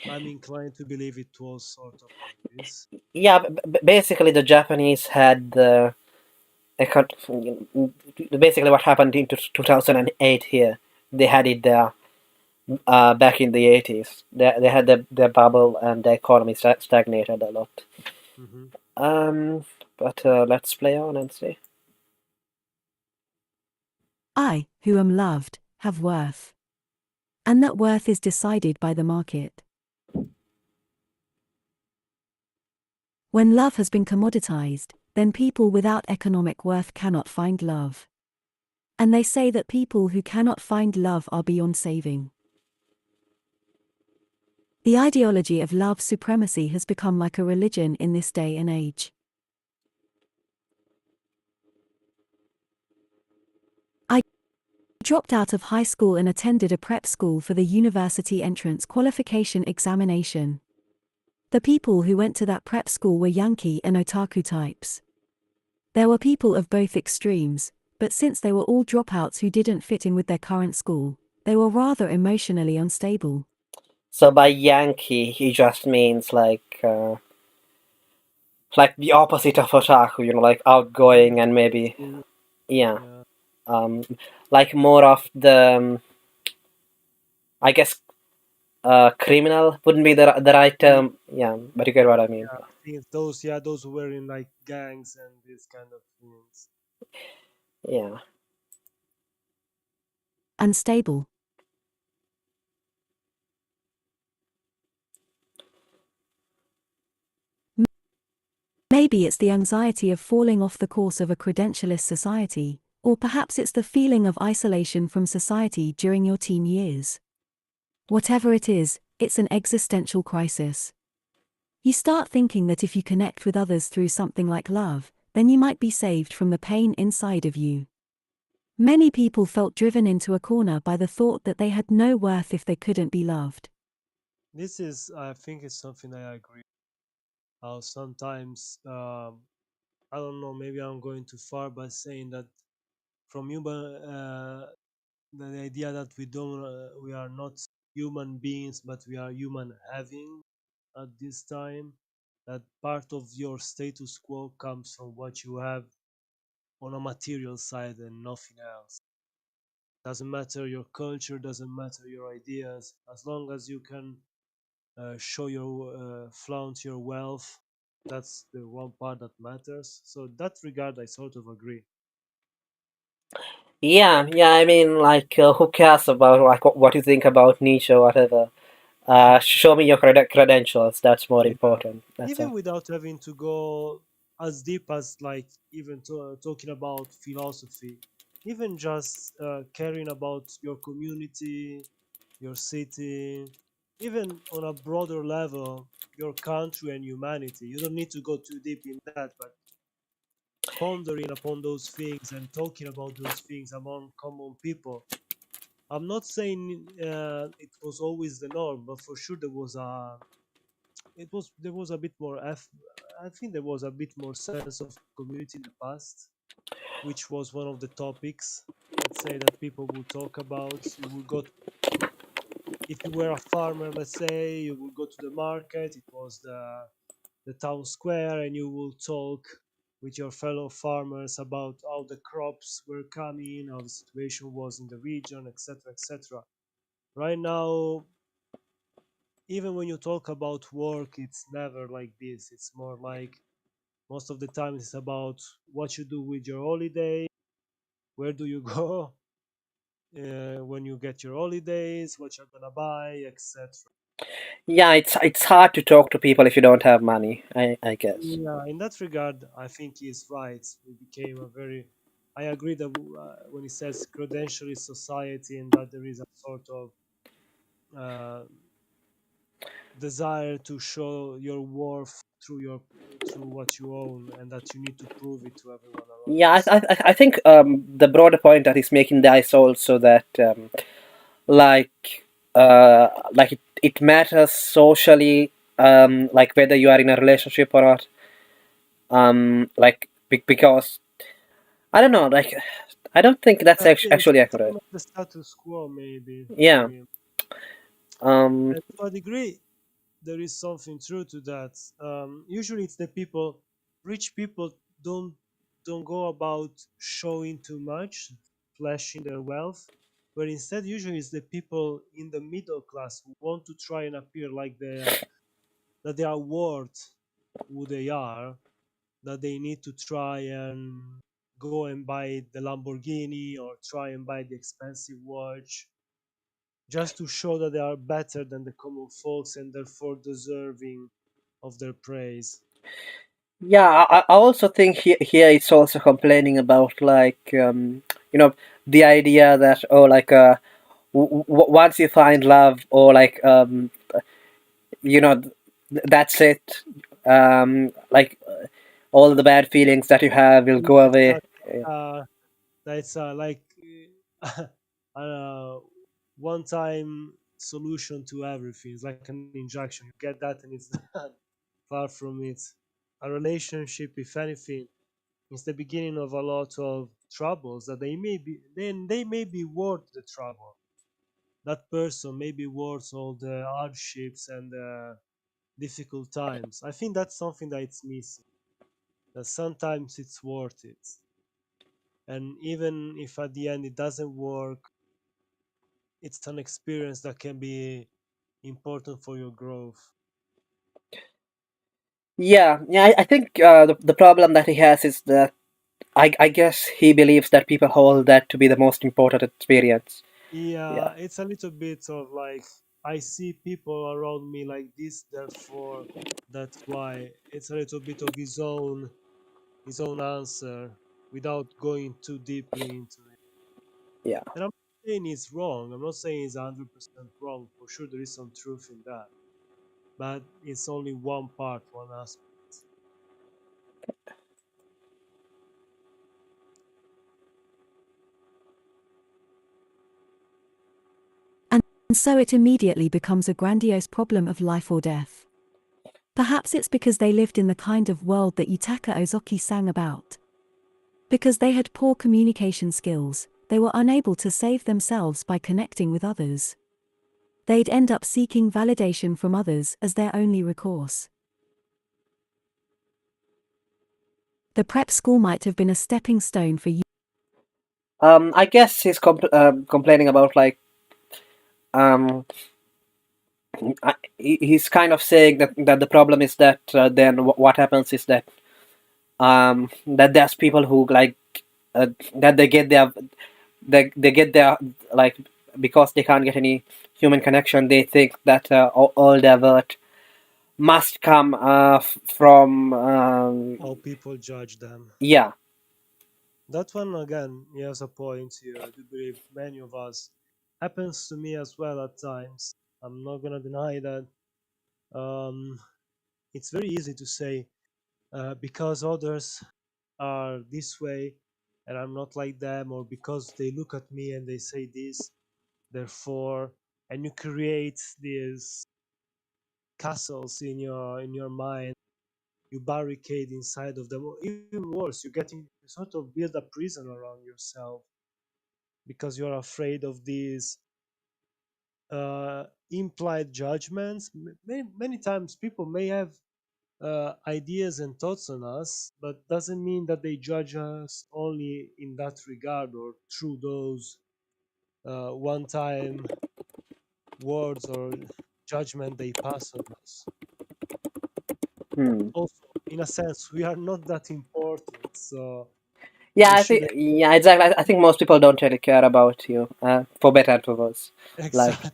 I'm inclined to believe it was sort of like this. Yeah, basically the Japanese had basically what happened in 2008 here. They had it there back in the 80s. They had their bubble and the economy stagnated a lot. Hmm. Um, but let's play on and see. I, who am loved, have worth. And that worth is decided by the market. When love has been commoditized, then people without economic worth cannot find love. And they say that people who cannot find love are beyond saving. The ideology of love supremacy has become like a religion in this day and age. I dropped out of high school and attended a prep school for the university entrance qualification examination. The people who went to that prep school were Yankee and otaku types. There were people of both extremes, but since they were all dropouts who didn't fit in with their current school, they were rather emotionally unstable. So by Yankee, he just means like the opposite of otaku, like outgoing and maybe Interesting. yeah, Yeah, um, like more of the I guess criminal wouldn't be the right yeah, term. Yeah, but you get what I mean. yeah. I think it's those, yeah, those who were in like gangs and these kind of things. Yeah. Unstable. Maybe it's the anxiety of falling off the course of a credentialist society, or perhaps it's the feeling of isolation from society during your teen years. Whatever it is, it's an existential crisis. You start thinking that if you connect with others through something like love, then you might be saved from the pain inside of you. Many people felt driven into a corner by the thought that they had no worth if they couldn't be loved. This is, I think, it's something I agree. How sometimes, I don't know, maybe I'm going too far by saying that from human, the idea that we are not human beings, but we are human having at this time. That part of your status quo comes from what you have on a material side and nothing else. Doesn't matter your culture, doesn't matter your ideas, as long as you can show your flaunt your wealth. That's the one part that matters. So that regard, I sort of agree. Yeah, yeah. I mean, like, who cares about like what you think about Nietzsche or whatever? Show me your credentials. That's more Yeah, important. That's even all. without having to go as deep as like even talking about philosophy, even just caring about your community, your city, even on a broader level, your country and humanity. You don't need to go too deep in that, but pondering upon those things and talking about those things among common people. I'm not saying it was always the norm, but for sure there was a bit more I think there was a bit more sense of community in the past, which was one of the topics. Let's say that people would talk about. You would go if you were a farmer. Let's say you would go to the market. It was the town square, and you will talk with your fellow farmers about how the crops were coming, how the situation was in the region, etc., etc. Right now, even when you talk about work, it's never like this. It's more like most of the time it's about what you do with your holiday, where do you go when you get your holidays, what you're gonna buy, etc. Yeah, it's hard to talk to people if you don't have money. I guess. Yeah, in that regard, I think he's right. We became a very. I agree that when he says credentialist society and that there is a sort of uh, desire to show your worth through what you own, and that you need to prove it to everyone around Yeah, you. I think the broader point that he's making there is also that like like it matters socially, like whether you are in a relationship or not, like because I don't know, like I don't think that's It's actually some accurate. of the status quo maybe for Yeah. him. um And to a degree, there is something true to that. Usually, it's the people, rich people don't go about showing too much, flashing their wealth, but instead, usually, it's the people in the middle class who want to try and appear like that they are worth who they are, that they need to try and go and buy the Lamborghini or try and buy the expensive watch just to show that they are better than the common folks and therefore deserving of their praise. yeah, I also think here it's also complaining about like the idea that oh like once you find love or like that's it, like all the bad feelings that you have will Yeah, go away. Yeah. that's like a one-time solution to everything. It's like an injection. You get that, and it's done. Far from it. A relationship, if anything, is the beginning of a lot of troubles that they may be. Then they may be worth the trouble. that person may be worth all the hardships and difficult times. I think that's something that it's missing. That sometimes it's worth it, and even if at the end it doesn't work, it's an experience that can be important for your growth. Yeah, yeah. I think the problem that he has is that I guess he believes that people hold that to be the most important experience. Yeah, Yeah, it's a little bit of like I see people around me like this, therefore that's why. It's a little bit of his own answer without going too deeply into it. yeah. And I'm not saying it's wrong. I'm not saying it's 100% wrong. For sure, there is some truth in that, but it's only one part, one aspect. And so it immediately becomes a grandiose problem of life or death. Perhaps it's because they lived in the kind of world that Yutaka Ozaki sang about. Because they had poor communication skills, they were unable to save themselves by connecting with others. They'd end up seeking validation from others as their only recourse. The prep school might have been a stepping stone for you. I guess he's complaining about like um he's kind of saying that the problem is that then what happens is that that there's people who like that they get their like because they can't get any human connection, they think that all their worth must come from How people judge them. yeah. That one again, he has a point here. I do believe many of us happens to me as well at times. I'm not gonna deny that. Um, it's very easy to say because others are this way and I'm not like them, or because they look at me and they say this, therefore, and you create these castles in your mind. You barricade inside of them, or even worse, you sort of build a prison around yourself because you're afraid of these implied judgments. Many times people may have ideas and thoughts on us, but doesn't mean that they judge us only in that regard or through those one-time words or judgment they pass on us. Hmm. Also, in a sense, we are not that important, so Yeah, we I think shouldn't. yeah, exactly. I think most people don't really care about you, for better and for worse. Like, Exactly.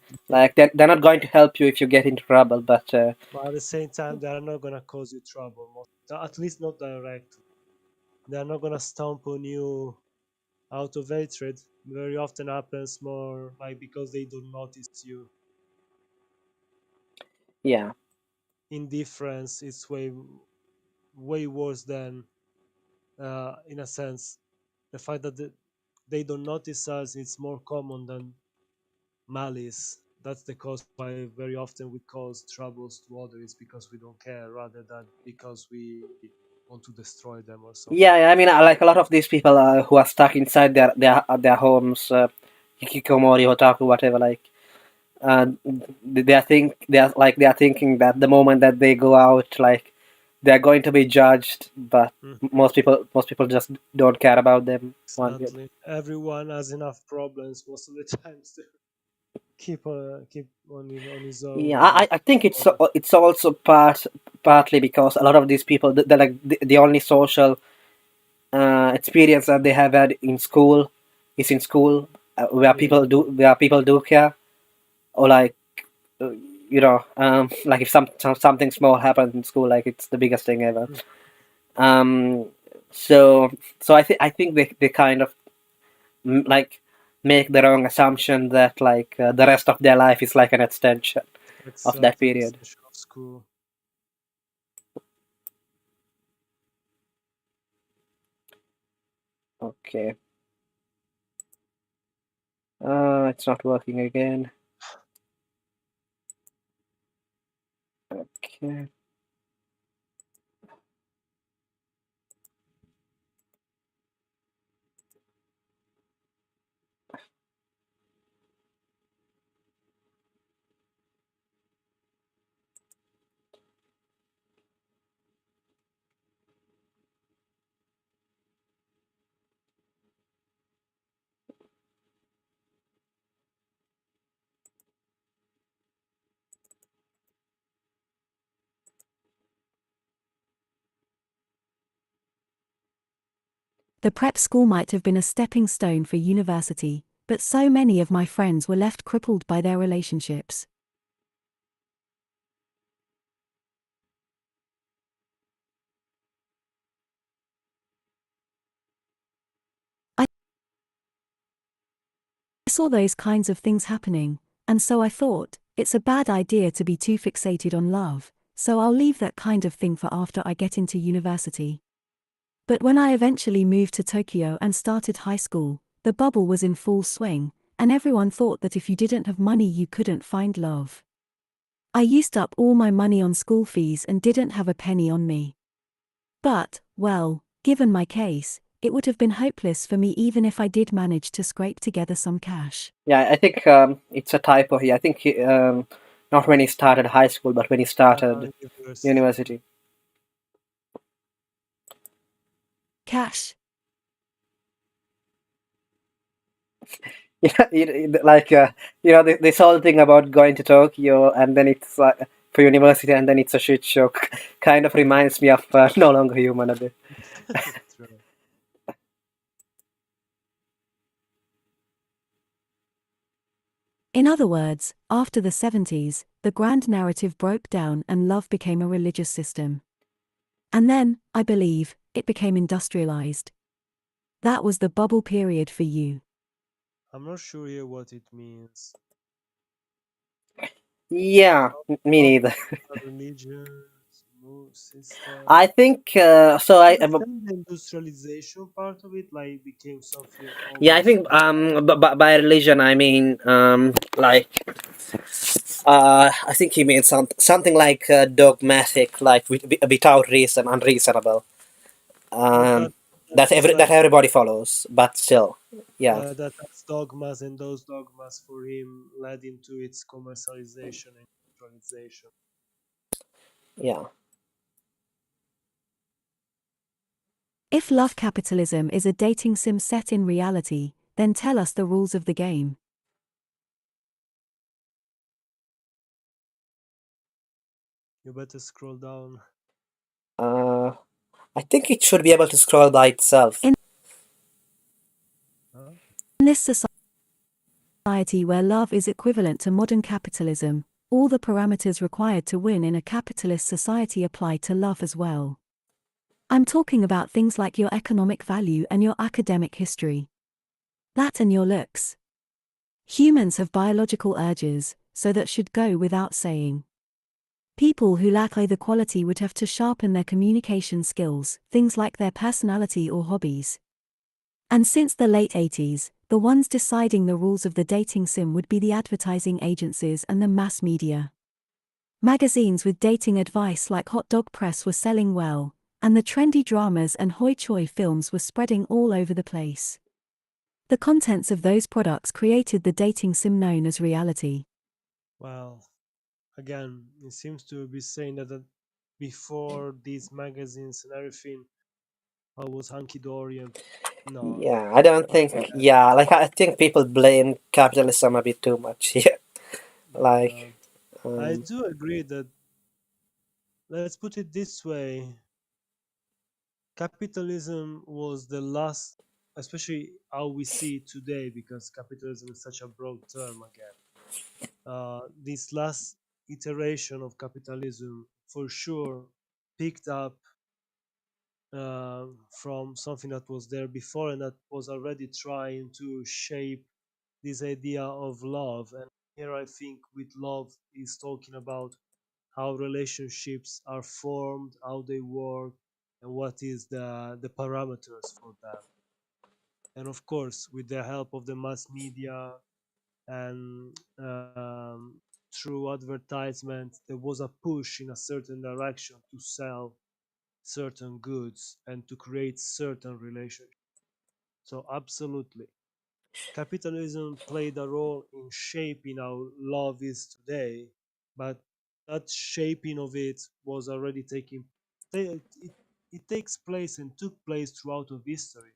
they're not going to help you if you get into trouble. But But at the same time, they are not gonna cause you trouble, at least not directly. They are not gonna stomp on you out of hatred. Very often happens more like because they don't notice you. yeah, Indifference is way worse than, in a sense, the fact that they don't notice us. It's more common than malice. That's the cause why very often we cause troubles to others because we don't care, rather than because we want to destroy them or yeah, something. yeah. I mean, like a lot of these people who are stuck inside their homes, hikikomori, otaku, whatever. Like, they are thinking that the moment that they go out, like they're going to be judged. But Mhm. most people just don't care about them one bit. Exactly. Everyone has enough problems most of the times to keep on his own Yeah, and I think bother. it's also partly because a lot of these people they're like the only social experience that they have had in school is in school, Yeah. where people do care, or like uh, like if something small happens in school, like it's the biggest thing ever. Mm. um so I think they kind of like make the wrong assumption that like the rest of their life is like an extension of that Exactly. period. Extension of school. Okay. It's not working again. Okay. The prep school might have been a stepping stone for university, but so many of my friends were left crippled by their relationships. I saw those kinds of things happening, and so I thought, it's a bad idea to be too fixated on love, so I'll leave that kind of thing for after I get into university. But when I eventually moved to Tokyo and started high school, the bubble was in full swing, and everyone thought that if you didn't have money you couldn't find love. I used up all my money on school fees and didn't have a penny on me. But, well, given my case, it would have been hopeless for me even if I did manage to scrape together some cash. Yeah, I think it's a typo here. I think not when he started high school, but when he started university. Cash. Yeah, like this whole thing about going to Tokyo and then it's for university and then it's a shit show. Kind of reminds me of No Longer Human a bit. True. In other words, after the 70s, the grand narrative broke down and love became a religious system. And then, I believe, it became industrialized. That was the bubble period for you. I'm not sure here what it means. Yeah, me neither. Religions, system. I think so. I understand the industrialization part of it, like became something Yeah, I almost. think by religion I mean like I think he means something like dogmatic, like without reason, unreasonable. But that Um, that is that like everybody follows, but still, yeah, that has dogmas, and those dogmas for him led into its commercialization and industrialization. yeah. If love capitalism is a dating sim set in reality, then tell us the rules of the game. You better scroll down. Uh, I think it should be able to scroll by itself. In Huh? this society where love is equivalent to modern capitalism, all the parameters required to win in a capitalist society apply to love as well. I'm talking about things like your economic value and your academic history. That and your looks. Humans have biological urges, so that should go without saying. People who lack either quality would have to sharpen their communication skills, things like their personality or hobbies. And since the late 80s, the ones deciding the rules of the dating sim would be the advertising agencies and the mass media. Magazines with dating advice like Hot Dog Press were selling well, and the trendy dramas and hoi choi films were spreading all over the place. The contents of those products created the dating sim known as reality. Well, again, it seems to be saying that before these magazines and everything, I was hunky dory and no. Yeah, I don't think. Yeah, like I think people blame capitalism a bit too much here. Like, Yeah, I do agree that, let's put it this way, capitalism was the last, especially how we see it today, because capitalism is such a broad term again. This last iteration of capitalism for sure picked up from something that was there before and that was already trying to shape this idea of love. And here I think with love is talking about how relationships are formed, how they work, and what is the parameters for them. And of course, with the help of the mass media and through advertisement, there was a push in a certain direction to sell certain goods and to create certain relationships. So, absolutely, capitalism played a role in shaping how love is today, but that shaping of it was already taking it takes place and took place throughout of history.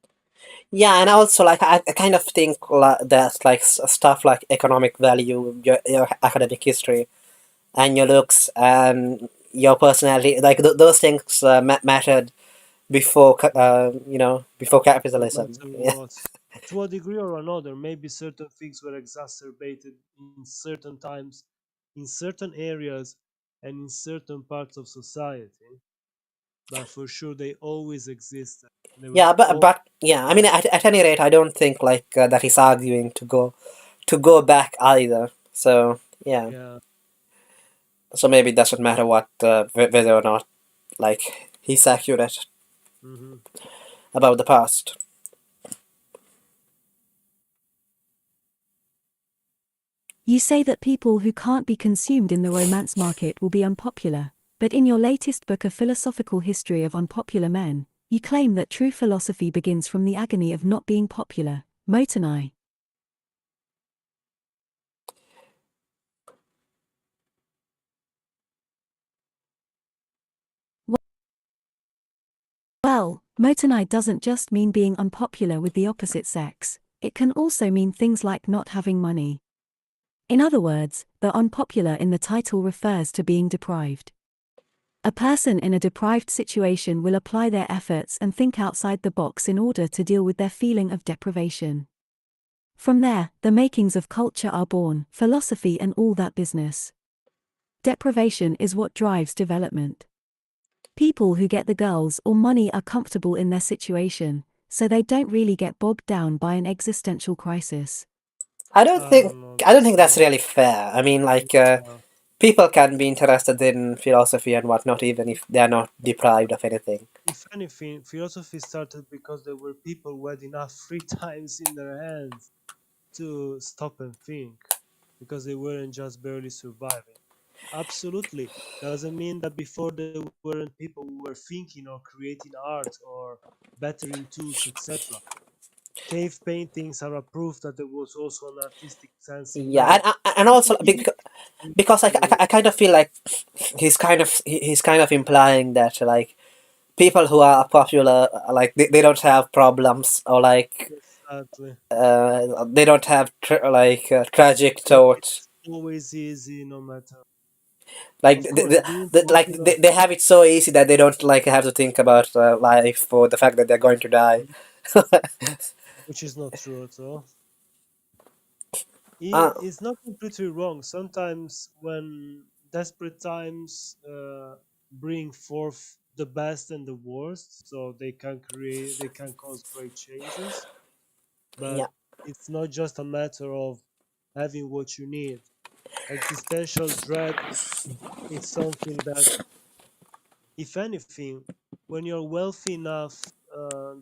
yeah, and also like I kind of think that like stuff like economic value, your academic history, and your looks and your personality, like those things mattered before before no capitalism. matter Yeah, what. To a degree or another, maybe certain things were exacerbated in certain times, in certain areas, and in certain parts of society. But for sure, they always existed. They were yeah, but all yeah, I mean, there. at any rate, I don't think like that he's arguing to go back either. So yeah, Yeah. so maybe it doesn't matter what whether or not like he's accurate Hmm. about the past. You say that people who can't be consumed in the romance market will be unpopular, but in your latest book, A Philosophical History of Unpopular Men, you claim that true philosophy begins from the agony of not being popular. Motonai. Well, Motonai doesn't just mean being unpopular with the opposite sex, it can also mean things like not having money. In other words, the unpopular in the title refers to being deprived. A person in a deprived situation will apply their efforts and think outside the box in order to deal with their feeling of deprivation. From there, the makings of culture are born, philosophy and all that business. Deprivation is what drives development. People who get the girls or money are comfortable in their situation, so they don't really get bogged down by an existential crisis. I don't I think don't I don't think that's understand. really fair. I mean, like Yeah. people can be interested in philosophy and whatnot even if they are not deprived of anything. If anything, philosophy started because there were people who had enough free times in their hands to stop and think, because they weren't just barely surviving. Absolutely. Doesn't mean that before there weren't people who were thinking or creating art or bettering tools, etc. Cave paintings are a proof that there was also an artistic sense in Yeah, men. and also Even because to, I kind of feel like he's kind of implying that like people who are popular like they don't have problems or like exactly. they don't have tragic thoughts. It's always easy, no matter. Like Of course, being popular, they have it so easy that they don't like have to think about life or the fact that they're going to die. which is not true at all. uh, It's not completely wrong. Sometimes, when desperate times bring forth the best and the worst, so they can cause great changes. yeah, But it's not just a matter of having what you need. Existential dread is something that, if anything, when you're wealthy enough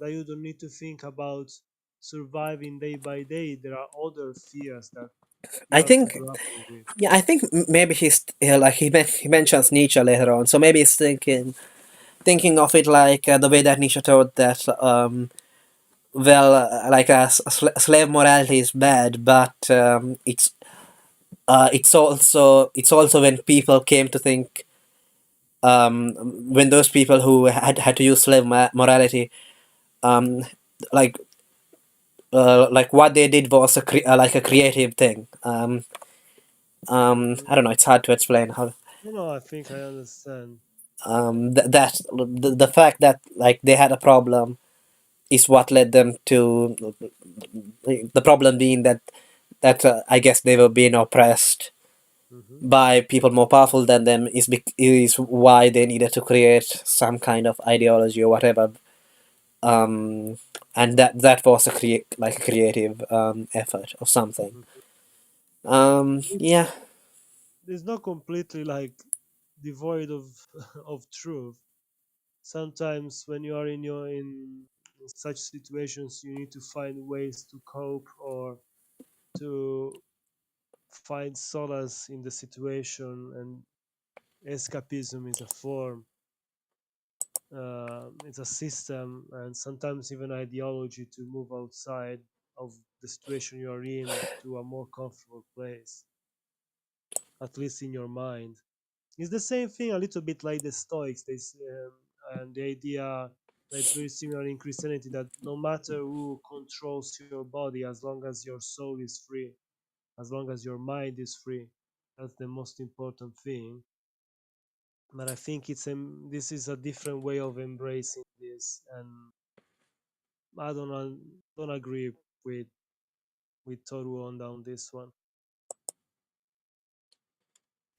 that you don't need to think about surviving day by day, there are other fears that you I have to think grapple with. yeah, I think maybe he's like he mentions Nietzsche later on, so maybe he's thinking of it like the way that Nietzsche thought that well like slave morality is bad, but it's also when people came to think when those people who had to use morality um, like like what they did was like a creative thing. Mhm. I don't know. It's hard to explain how No, no, I think I understand. that the fact that like they had a problem is what led them to the problem being that I guess they were being oppressed Hmm. by people more powerful than them is why they needed to create some kind of ideology or whatever. Um, and that was a creative effort or something. Hmm. Yeah, It's it's not completely like devoid of of truth. Sometimes when you are in such situations, you need to find ways to cope or to find solace in the situation, and escapism is a form, it's a system, and sometimes even ideology to move outside of the situation you are in to a more comfortable place, at least in your mind. It's the same thing, a little bit like the Stoics. And the idea that it's very similar in Christianity, that no matter who controls your body, as long as your soul is free, as long as your mind is free, that's the most important thing. but I think this is a different way of embracing this, and I don't agree with Toru on this one.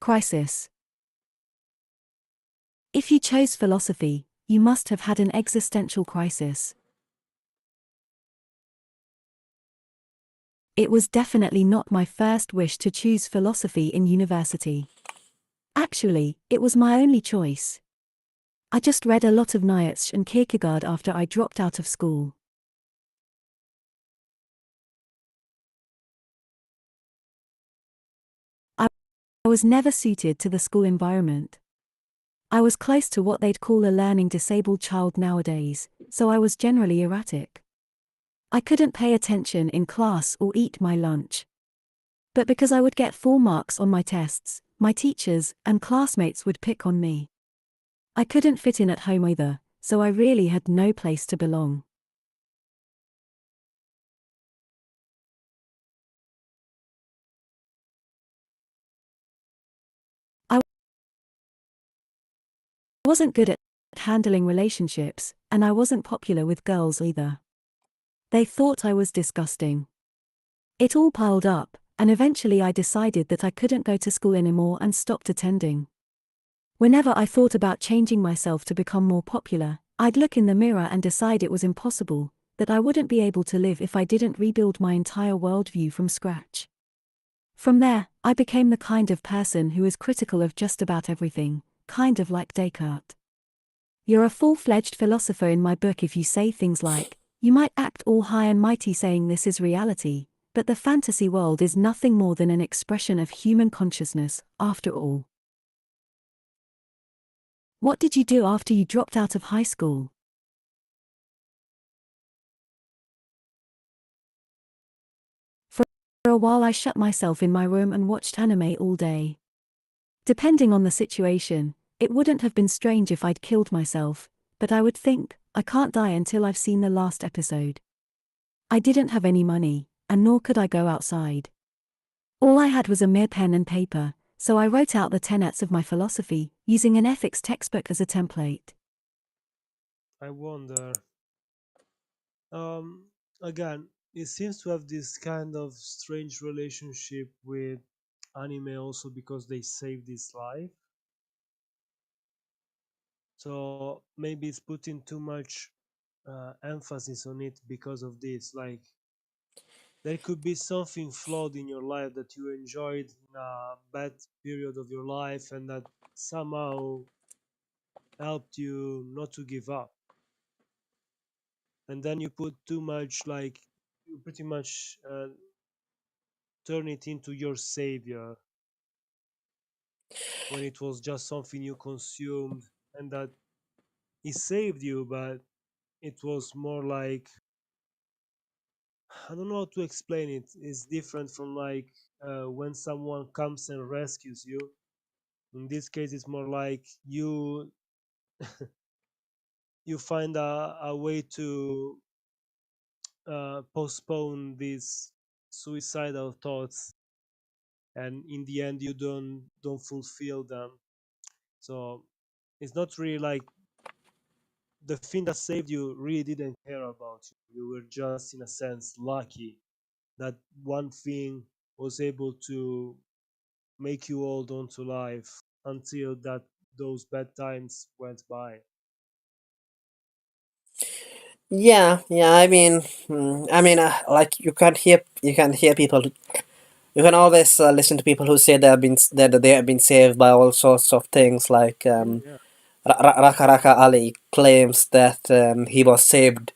Crisis. If you chose philosophy, you must have had an existential crisis. It was definitely not my first wish to choose philosophy in university. Actually, it was my only choice. I just read a lot of Nietzsche and Kierkegaard after I dropped out of school. I was never suited to the school environment. I was close to what they'd call a learning disabled child nowadays, so I was generally erratic. I couldn't pay attention in class or eat my lunch. But because I would get full marks on my tests, my teachers and classmates would pick on me. I couldn't fit in at home either, so I really had no place to belong. I wasn't good at handling relationships, and I wasn't popular with girls either. They thought I was disgusting. It all piled up, and eventually I decided that I couldn't go to school anymore and stopped attending. Whenever I thought about changing myself to become more popular, I'd look in the mirror and decide it was impossible, that I wouldn't be able to live if I didn't rebuild my entire worldview from scratch. From there, I became the kind of person who is critical of just about everything, kind of like Descartes. You're a full-fledged philosopher in my book if you say things like, you might act all high and mighty saying this is reality, but the fantasy world is nothing more than an expression of human consciousness, after all. What did you do after you dropped out of high school? For a while I shut myself in my room and watched anime all day. Depending on the situation, it wouldn't have been strange if I'd killed myself, but I would think, I can't die until I've seen the last episode. I didn't have any money, and nor could I go outside. All I had was a mere pen and paper, so I wrote out the tenets of my philosophy, using an ethics textbook as a template. I wonder. Um, Again, it seems to have this kind of strange relationship with anime also because they saved his life. So maybe it's putting too much emphasis on it because of this. Like there could be something flawed in your life that you enjoyed in a bad period of your life and that somehow helped you not to give up. And then you put too much, like you pretty much turn it into your savior when it was just something you consumed and that it saved you, but it was more like, I don't know how to explain it. It's different from like when someone comes and rescues you. In this case, it's more like you find a way to postpone these suicidal thoughts, and in the end, you don't fulfill them. So it's not really like the thing that saved you really didn't care about you. You were just, in a sense, lucky that one thing was able to make you hold on to life until that those bad times went by. Yeah, yeah. Like you can hear people. You can always listen to people who say that they have been saved by all sorts of things. Like Yeah, yeah, Raka Raka Ali claims that he was saved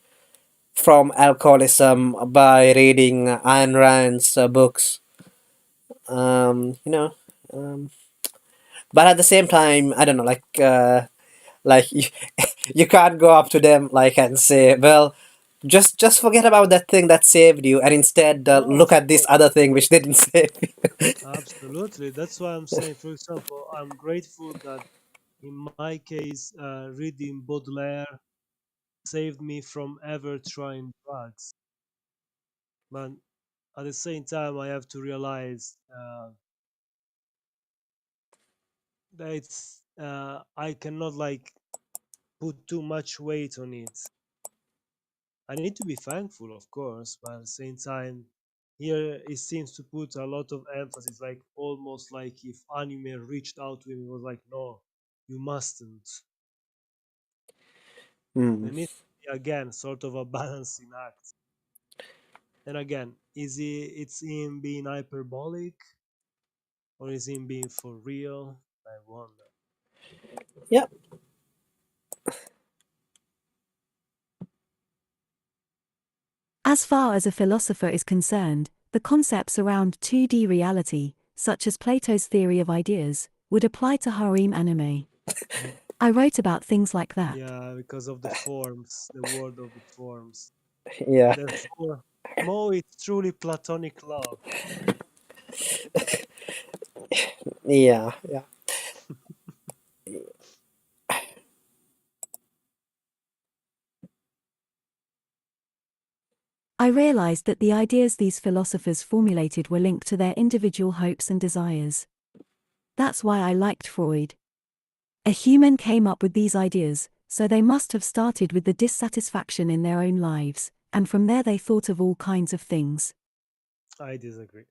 from alcoholism by reading Ayn Rand's books. You know, um, but at the same time, I don't know, like you can't go up to them like and say, well, just forget about that thing that saved you, and instead no, look of at this course, other thing which didn't save you. absolutely. That's why I'm saying, for example, I'm grateful that in my case, reading Baudelaire saved me from ever trying drugs. But at the same time, I have to realize that I cannot like put too much weight on it. I need to be thankful, of course, but at the same time, here it seems to put a lot of emphasis, like almost like if anime reached out to him, it was like, no, you mustn't. Mm. There needs to be again sort of a balancing act. And again, it's him being hyperbolic or is him being for real? I wonder. Yeah. As far as a philosopher is concerned, the concepts around 2D reality, such as Plato's theory of ideas, would apply to harem anime. I wrote about things like that. Yeah, because of the forms, the word of the forms. Yeah. Therefore, Mo is truly platonic love. Yeah. Yeah. I realized that the ideas these philosophers formulated were linked to their individual hopes and desires. That's why I liked Freud. A human came up with these ideas, so they must have started with the dissatisfaction in their own lives, and from there they thought of all kinds of things. I disagree.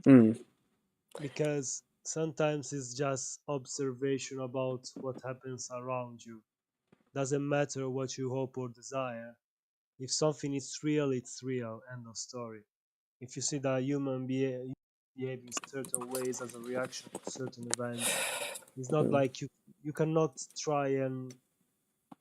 Mm. Because sometimes it's just observation about what happens around you. Doesn't matter what you hope or desire. If something is real, it's real. End of story. If you see that human behave in certain ways as a reaction to certain events, it's not like you cannot try and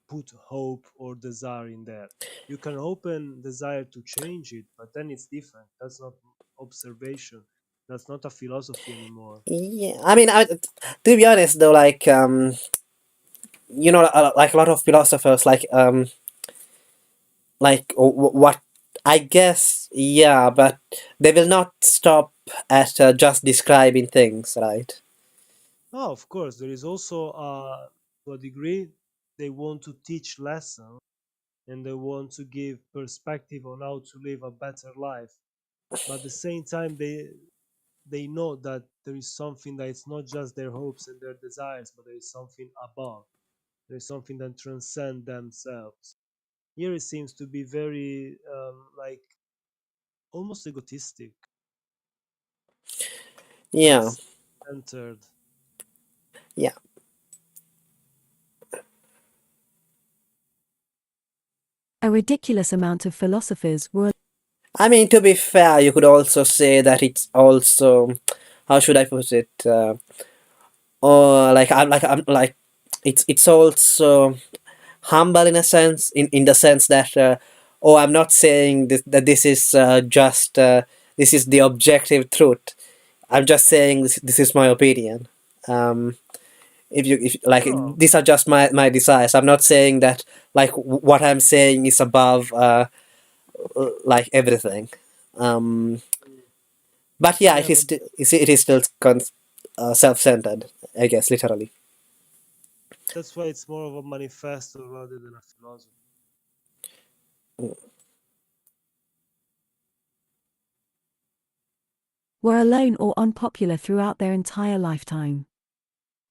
put hope or desire in there. You can hope and desire to change it, but then it's different. That's not observation. That's not a philosophy anymore. Yeah. I mean, to be honest, though, like a lot of philosophers, what I guess, yeah, but they will not stop at just describing things, right? Oh, of course, there is also, to a degree, they want to teach lessons and they want to give perspective on how to live a better life. But at the same time, they know that there is something that it's not just their hopes and their desires, but there is something above. There is something that transcends themselves. Here it seems to be very like almost egotistic, like Yeah, centered. yeah. A ridiculous amount of philosophers were I mean, to be fair, you could also say that it's also, how should I put it? Or I'm like, it's also humble in a sense, in the sense that, oh, I'm not saying that this is just this is the objective truth. I'm just saying this is my opinion. Um, if like Oh, these are just my desires. I'm not saying that like what I'm saying is above like everything. Um, but yeah, yeah, but it is still self-centered, I guess, literally. that's why it's more of a manifesto rather than a philosophy. were alone or unpopular throughout their entire lifetime.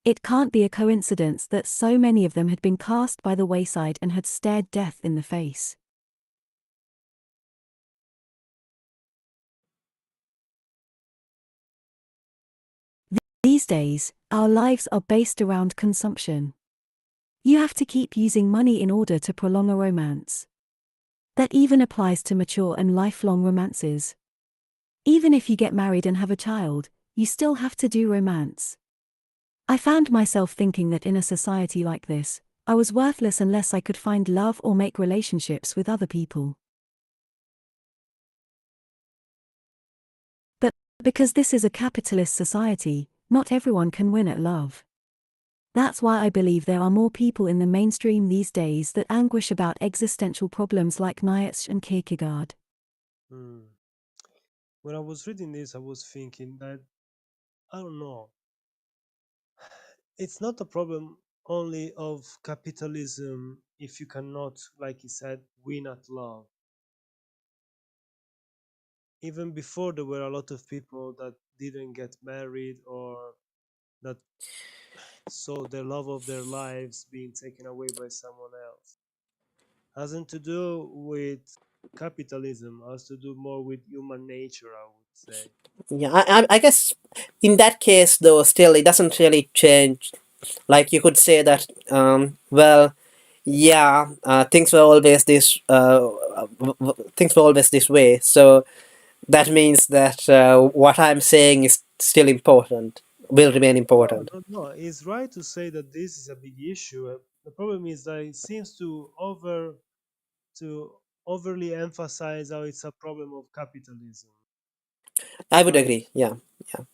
It can't be a coincidence that so many of them had been cast by the wayside and had stared death in the face. These days, our lives are based around consumption. You have to keep using money in order to prolong a romance. That even applies to mature and lifelong romances. Even if you get married and have a child, you still have to do romance. I found myself thinking that in a society like this, I was worthless unless I could find love or make relationships with other people. But because this is a capitalist society, not everyone can win at love. That's why I believe there are more people in the mainstream these days that anguish about existential problems like Nietzsche and Kierkegaard. Hmm. When I was reading this, I was thinking that I don't know. It's not a problem only of capitalism if you cannot, like he said, win at love. Even before, there were a lot of people that didn't get married or that saw the love of their lives being taken away by someone else. Hasn't to do with capitalism, has to do more with human nature, I would say. Yeah, I guess in that case, though, still it doesn't really change. Like you could say that, well, yeah, things were always this way. So that means that what I'm saying is still important, will remain No, important. no, no. It's right to say that this is a big issue. The problem is that it seems to overly emphasize how it's a problem of capitalism. I would Like agree. Yeah, yeah,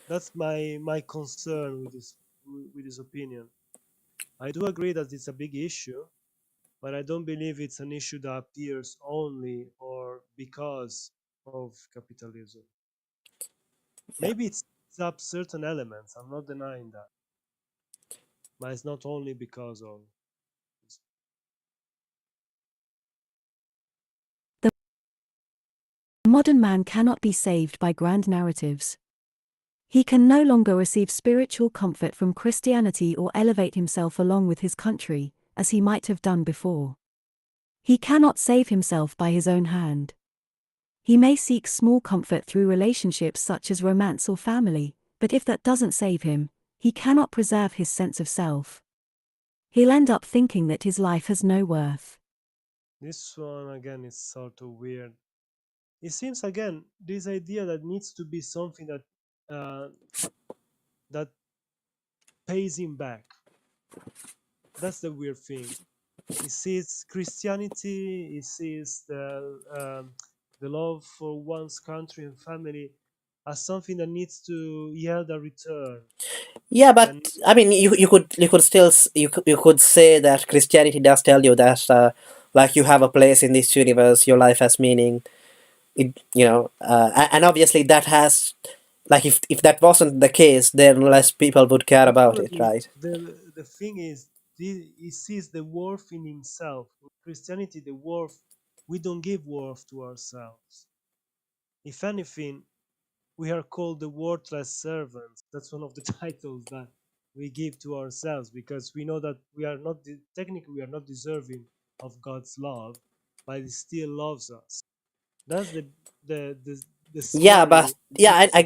that's my concern with this opinion. I do agree that it's a big issue, but I don't believe it's an issue that appears only or because of capitalism. yeah. Maybe it's up certain elements. I'm not denying that, but it's not only because of. The modern man cannot be saved by grand narratives. He can no longer receive spiritual comfort from Christianity or elevate himself along with his country, as he might have done before. He cannot save himself by his own hand. He may seek small comfort through relationships such as romance or family, but if that doesn't save him, he cannot preserve his sense of self. He'll end up thinking that his life has no worth. This one again is sort of weird. It seems again this idea that needs to be something that pays him back. That's the weird thing. He sees Christianity, he sees the love for one's country and family as something that needs to yield a return. Yeah, but And I mean, you could still you could say that Christianity does tell you that like you have a place in this universe, your life has meaning. And obviously that has, like, if that wasn't the case, then less people would care the about problem it, is right? the thing is he sees the worth in himself. In Christianity, the worth, we don't give worth to ourselves. If anything, we are called the worthless servants. That's one of the titles that we give to ourselves because we know that we are not technically we are not deserving of God's love, but He still loves us. That's the the, the Yeah, but scary yeah, message. I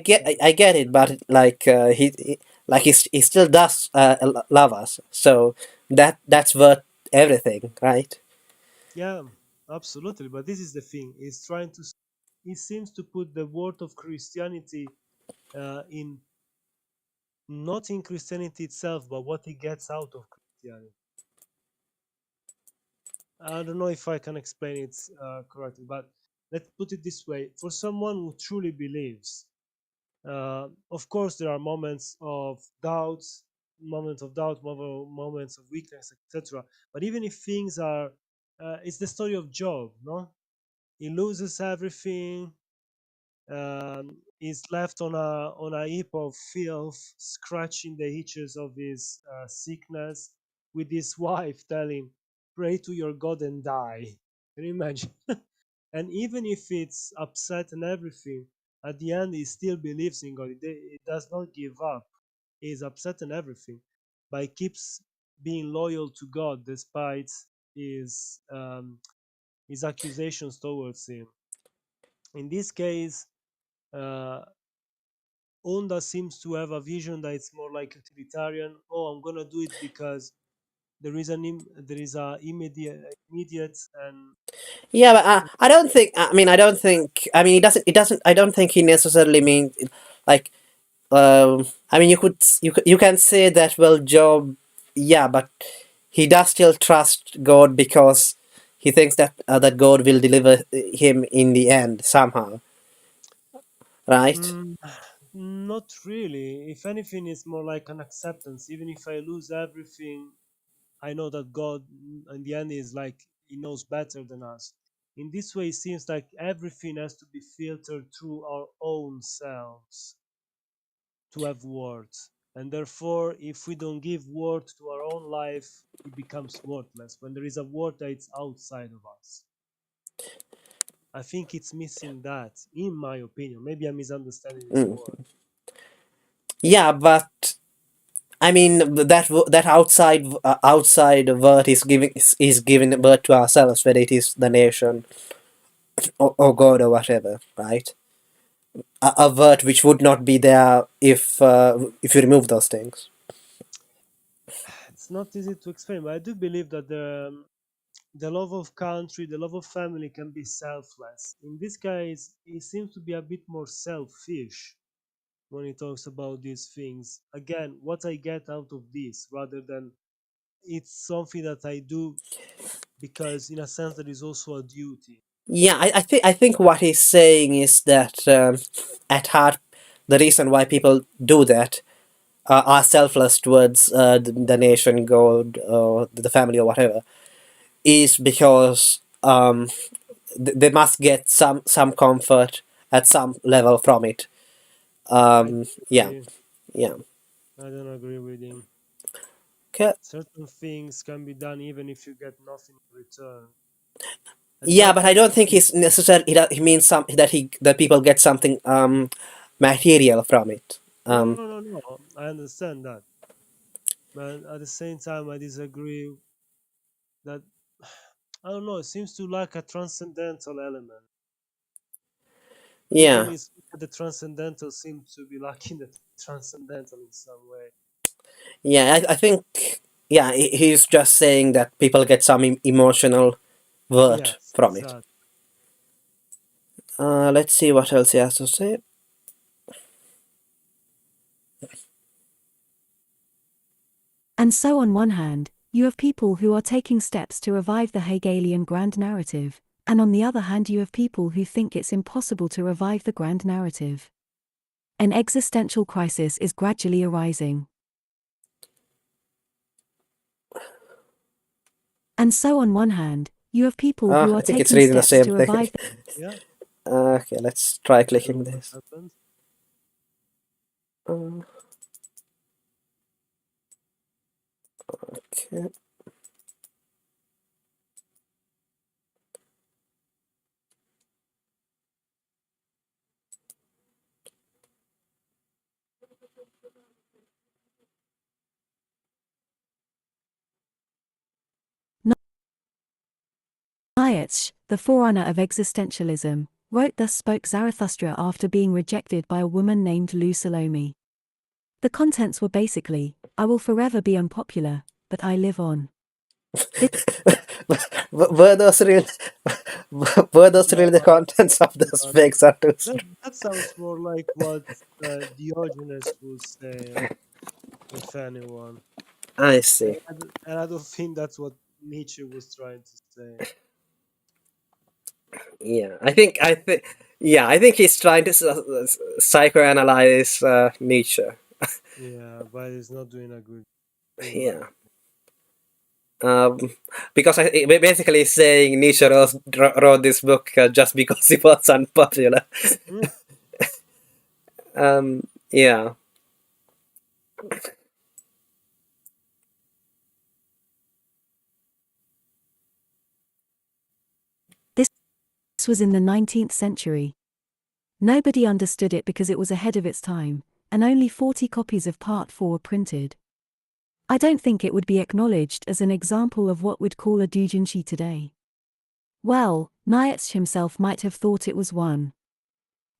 get it, but like he still does love us, so that's worth everything, right? Yeah, absolutely. But this is the thing. He's trying to. He seems to put the word of Christianity in not in Christianity itself, but what he gets out of Christianity. I don't know if I can explain it correctly, but let's put it this way: for someone who truly believes, of course, there are moments of doubt, moments of weakness, etc. But even if things are, it's the story of Job, no? He loses everything, is left on a heap of filth, scratching the itches of his sickness, with his wife telling, "Pray to your God and die." Can you imagine? And even if it's upset and everything, at the end he still believes in God. He does not give up. He's upset and everything, but he keeps being loyal to God despite his um, his accusations towards him. In this case, uh, Honda seems to have a vision that it's more like utilitarian. Oh, I'm gonna do it because there is a immediate and Yeah, but I don't think. I mean, I don't think. I mean, it doesn't. I don't think he necessarily means like. I mean, you can say that. Well, Job, yeah, but he does still trust God because he thinks that God will deliver him in the end somehow, right? mm, not really. If anything, it's more like an acceptance. Even if I lose everything, I know that God, in the end, is like He knows better than us. In this way, it seems like everything has to be filtered through our own selves to have worth. And therefore, if we don't give worth to our own life, it becomes worthless. When there is a worth that it's outside of us, I think it's missing that, in my opinion. Maybe I'm misunderstanding his Mm. word. Yeah, but I mean that outside word is giving birth to ourselves, whether it is the nation or God or whatever, right? A word which would not be there if you remove those things. It's not easy to explain, but I do believe that the love of country, the love of family can be selfless. In this case, he seems to be a bit more selfish when he talks about these things. Again, what I get out of this, rather than it's something that I do because, in a sense, that is also a duty. Yeah, I think what he's saying is that at heart, the reason why people do that are selfless towards the nation, God, or the family, or whatever, is because they must get some comfort at some level from it. I Yeah, disagree. yeah. I don't agree with him. Okay. Certain things can be done even if you get nothing in return. And Yeah, that but I can don't think be, he's necessarily he means some that people get something material from it. no, no, no, no. I understand that. But at the same time, I disagree that, I don't know, it seems to lack a transcendental element. Even Yeah, if the transcendental seems to be lacking the transcendental in some way. yeah. I think yeah he's just saying that people get some emotional worth Yes, from it. exactly. Let's see what else he has to say. And so, on one hand, you have people who are taking steps to revive the Hegelian grand narrative, and on the other hand, you have people who think it's impossible to revive the grand narrative. An existential crisis is gradually arising. And so, on one hand, you have people who I are think it's taking reading the steps same to thing. revive the Yeah, Okay, let's try I don't clicking know what this. happened. Uh, okay. Nietzsche, the forerunner of existentialism, wrote Thus Spoke Zarathustra after being rejected by a woman named Lou Salome. The contents were basically, I will forever be unpopular, but I live on. Were those real? Were those No, really the contents of those no, fake Zarathustra? that sounds more like what Diogenes would say, if anyone. I see. And I don't think that's what Nietzsche was trying to say. Yeah, I think he's trying to psychoanalyze Nietzsche. Yeah, but he's not doing a good, in my Yeah. Um, because basically he's saying Nietzsche wrote this book just because he was unpopular. opinion. Yeah. This was in the 19th century. Nobody understood it because it was ahead of its time, and only 40 copies of Part 4 were printed. I don't think it would be acknowledged as an example of what we'd call a doujinshi today. Well, Nietzsche himself might have thought it was one.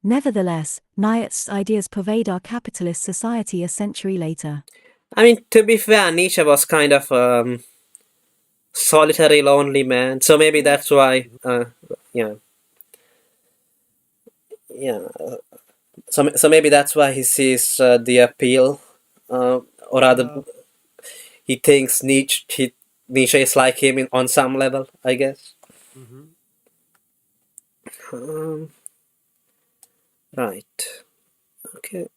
Nevertheless, Nietzsche's ideas pervade our capitalist society a century later. I mean, to be fair, Nietzsche was kind of solitary, lonely man. So maybe Yeah. that's why. Yeah, yeah. So maybe that's why he sees the appeal, or rather, Yeah. he thinks Nietzsche is like him on some level, I guess. Hmm. Um, right. Okay.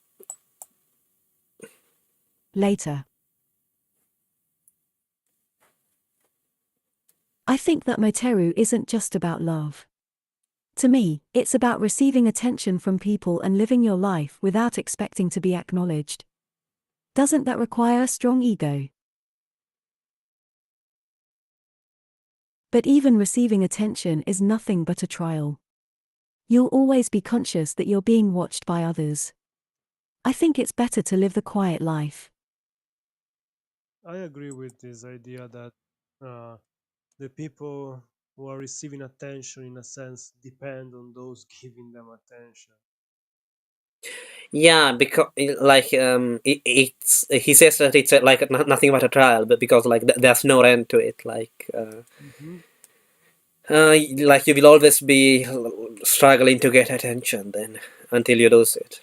Later. I think that Moteru isn't just about love. To me, it's about receiving attention from people and living your life without expecting to be acknowledged. Doesn't that require a strong ego? But even receiving attention is nothing but a trial. You'll always be conscious that you're being watched by others. I think it's better to live the quiet life. I agree with this idea that uh, the people who are receiving attention, in a sense, depend on those giving them attention. Yeah, because like it's he says that it's like nothing but a trial, but because like there's no end to it. Hmm. Like you will always be struggling to get attention then until you lose it.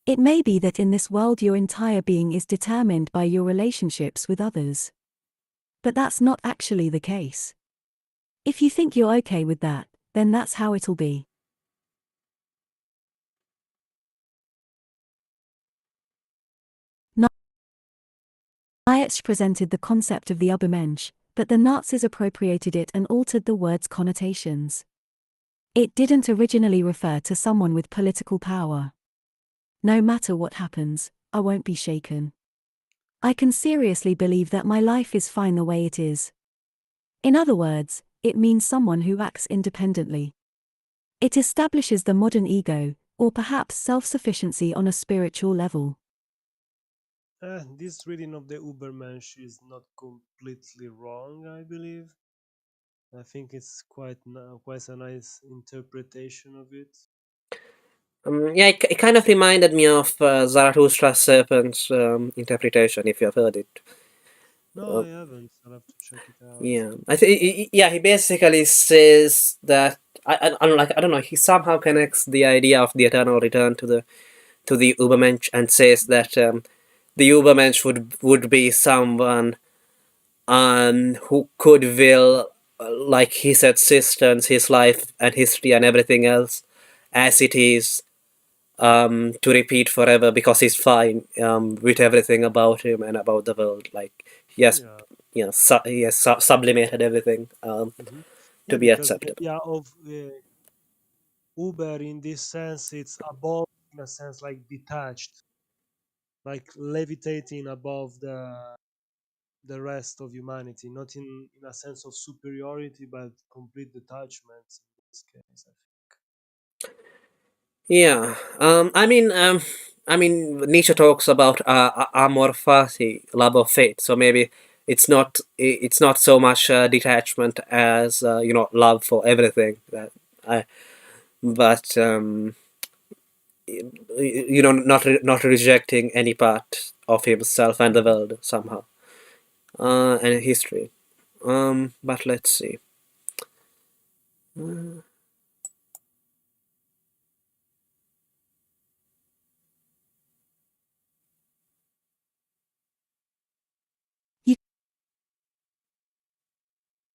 It may be that in this world your entire being is determined by your relationships with others. But that's not actually the case. If you think you're okay with that, then that's how it'll be. Nietzsche presented the concept of the Übermensch, but the Nazis appropriated it and altered the word's connotations. It didn't originally refer to someone with political power. No matter what happens, I won't be shaken. I can seriously believe that my life is fine the way it is. In other words, it means someone who acts independently. It establishes the modern ego, or perhaps self-sufficiency on a spiritual level. This reading of the Ubermensch is not completely wrong, I believe. I think it's quite a nice interpretation of it. Yeah, it kind of reminded me of Zarathustra's serpent's interpretation, if you have heard it. No, Uh, I haven't. I'll have to check it out. yeah, I think yeah, he basically says that I don't know. He somehow connects the idea of the eternal return to the Ubermensch and says that the Ubermensch would be someone who could will like his existence, his life and history and everything else as it is to repeat forever because he's fine with everything about him and about the world. Like he has, Yeah. he has sublimated everything Hmm. to Yeah, be because the acceptable. idea of Uber in this sense, it's above, in a sense, like detached, like levitating above the rest of humanity, not in a sense of superiority, but complete detachment in this case. Yeah, I mean, Nietzsche talks about amor fati, love of fate. So maybe it's not so much detachment as love for everything. That I, but not rejecting any part of himself and the Mhm. world somehow, and history. But let's see. You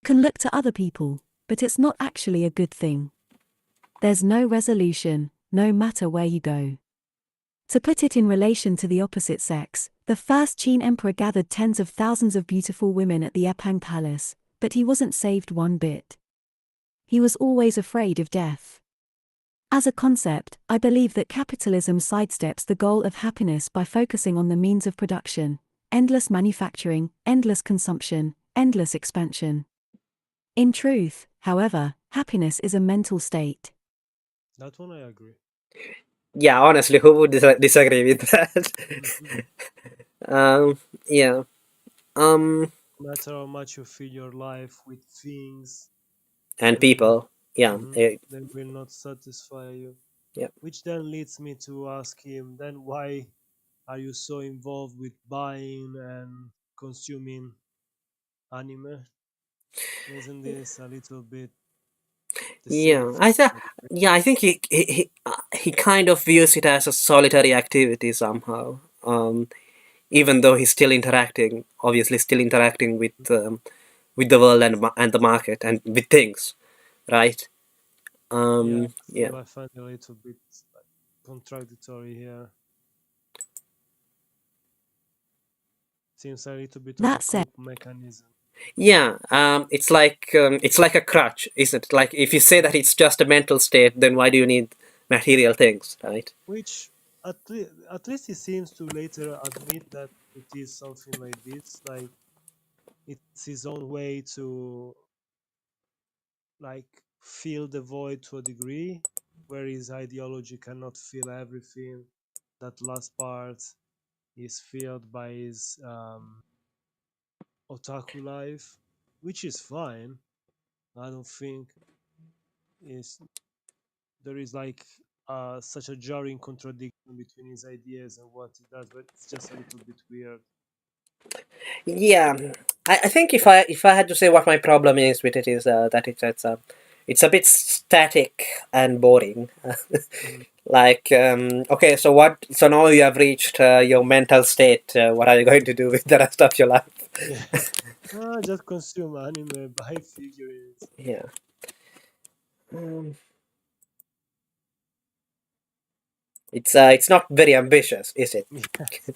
can look to other people, but it's not actually a good thing. There's no resolution, no matter where you go. To put it in relation to the opposite sex, the first Qin emperor gathered tens of thousands of beautiful women at the Epang Palace, but he wasn't saved one bit. He was always afraid of death. As a concept, I believe that capitalism sidesteps the goal of happiness by focusing on the means of production, endless manufacturing, endless consumption, endless expansion. In truth, however, happiness is a mental state. That one I agree. Yeah, honestly, who would disagree with that? Mhm. Yeah. Um, No matter how much you fill your life with things, and they will, people. Yeah. they will not satisfy you. Yeah. Which then leads me to ask him, then why are you so involved with buying and consuming anime? Isn't this a little bit the same Yeah. thing? Yeah. I think he kind of views it as a solitary activity somehow. Even though he's still interacting, obviously still interacting with the world and the market and with things, right? Yeah, Yeah. still I find it a little bit like contradictory here. Seems a little bit of a That said, cope mechanism. Yeah, it's like a crutch, isn't it? Like if you say that Mhm. it's just a mental state, then why do you need material things, right? Which at least he seems to later admit that it is something like this. Like it's his own way to like fill the void to a degree. where his ideology cannot fill everything. That last part is filled by his otaku life, which is fine. I don't think is there is like such a jarring contradiction between his ideas and what he does, but it's just a little bit weird. Yeah, I think if I had to say what my problem is with it is that it's a bit static and boring. Mhm. Like, okay, so what? So now you have reached your mental state. What are you going to do with the rest of your life? Yeah, just consume anime, buy figurines. Yeah. Um, it's not very ambitious, is it? Yes.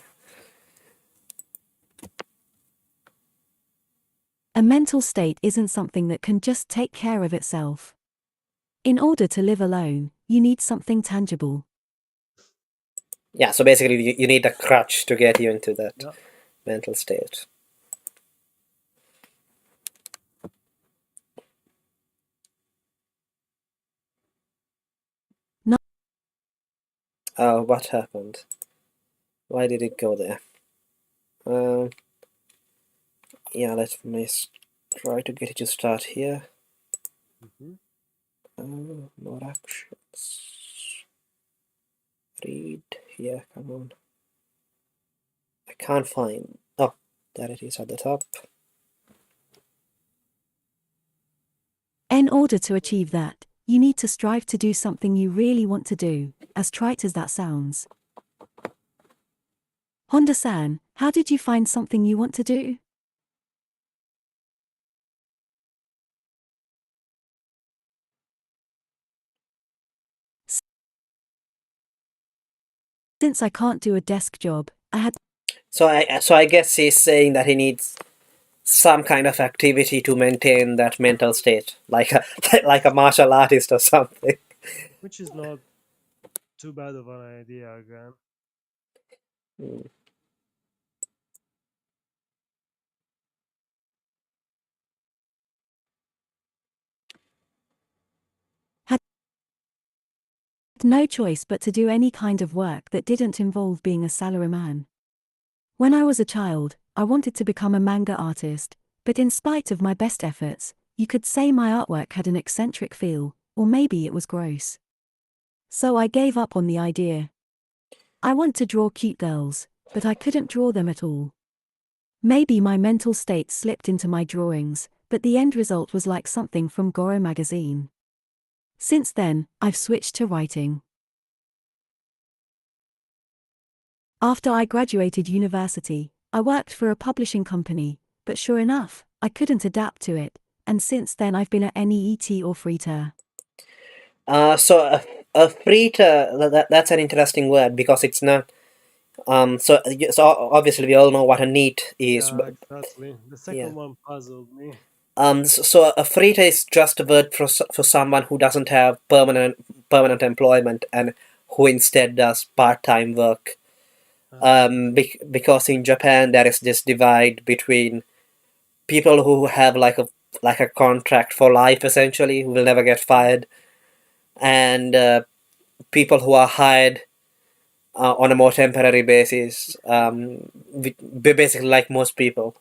A mental state isn't something that can just take care of itself. In order to live alone, you need something tangible. Yeah. So basically, you need a crutch to get you into that Yeah. mental state. Not What happened? Why did it go there? Um, yeah. Let me try to get it to start here. Hmm. More actions. Read. Yeah. Come on. I can't find. Oh, there it is at the top. In order to achieve that, you need to strive to do something you really want to do, as trite as that sounds. Honda-san, how did you find something you want to do? Since I can't do a desk job, I had So I guess he's saying that he needs some kind of activity to maintain that mental state, like a like a martial artist or something. Which is not too bad of an idea again. Hmm. had no choice but to do any kind of work that didn't involve being a salaryman. When I was a child, I wanted to become a manga artist, but in spite of my best efforts, you could say my artwork had an eccentric feel, or maybe it was gross. So I gave up on the idea. I want to draw cute girls, but I couldn't draw them at all. Maybe my mental state slipped into my drawings, but the end result was like something from Goro magazine. Since then, I've switched to writing. After I graduated university, I worked for a publishing company, but sure enough, I couldn't adapt to it, and since then I've been a NEET or freeter. So a freeter, that's an interesting word because it's not. So obviously we all know what a neat is, Yeah, but exactly. The yeah. second one puzzled me. So a freeter is just a word for someone who doesn't have permanent employment and who instead does part-time work. Because in Japan there is this divide between people who have like a contract for life essentially, who will never get fired, and people who are hired on a more temporary basis, basically like most people.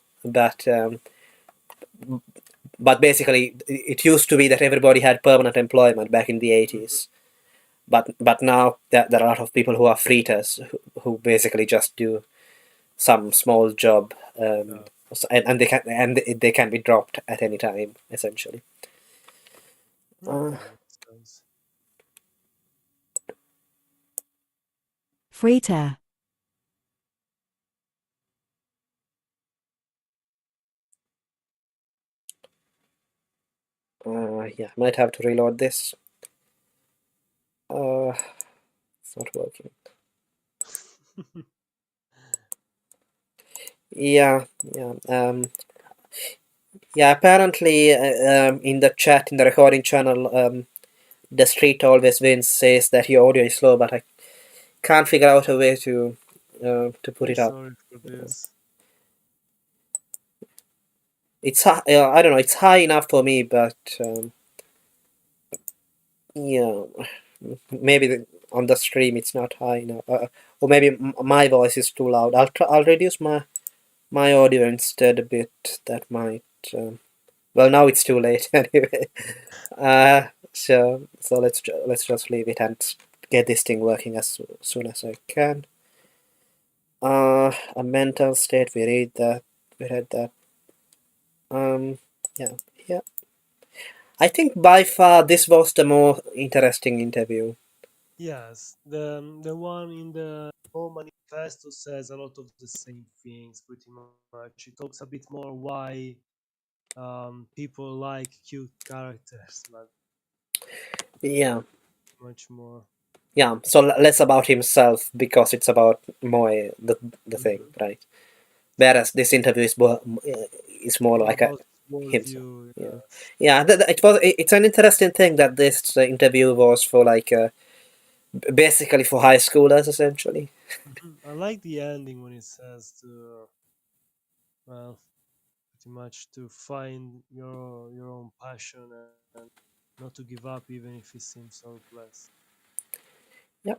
But basically, it used to be that everybody had permanent employment back in the Mhm. 80s. But now there are a lot of people who are freeters who basically just do some small job, Yeah. and they can be dropped at any time essentially. Uh, Okay, makes sense. Freeter. yeah, might have to reload this. It's not working. Yeah, yeah. Yeah, apparently, in the chat, in the recording channel, the street always wins says that your audio is slow, but I can't figure out a way to put I'm it up. sorry for this. It's high, I don't know, it's high enough for me, but yeah. Maybe on the stream it's not high enough, or maybe my voice is too loud. I'll reduce my audio instead a bit. That might. Well, now it's too late anyway. So let's just leave it and get this thing working as soon as I can. A mental state. We read that. We read that. Yeah, yeah. I think by far this was the more interesting interview. Yes, the one in the whole manifesto says a lot of the same things pretty much. It talks a bit more why people like cute characters, but Yeah, much more. yeah. So less about himself because it's about Moe, the thing, right? Whereas this interview is more More like a about himself. worldview. Yeah, Yes. yeah. It's an interesting thing that this interview was for like basically for high schoolers essentially. I like the ending when it says to, well, pretty much to find your own passion and not to give up even if it seems hopeless. Yeah.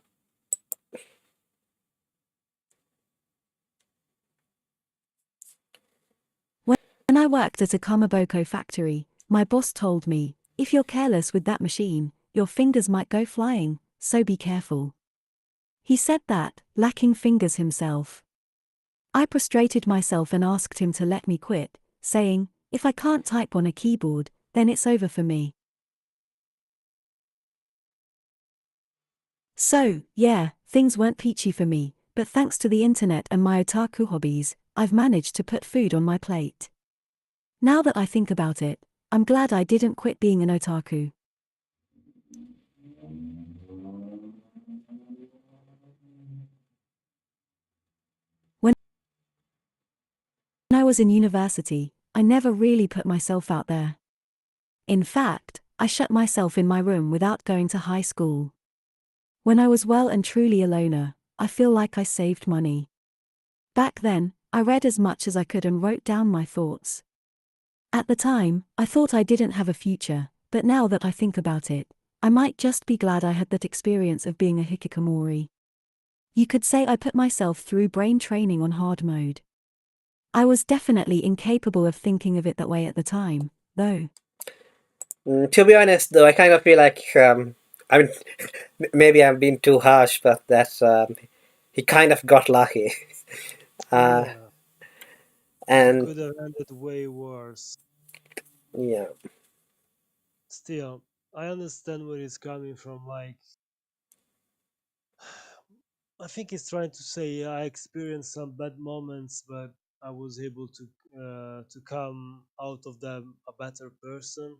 When I worked at a Kamaboko factory, my boss told me, if you're careless with that machine, your fingers might go flying, so be careful. He said that, lacking fingers himself. I prostrated myself and asked him to let me quit, saying, if I can't type on a keyboard, then it's over for me. So, yeah, things weren't peachy for me, but thanks to the internet and my otaku hobbies, I've managed to put food on my plate. Now that I think about it, I'm glad I didn't quit being an otaku. When I was in university, I never really put myself out there. In fact, I shut myself in my room without going to high school. When I was well and truly a loner, I feel like I saved money. Back then, I read as much as I could and wrote down my thoughts. At the time, I thought I didn't have a future, but now that I think about it, I might just be glad I had that experience of being a hikikomori. You could say I put myself through brain training on hard mode. I was definitely incapable of thinking of it that way at the time, though. To be honest, though, I kind of feel like I mean, maybe I'm being too harsh, but that he kind of got lucky. uh, Yeah, it and could have ended way worse. yeah, Still, I understand where it's coming from. Like, I think it's trying to say I experienced some bad moments, but I was able to come out of them a better person.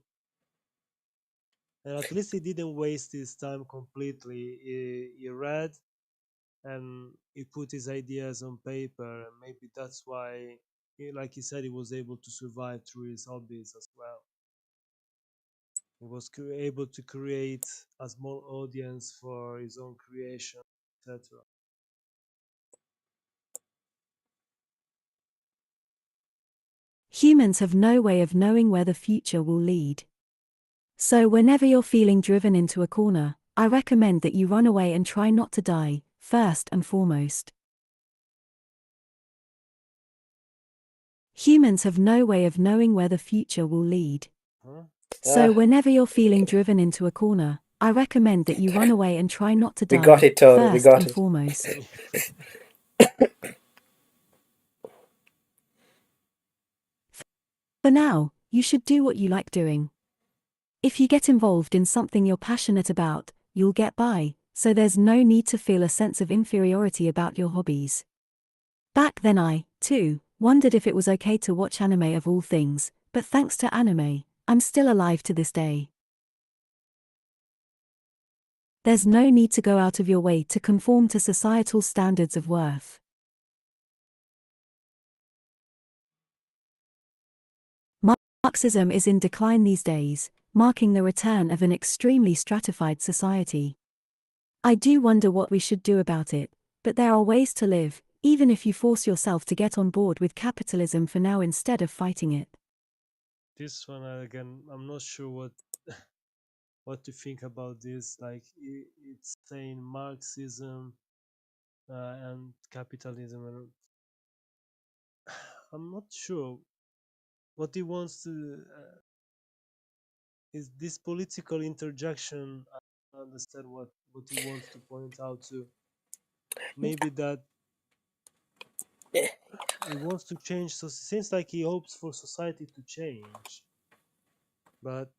And at least he didn't waste his time completely. He read and he put his ideas on paper, and maybe that's why, like he said, he was able to survive through his hobbies as well. He was able to create a small audience for his own creation, etc. Humans have no way of knowing where the future will lead. So whenever you're feeling driven into a corner, I recommend that you run away and try not to die, first and foremost. Humans have no way of knowing where the future will lead. Huh? So whenever you're feeling driven into a corner, I recommend that you run away and try not to we got die, it, Toru. We first got and it. foremost. For now, you should do what you like doing. If you get involved in something you're passionate about, you'll get by, so there's no need to feel a sense of inferiority about your hobbies. Back then I, too, wondered if it was okay to watch anime of all things, but thanks to anime, I'm still alive to this day. There's no need to go out of your way to conform to societal standards of worth. Marxism is in decline these days, marking the return of an extremely stratified society. I do wonder what we should do about it, but there are ways to live, even if you force yourself to get on board with capitalism for now instead of fighting it. This one again, I'm not sure what what to think about this. Like it's saying Marxism and capitalism, and I'm not sure what he wants to. Is this political interjection? I don't understand what he wants to point out to. Maybe that he wants to change. So it seems like he hopes for society to change, but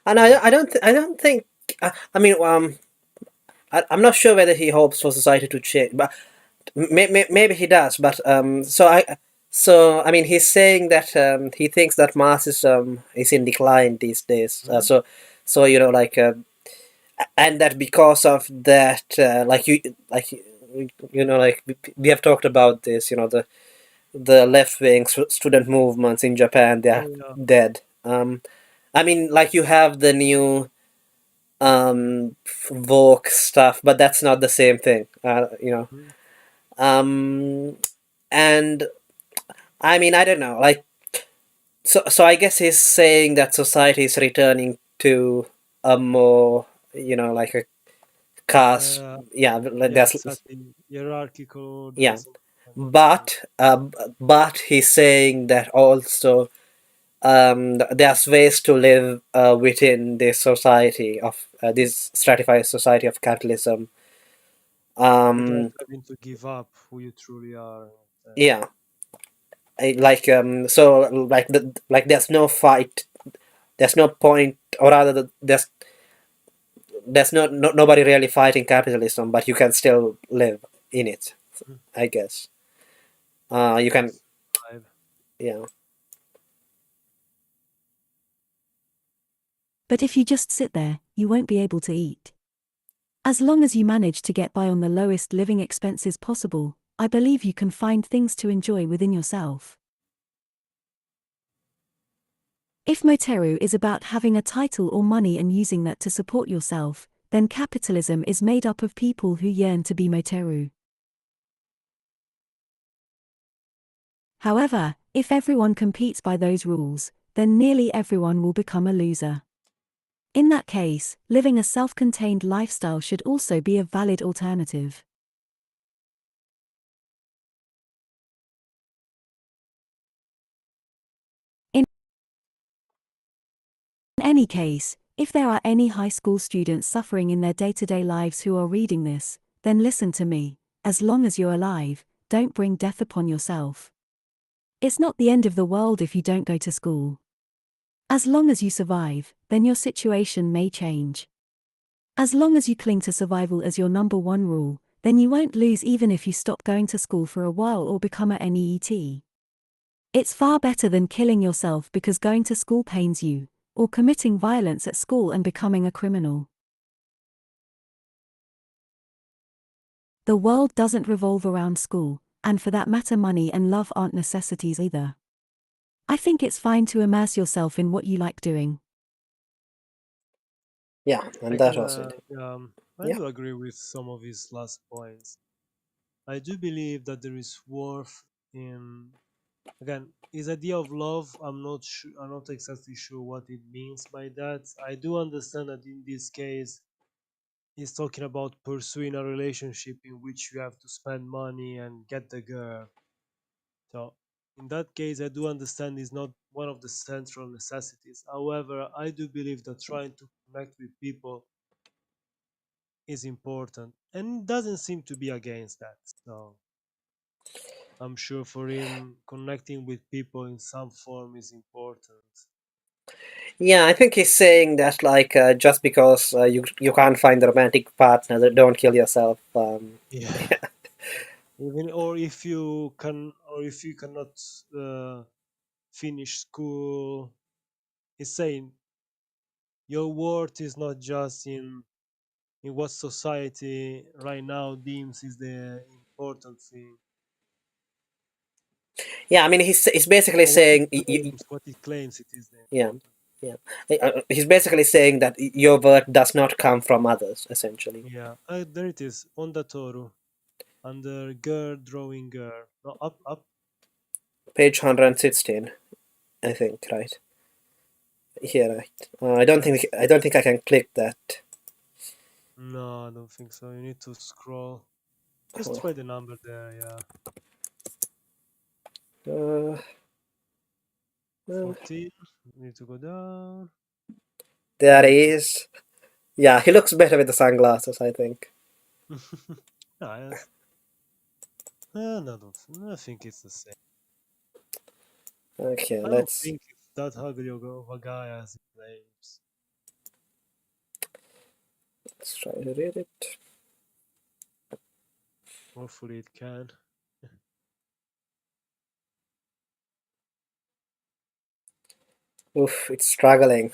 And yeah. I don't think. I mean, I'm not sure whether he hopes for society to change, but maybe he does. But so I mean, he's saying that he thinks that Marxism is in decline these days. Mhm. So like, and that because of that, like we have talked about this. The left wing student movements in Japan, they are Oh yeah. dead. I mean, like you have the new Vogue stuff, but that's not the same thing. Mhm. Um, and I mean, I don't know. Like, so I guess he's saying that society is returning to a more, like a caste. Uh, Yeah, yeah, there's exactly. Hierarchical order or yeah, something like that. Yeah. but he's saying that also there's ways to live within this society of this stratified society of capitalism. Without Um, having to give up who you truly are. yeah, so like there's no fight, there's no point, or rather, there's nobody really fighting capitalism, but you can still live in it, Mhm. I guess. You Yeah, can, survive. yeah. But if you just sit there, you won't be able to eat. As long as you manage to get by on the lowest living expenses possible, I believe you can find things to enjoy within yourself. If Moteru is about having a title or money and using that to support yourself, then capitalism is made up of people who yearn to be Moteru. However, if everyone competes by those rules, then nearly everyone will become a loser. In that case, living a self-contained lifestyle should also be a valid alternative. In any case, if there are any high school students suffering in their day-to-day lives who are reading this, then listen to me. As long as you're alive, don't bring death upon yourself. It's not the end of the world if you don't go to school. As long as you survive, then your situation may change. As long as you cling to survival as your number one rule, then you won't lose even if you stop going to school for a while or become a NEET. It's far better than killing yourself because going to school pains you, or committing violence at school and becoming a criminal. The world doesn't revolve around school, and for that matter money and love aren't necessities either. I think it's fine to immerse yourself in what you like doing. Yeah, and I that do, was it. I Yeah. do agree with some of his last points. I do believe that there is worth in, again, his idea of love. I'm not sure. I'm not exactly sure what it means by that. I do understand that in this case, he's talking about pursuing a relationship in which you have to spend money and get the girl. So in that case, I do understand it's not one of the central necessities. However, I do believe that trying to connect with people is important and doesn't seem to be against that. So I'm sure for him, connecting with people in some form is important. Yeah, I think he's saying that like just because you can't find a romantic partner, that don't kill yourself. Yeah. Even or if you can, or if you cannot uh, finish school, he's saying your worth is not just in what society right now deems is the important thing, Yeah, I mean he's basically or what it saying claims it is the yeah, important. yeah. He's basically saying that your worth does not come from others, essentially. Yeah, there it is on the Toru under girl drawing girl. No, up. Page 116, I think, right? Yeah, right. I don't think I can click that. No, I don't think so. You need to scroll. Just try the number there, yeah. Uh, 14. You need to go down. there he is. Yeah, he looks better with the sunglasses, I think. Yes. I think it's the same. Okay, I don't let's think it's that ugly of a guy as he claims. try to read it. Hopefully it can. Oof, it's struggling.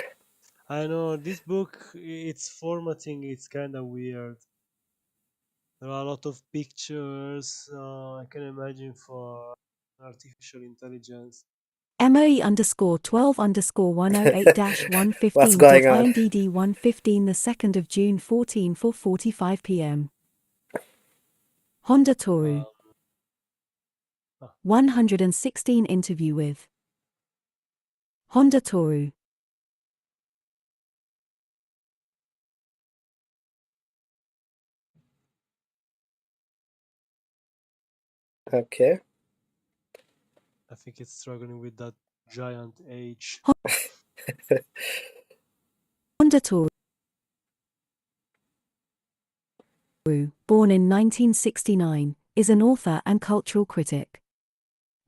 I know this book, its formatting, it's kind of weird. There are a lot of pictures. I can imagine for artificial intelligence. What's going on? MOE_12-108-115.IMDD 115 the 2nd of June 14 4:45 p.m. Honda Toru. Ah, 116 interview with Honda Toru. Okay. I think it's struggling with that giant H. Honda Toru, born in 1969, is an author and cultural critic.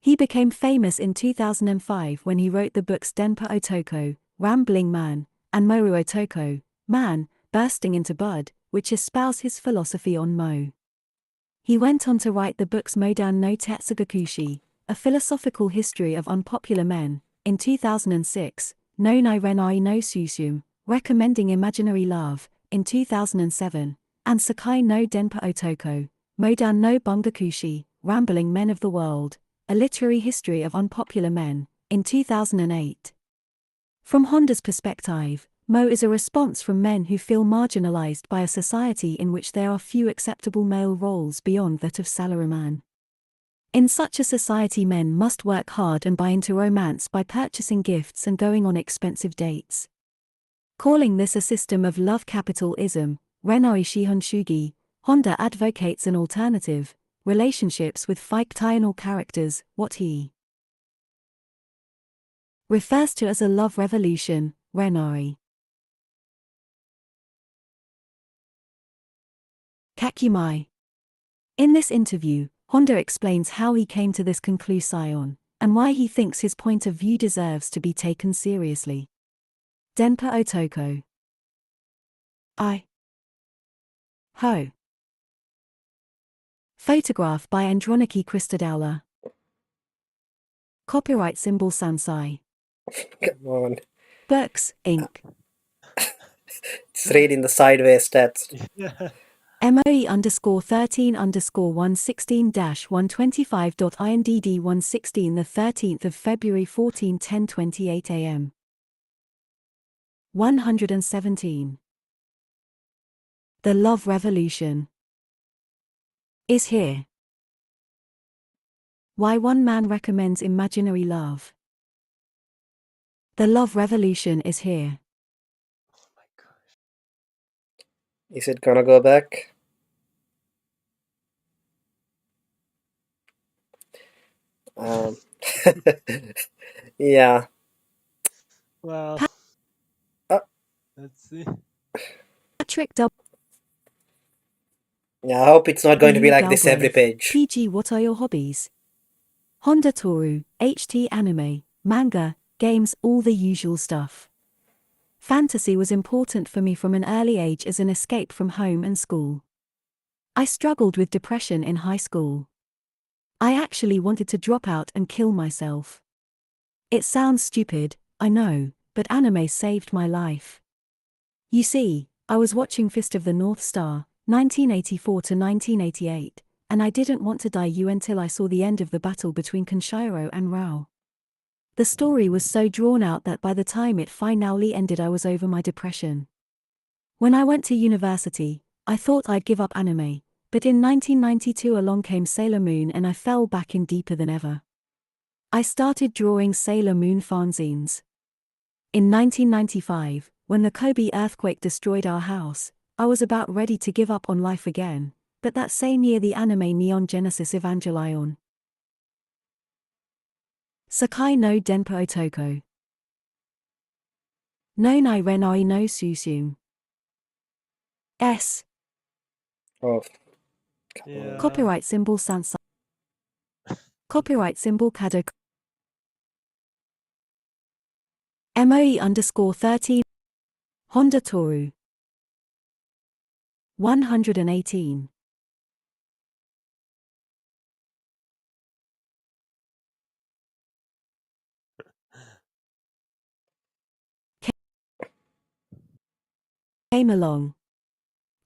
He became famous in 2005 when he wrote the books Denpa Otoko, Rambling Man, and Moru Otoko, Man, Bursting into Bud, which espouse his philosophy on Mo. He went on to write the books Modan no Tetsugakushi, A Philosophical History of Unpopular Men, in 2006, No Nai Renai no Susum, Recommending Imaginary Love, in 2007, and Sakai no Denpa Otoko, Modan no Bungakushi, Rambling Men of the World, A Literary History of Unpopular Men, in 2008. From Honda's perspective, Mo is a response from men who feel marginalized by a society in which there are few acceptable male roles beyond that of salaryman. In such a society, men must work hard and buy into romance by purchasing gifts and going on expensive dates. Calling this a system of love capitalism, Renoi Shihon Shugi, Honda advocates an alternative, relationships with fictional characters, what he refers to as a love revolution, Renoi. Kakumai. In this interview, Honda explains how he came to this conclusion, and why he thinks his point of view deserves to be taken seriously. Denpa Otoko. I. Ho. Photograph by Androniki Christodoula. Copyright symbol Sansai. Come on. Books, Inc. It's reading the sideways text. Yeah. MOE_13_116-125.INDD 116 the 13th of February 14 10:28 a.m. 117. The Love Revolution is here. Why one man recommends imaginary love. The Love Revolution is here. Oh my gosh. Is it gonna go back? Um, yeah. Well, Uh, let's see. Patrick yeah, I hope it's not going to be W. like this every Galbraith, page. PG. What are your hobbies? Honda Toru, HT anime, manga, games, all the usual stuff. Fantasy was important for me from an early age as an escape from home and school. I struggled with depression in high school. I actually wanted to drop out and kill myself. It sounds stupid, I know, but anime saved my life. You see, I was watching Fist of the North Star, 1984 to 1988, and I didn't want to die until I saw the end of the battle between Kenshiro and Rao. The story was so drawn out that by the time it finally ended I was over my depression. When I went to university, I thought I'd give up anime, but in 1992 along came Sailor Moon and I fell back in deeper than ever. I started drawing Sailor Moon fanzines. In 1995, when the Kobe earthquake destroyed our house, I was about ready to give up on life again, but that same year the anime Neon Genesis Evangelion Sakai no Denpa Otoko no Nai Renai no Susun S. Oh, Yeah. Copyright symbol Sansa. Copyright symbol Kado. MOE_13. Honda Toru. 118. Came along.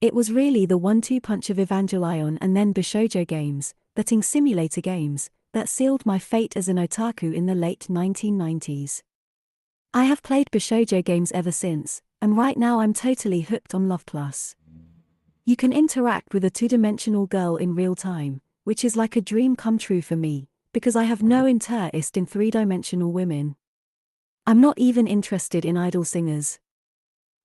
It was really the 1-2 punch of Evangelion and then Bishoujo games, betting simulator games, that sealed my fate as an otaku in the late 1990s. I have played Bishoujo games ever since, and right now I'm totally hooked on Love Plus. You can interact with a two-dimensional girl in real time, which is like a dream come true for me, because I have no interest in three-dimensional women. I'm not even interested in idol singers.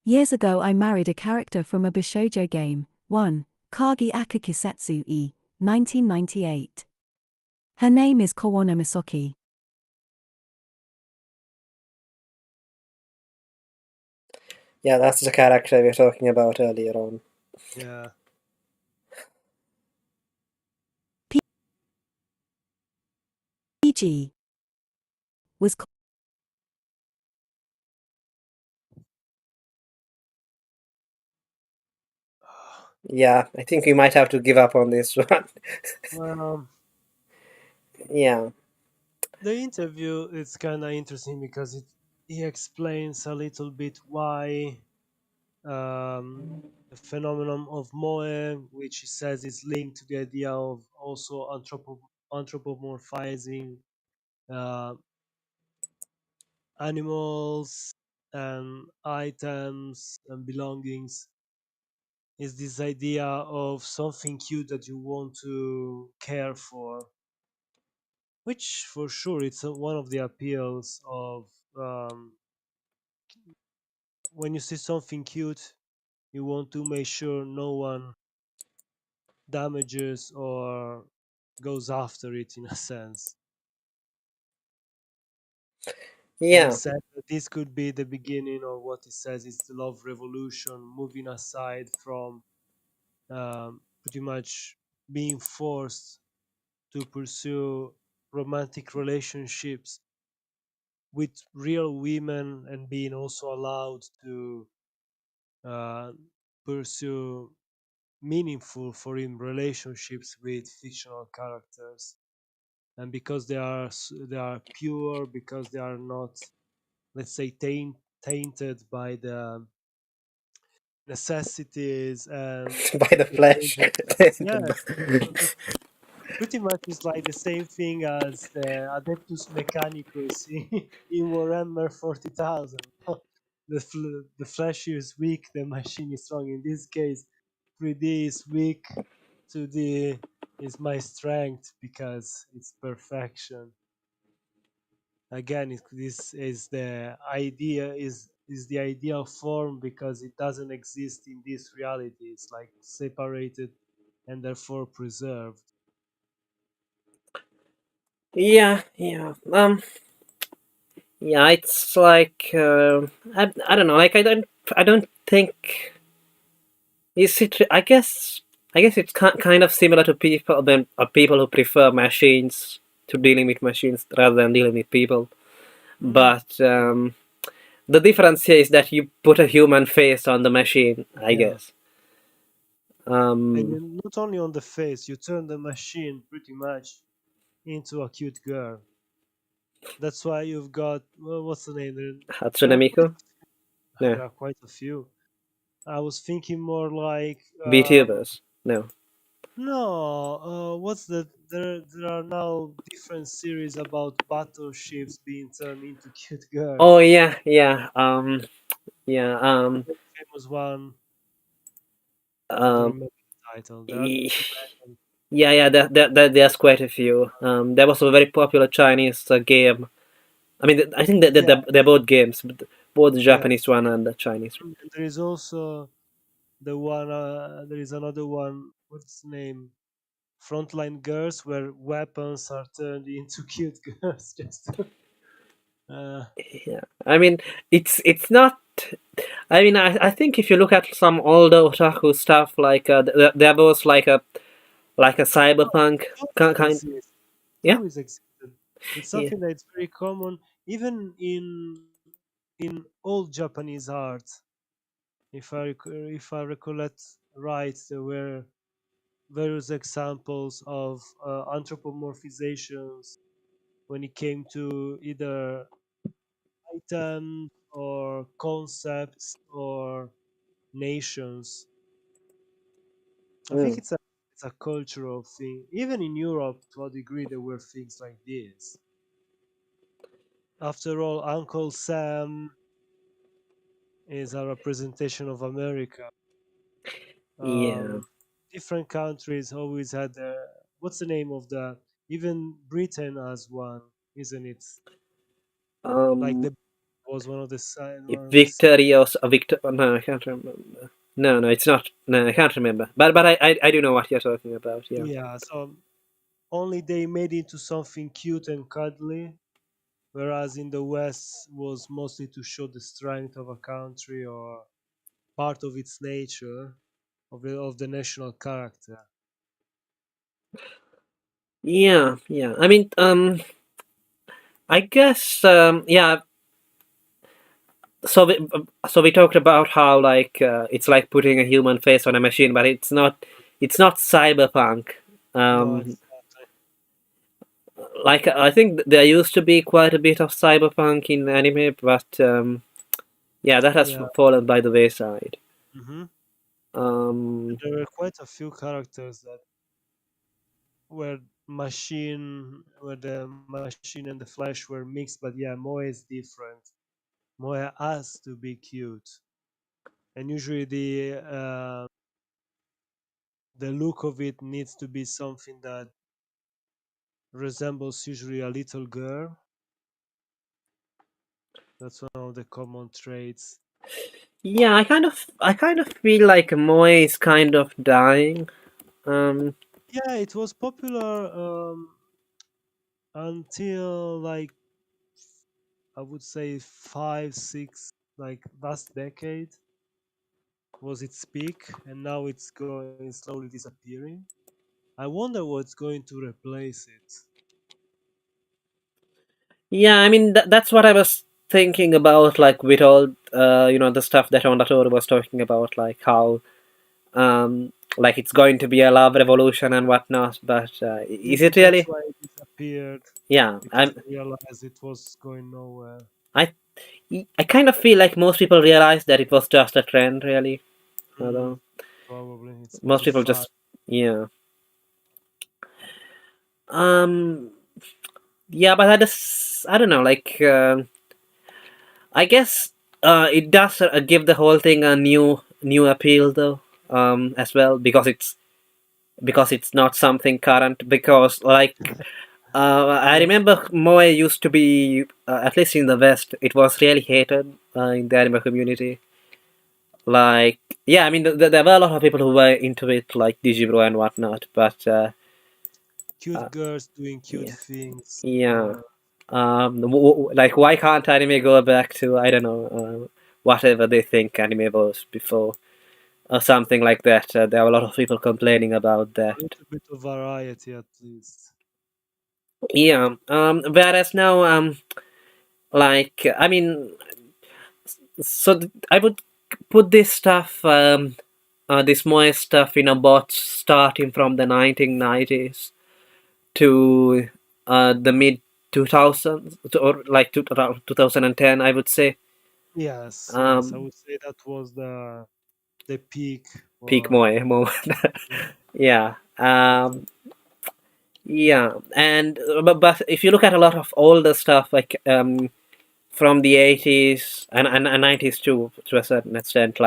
Years ago I married a character from a Bishoujo game, 1, Kagi Akakisetsu E, 1998. Her name is Kawana Misoki. yeah, that's the character we were talking about earlier on. Yeah. PG was Yeah, I think we might have to give up on this one. Well, Yeah, the interview is kind of interesting because he explains a little bit why the phenomenon of moe, which he says is linked to the idea of also anthropomorphizing uh, animals and items and belongings, is this idea of something cute that you want to care for, which for sure it's one of the appeals of when you see something cute, you want to make sure no one damages or goes after it in a sense. And he yeah, said that this could be the beginning of what he says is the love revolution, moving aside from pretty much being forced to pursue romantic relationships with real women and being also allowed to uh, pursue meaningful for him relationships with fictional characters. And because they are pure, because they are not, let's say, tainted by the necessities and by the the flesh. dangers. Yes, pretty much it's like the same thing as the Adeptus Mechanicus in Warhammer 40,000. The flesh is weak, the machine is strong. In this case, 3D is weak, 2D is my strength because it's perfection. Again, this is the idea is the ideal form because it doesn't exist in this reality. It's like separated and therefore preserved. Yeah, yeah. Yeah, it's like I don't know. Like I don't think. Is it? I guess it's kind of similar to people who prefer machines to dealing with machines rather than dealing with people. Mm, But the difference here is that you put a human face on the machine, I yeah. guess. And Um, not only on the face, you turn the machine pretty much into a cute girl. That's why you've got, well, what's the name? There Hatsune are quite, Miku? No. there are quite a few. I was thinking more like VTubers? No. no, what's the there are now different series about battleships being turned into cute Oh girls. yeah, yeah. Yeah. The famous one, I don't Um. remember the title. There are e- too many. Yeah, yeah. There's quite a few. There was a very popular Chinese game. I mean, I think that Yeah, they're both games. both the Yeah, Japanese one and the Chinese one. and there is also the one. There is another one. What's the name? Frontline girls, where weapons are turned into cute girls. Just uh, Yeah, I mean, it's not. I mean, I think if you look at some older otaku stuff, like there was like a cyberpunk it always kind. exists. It Yeah, always existed. It's yeah, something that's very common, even in old Japanese art. If I recollect right, there were various examples of anthropomorphizations when it came to either items or concepts or nations. I think mm, it's a cultural thing. Even in Europe, to a degree, there were things like this. After all, Uncle Sam is a representation of America. yeah. Um, different countries always had their. What's the name of the? Even Britain has one, isn't it? Like Um, the was one of the one of the Victorious, Victor. No, I can't remember. No, no, it's not. No, I can't remember. But I do know what you're talking about. Yeah. yeah. So only they made it into something cute and cuddly, whereas in the West was mostly to show the strength of a country or part of its nature of the national character. Yeah, yeah. I mean, I guess, yeah. So we talked about how like it's like putting a human face on a machine, but it's not. It's not cyberpunk. No, Um, exactly. like I think there used to be quite a bit of cyberpunk in anime, but yeah, that has Yeah. fallen by the wayside. Hmm. Um, There were quite a few characters that where where the machine and the flesh were mixed, but yeah, Moe is different. Moe has to be cute, and usually the look of it needs to be something that resembles usually a little girl. That's one of the common traits. yeah, I kind of feel like Moe is kind of dying. Um, Yeah, it was popular until like I would say 5, 6, like last decade was its peak, and now it's going slowly disappearing. I wonder what's going to replace it. yeah, I mean that's what I was thinking about, like with all the stuff that Toru was talking about, like how like it's going to be a love revolution and whatnot. But is Maybe it that's really? why it disappeared Yeah, because they realized it was going nowhere. I I kind of feel like most people realize that it was just a trend, really. Mm, Although probably it's most maybe people five. just, yeah. Um, yeah, but I don't know. Like, I guess it does give the whole thing a new appeal, though. As well, because it's not something current. Because like I Yeah, remember Moe used to be, at least in the West, it was really hated in the anime community. Like, yeah, I mean, there were a lot of people who were into it, like Digibro and whatnot. But uh, cute girls doing cute yeah, things. yeah. Like, why can't anime go back to, I don't know, whatever they think anime was before, or something like that? There are a lot of people complaining about A that. little bit of variety at least. Yeah. Whereas now, like, I mean, so I would put this stuff, this Moe stuff in a box starting from the 1990s to the mid 2000s, or like 2010, I would say. Yes, yes, I Um, would say that was the peak Peak for Moe moment. yeah, Yeah. exactly. Yeah, and but if you look at a lot of older stuff, like from the 80s and 90s too, to a certain extent,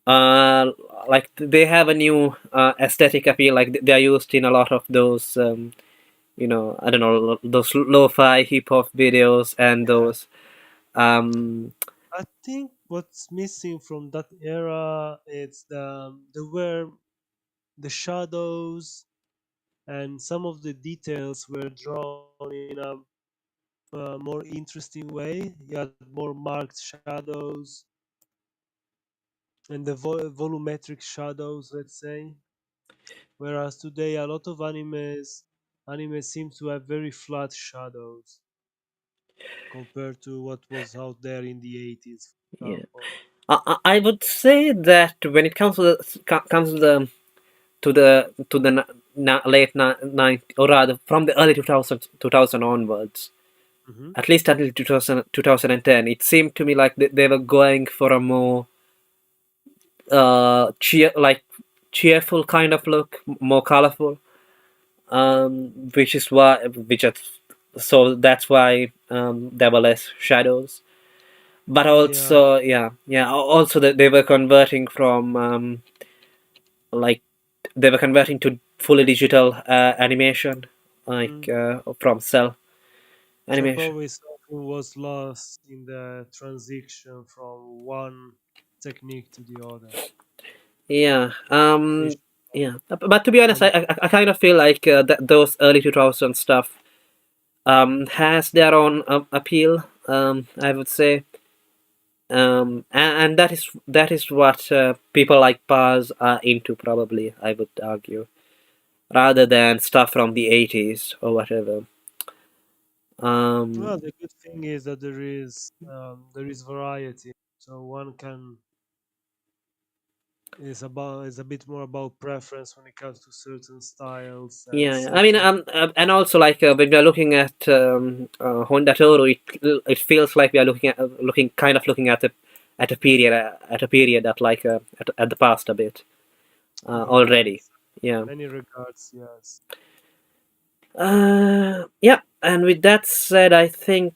uh like they have a new aesthetic appeal. Like they are used in a lot of those I don't know, those lo-fi hip hop videos and Yeah, those I think what's missing from that era is the shadows and some of the details were drawn in a more interesting way. You had more marked shadows and the volumetric shadows, let's say. Whereas today, a lot of anime seem to have very flat shadows compared to what was out there in the 80s, for Yeah. example. I would say that when it comes to comes to the late 90, or rather from the early 2000 onwards, Hmm. at least until 2010, it seemed to me like they were going for a more cheerful kind of look, more colorful. Which is why which is, so that's why there were less shadows. But Yeah. also, also that they were converting from like they were converting to fully digital animation, Mm. from cell So animation. probably something was lost in the transition from one technique to the other. Yeah. Fish. Yeah. But to be honest, And I kind of feel like those early 2000 stuff has their own appeal. I would say. And that is what people like Paz are into, probably, I would argue, rather than stuff from the 80s or whatever. well, Um, the good thing is that there is variety, so one can is a bit more about preference when it comes to certain styles and yeah, I mean, certain. and also like when we are looking at Honda Toru, it feels like we are looking at a period at at the past a bit already. Yes, Yeah. many regards, yes. Yeah, and with that said, I think.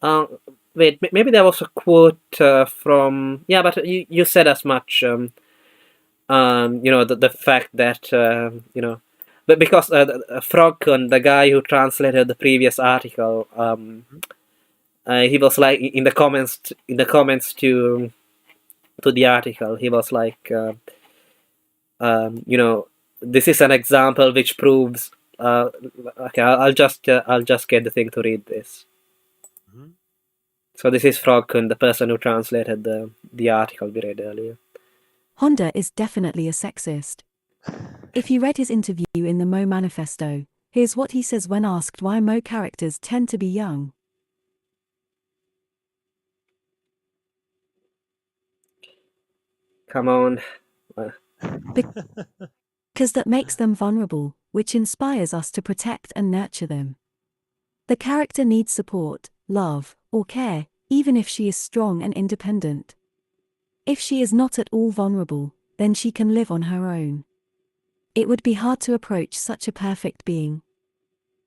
Uh, Wait, maybe there was a quote from. Yeah, but you said as much. The fact that but because Frogkun, the guy who translated the previous article, Mhm. he was like in the comments to the article, he was like, this is an example which proves. Okay, I'll just get the thing to read this. Mhm. So this is Frogkun, the person who translated the article we read earlier. Honda is definitely a sexist. If you read his interview in the Mo Manifesto, here's what he says when asked why Mo characters tend to be young. Come on. Because that makes them vulnerable, which inspires us to protect and nurture them. The character needs support, love, or care, even if she is strong and independent. If she is not at all vulnerable, then she can live on her own. It would be hard to approach such a perfect being.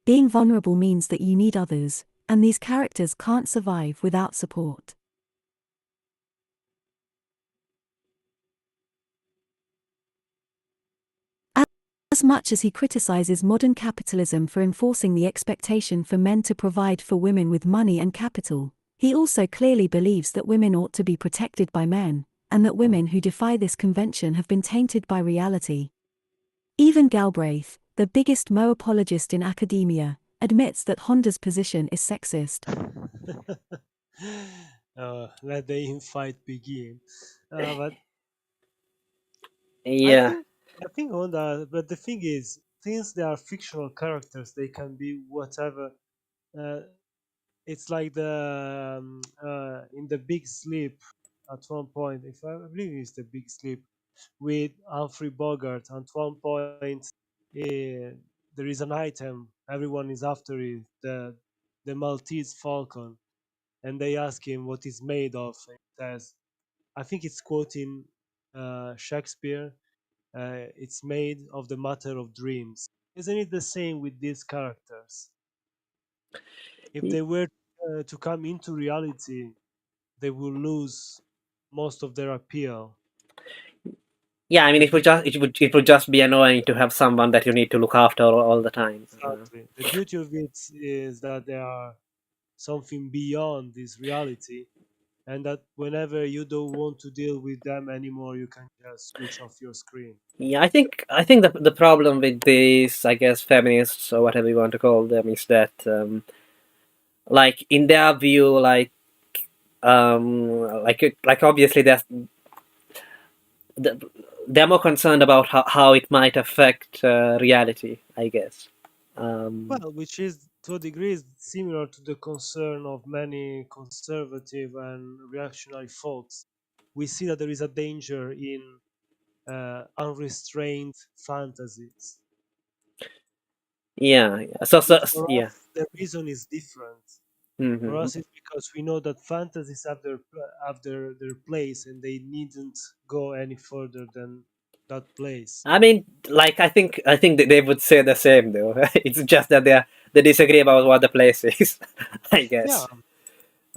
Being vulnerable means that you need others, and these characters can't survive without support. As much as he criticizes modern capitalism for enforcing the expectation for men to provide for women with money and capital, he also clearly believes that women ought to be protected by men, and that women who defy this convention have been tainted by reality. Even Galbraith, the biggest Mo apologist in academia, admits that Honda's position is sexist. Let the infight begin. But I Yeah. think I think Honda. But the thing is, since they are fictional characters, they can be whatever. Uh, it's like the in the Big Sleep at one point. If I believe it's the Big Sleep with Humphrey Bogart. At one point, there is an item everyone is after it, the Maltese Falcon, and they ask him what it's made of. And he says, I think it's quoting Shakespeare. It's made of the matter of dreams. Isn't it the same with these characters? If they were to come into reality, they will lose most of their appeal. Yeah, I mean, The beauty, it would just be annoying to have someone that you need to look after all the time. exactly. The beauty of it is that they are something beyond this reality, and that whenever you don't want to deal with them anymore, you can just switch off your screen. Yeah, I think the problem with these, I guess, feminists or whatever you want to call them, is that like in their view, like obviously th- they're more concerned about how it might affect reality, I guess. Um, Well, which is to a degree is similar to the concern of many conservative and reactionary folks. We see that there is a danger in unrestrained fantasies. yeah. So But for yeah. us, the reason is different. For Hmm. us, it's because we know that fantasies have their place, and they needn't go any further than that place. I mean, like I think that they would say the same though. It's just that they disagree about what the place is, I Yeah, guess.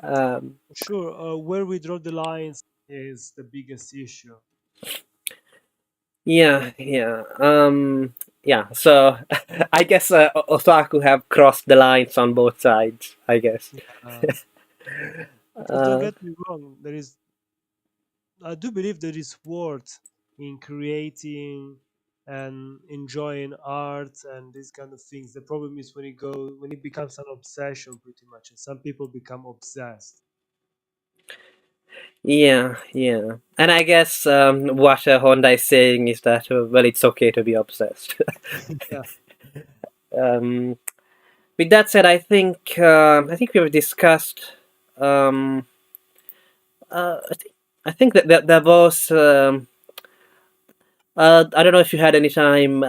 Um, sure. Where we draw the lines is the biggest issue. yeah. So I guess otaku have crossed the lines on both sides, I guess. Yeah. But don't Uh, get me wrong. I do believe there is worth in creating and enjoying art and these kind of things. The problem is when it becomes an obsession, pretty much, and some people become obsessed. yeah. And I guess what Honda is saying is that well, it's okay to be obsessed. Yeah. um, with that said, I think we've discussed. Um, I think that there was. I don't know if you had any time,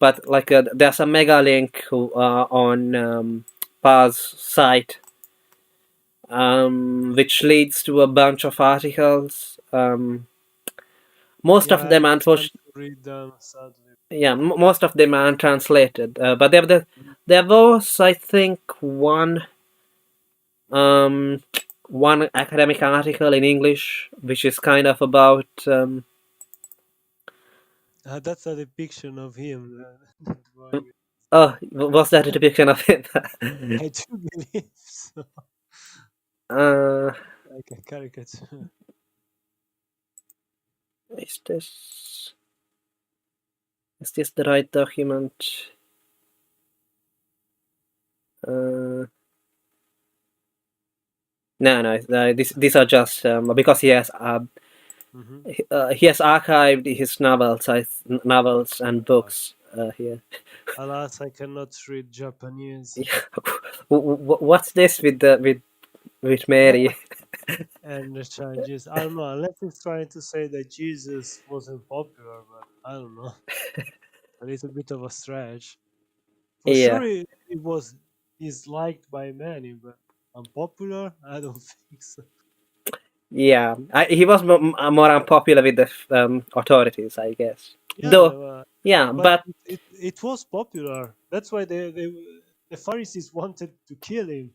but like there's a mega link on Paz site, which leads to a bunch of articles. Most Yeah, of I them, haven't time unfortunately, to read them, sadly. yeah, most of them aren't translated. But there was, I think, um, one academic article in English, which is kind of about. That's a depiction of him. Drawing it. Oh, was that a depiction of it? I do believe so. uh, Like a caricature. is this is this the right document? Uh, no, these are just because Hmm. he has archived his novels and books here. Alas, I cannot read Japanese. What's this with with Mary? And the Chinese. I don't know, unless he's trying to say that Jesus wasn't popular, but I don't know. A little bit of a stretch. For Yeah, sure, it was is liked by many, but unpopular? I don't think so. yeah. He was more unpopular with the authorities, I guess. Yeah, Though, yeah, but but it was popular. That's why the Pharisees wanted to kill him,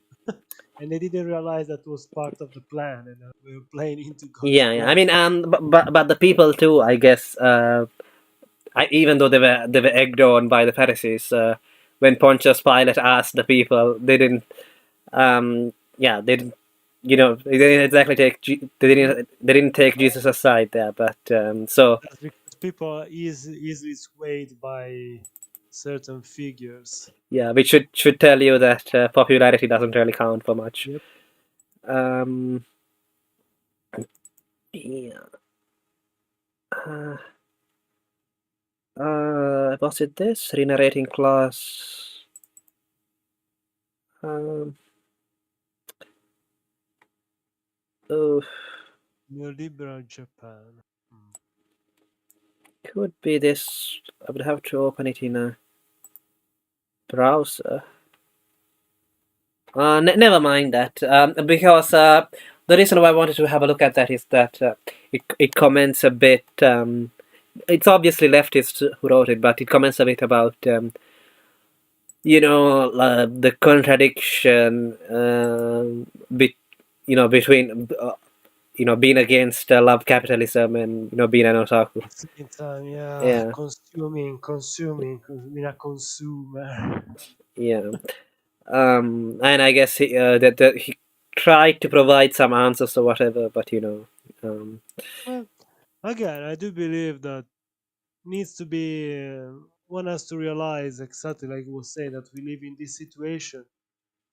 and they didn't realize that was part of the plan, and we were playing into God's yeah. I plan. mean, but the people too, I guess. Even though they were egged on by the Pharisees, when Pontius Pilate asked the people, they didn't. They didn't. They didn't exactly they didn't take Jesus aside there, but so That's because people are easily swayed by certain figures. yeah, which should tell you that popularity doesn't really count for much. Yep. Um, yeah. Uh, was it this regenerating class? Um, oh, Neoliberal Japan. Hmm. could be this. I would have to open it in a browser. Never mind that. Because the reason why I wanted to have a look at that is that it comments a bit. It's obviously leftists who wrote it, but it comments a bit about the contradiction between being against love capitalism and being an otaku. At the same time, yeah, Yeah, consuming, being a consumer. yeah. And I guess that he tried to provide some answers or whatever, but Well, again, I do believe that needs to be one has to realize exactly like you was saying that we live in this situation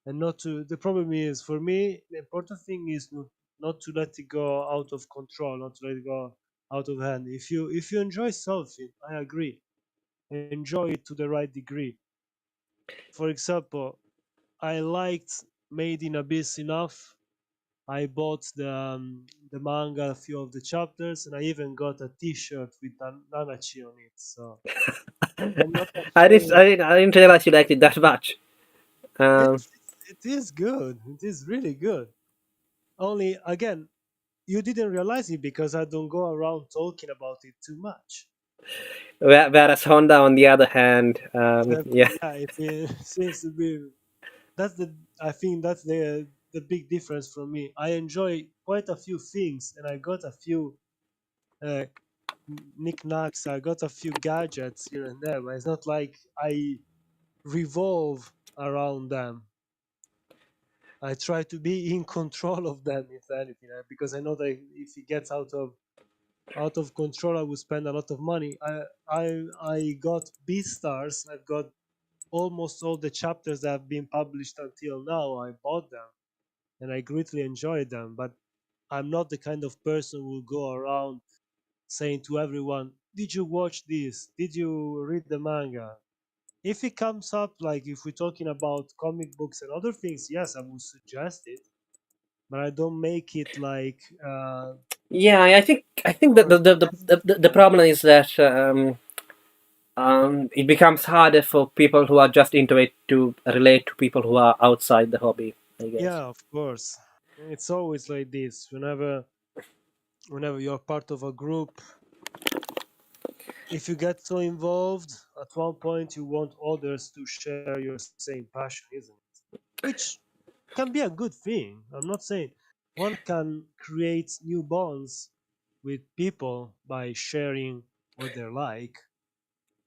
and not to. The problem is for me the important thing is not to let it go out of control, not to let it go out of hand. If you enjoy something, I agree, enjoy it to the right degree. For example, I liked Made in Abyss enough. I bought the manga, a few of the chapters, and I even got a T-shirt with Nanachi on it. So I'm not ashamed. I didn't realize you liked it that much. Um, It is good. It is really good. Only again, you didn't realize it because I don't go around talking about it too much. whereas Honda, on the other hand, yeah, Yeah, it seems to be that's the I think that's the big difference from me. I enjoy quite a few things, and I got a few uh, knickknacks. I got a few gadgets here and there, but it's not like I revolve around them. I try to be in control of them, if anything, because I know that if it gets out of control, I will spend a lot of money. I got B stars. I've got almost all the chapters that have been published until now. I bought them and I greatly enjoyed them. But I'm not the kind of person who will go around saying to everyone, "Did you watch this? Did you read the manga?" If it comes up, like if we're talking about comic books and other things, yes, I would suggest it, but I don't make it like yeah. I think that or the problem is that it becomes harder for people who are just into it to relate to people who are outside the hobby, I guess. yeah, of course. It's always like this. Whenever you're part of a group, if you get so involved, at one point you want others to share your same passion, isn't it? Which can be a good thing. I'm not saying one can create new bonds with people by sharing what they like,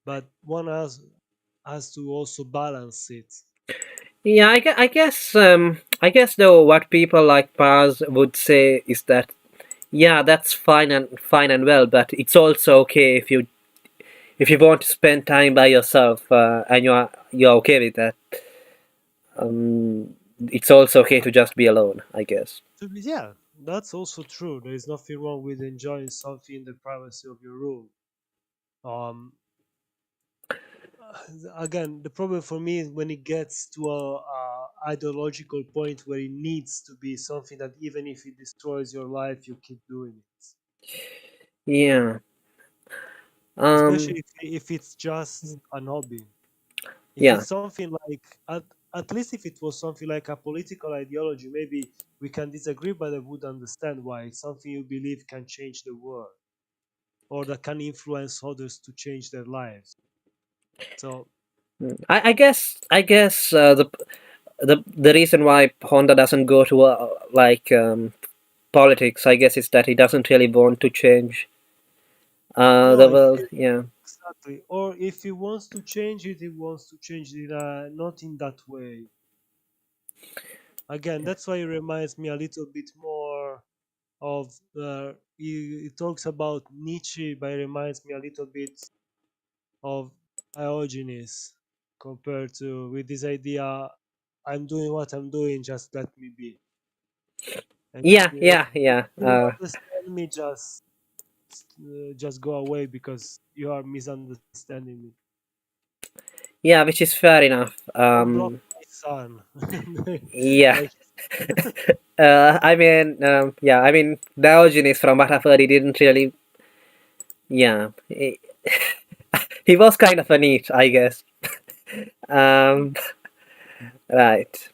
but one has to also balance it. Yeah, I guess though what people like Paz would say is that yeah, that's fine and well, but it's also okay if you want to spend time by yourself and you're okay with that. It's also okay to just be alone, I guess. Yeah, that's also true. There is nothing wrong with enjoying something in the privacy of your room. Um, Again, the problem for me is when it gets to a ideological point where it needs to be something that even if it destroys your life, you keep doing it. Yeah. Especially Um. if it's just an hobby. If Yeah. it's something like at least if it was something like a political ideology, maybe we can disagree, but I would understand why. It's something you believe can change the world or that can influence others to change their lives. So I guess the reason why Honda doesn't go to like politics, I guess, is that he doesn't really want to change no, the world. Yeah. exactly. Or if he wants to change it, he wants to change it not in that way. Again, that's why it reminds me a little bit more of he talks about Nietzsche, but it reminds me a little bit of Diogenes compared to with this idea, I'm doing what I'm doing, just let me be. And Yeah. if Yeah. Yeah. you don't understand me, just go away because you are misunderstanding me. Yeah. Which is fair enough. Don't block my son. Yeah. Like I mean, yeah. I mean, Diogenes, from what I've heard, he didn't really. Yeah. He was kind of a neat, I guess. Um. Right.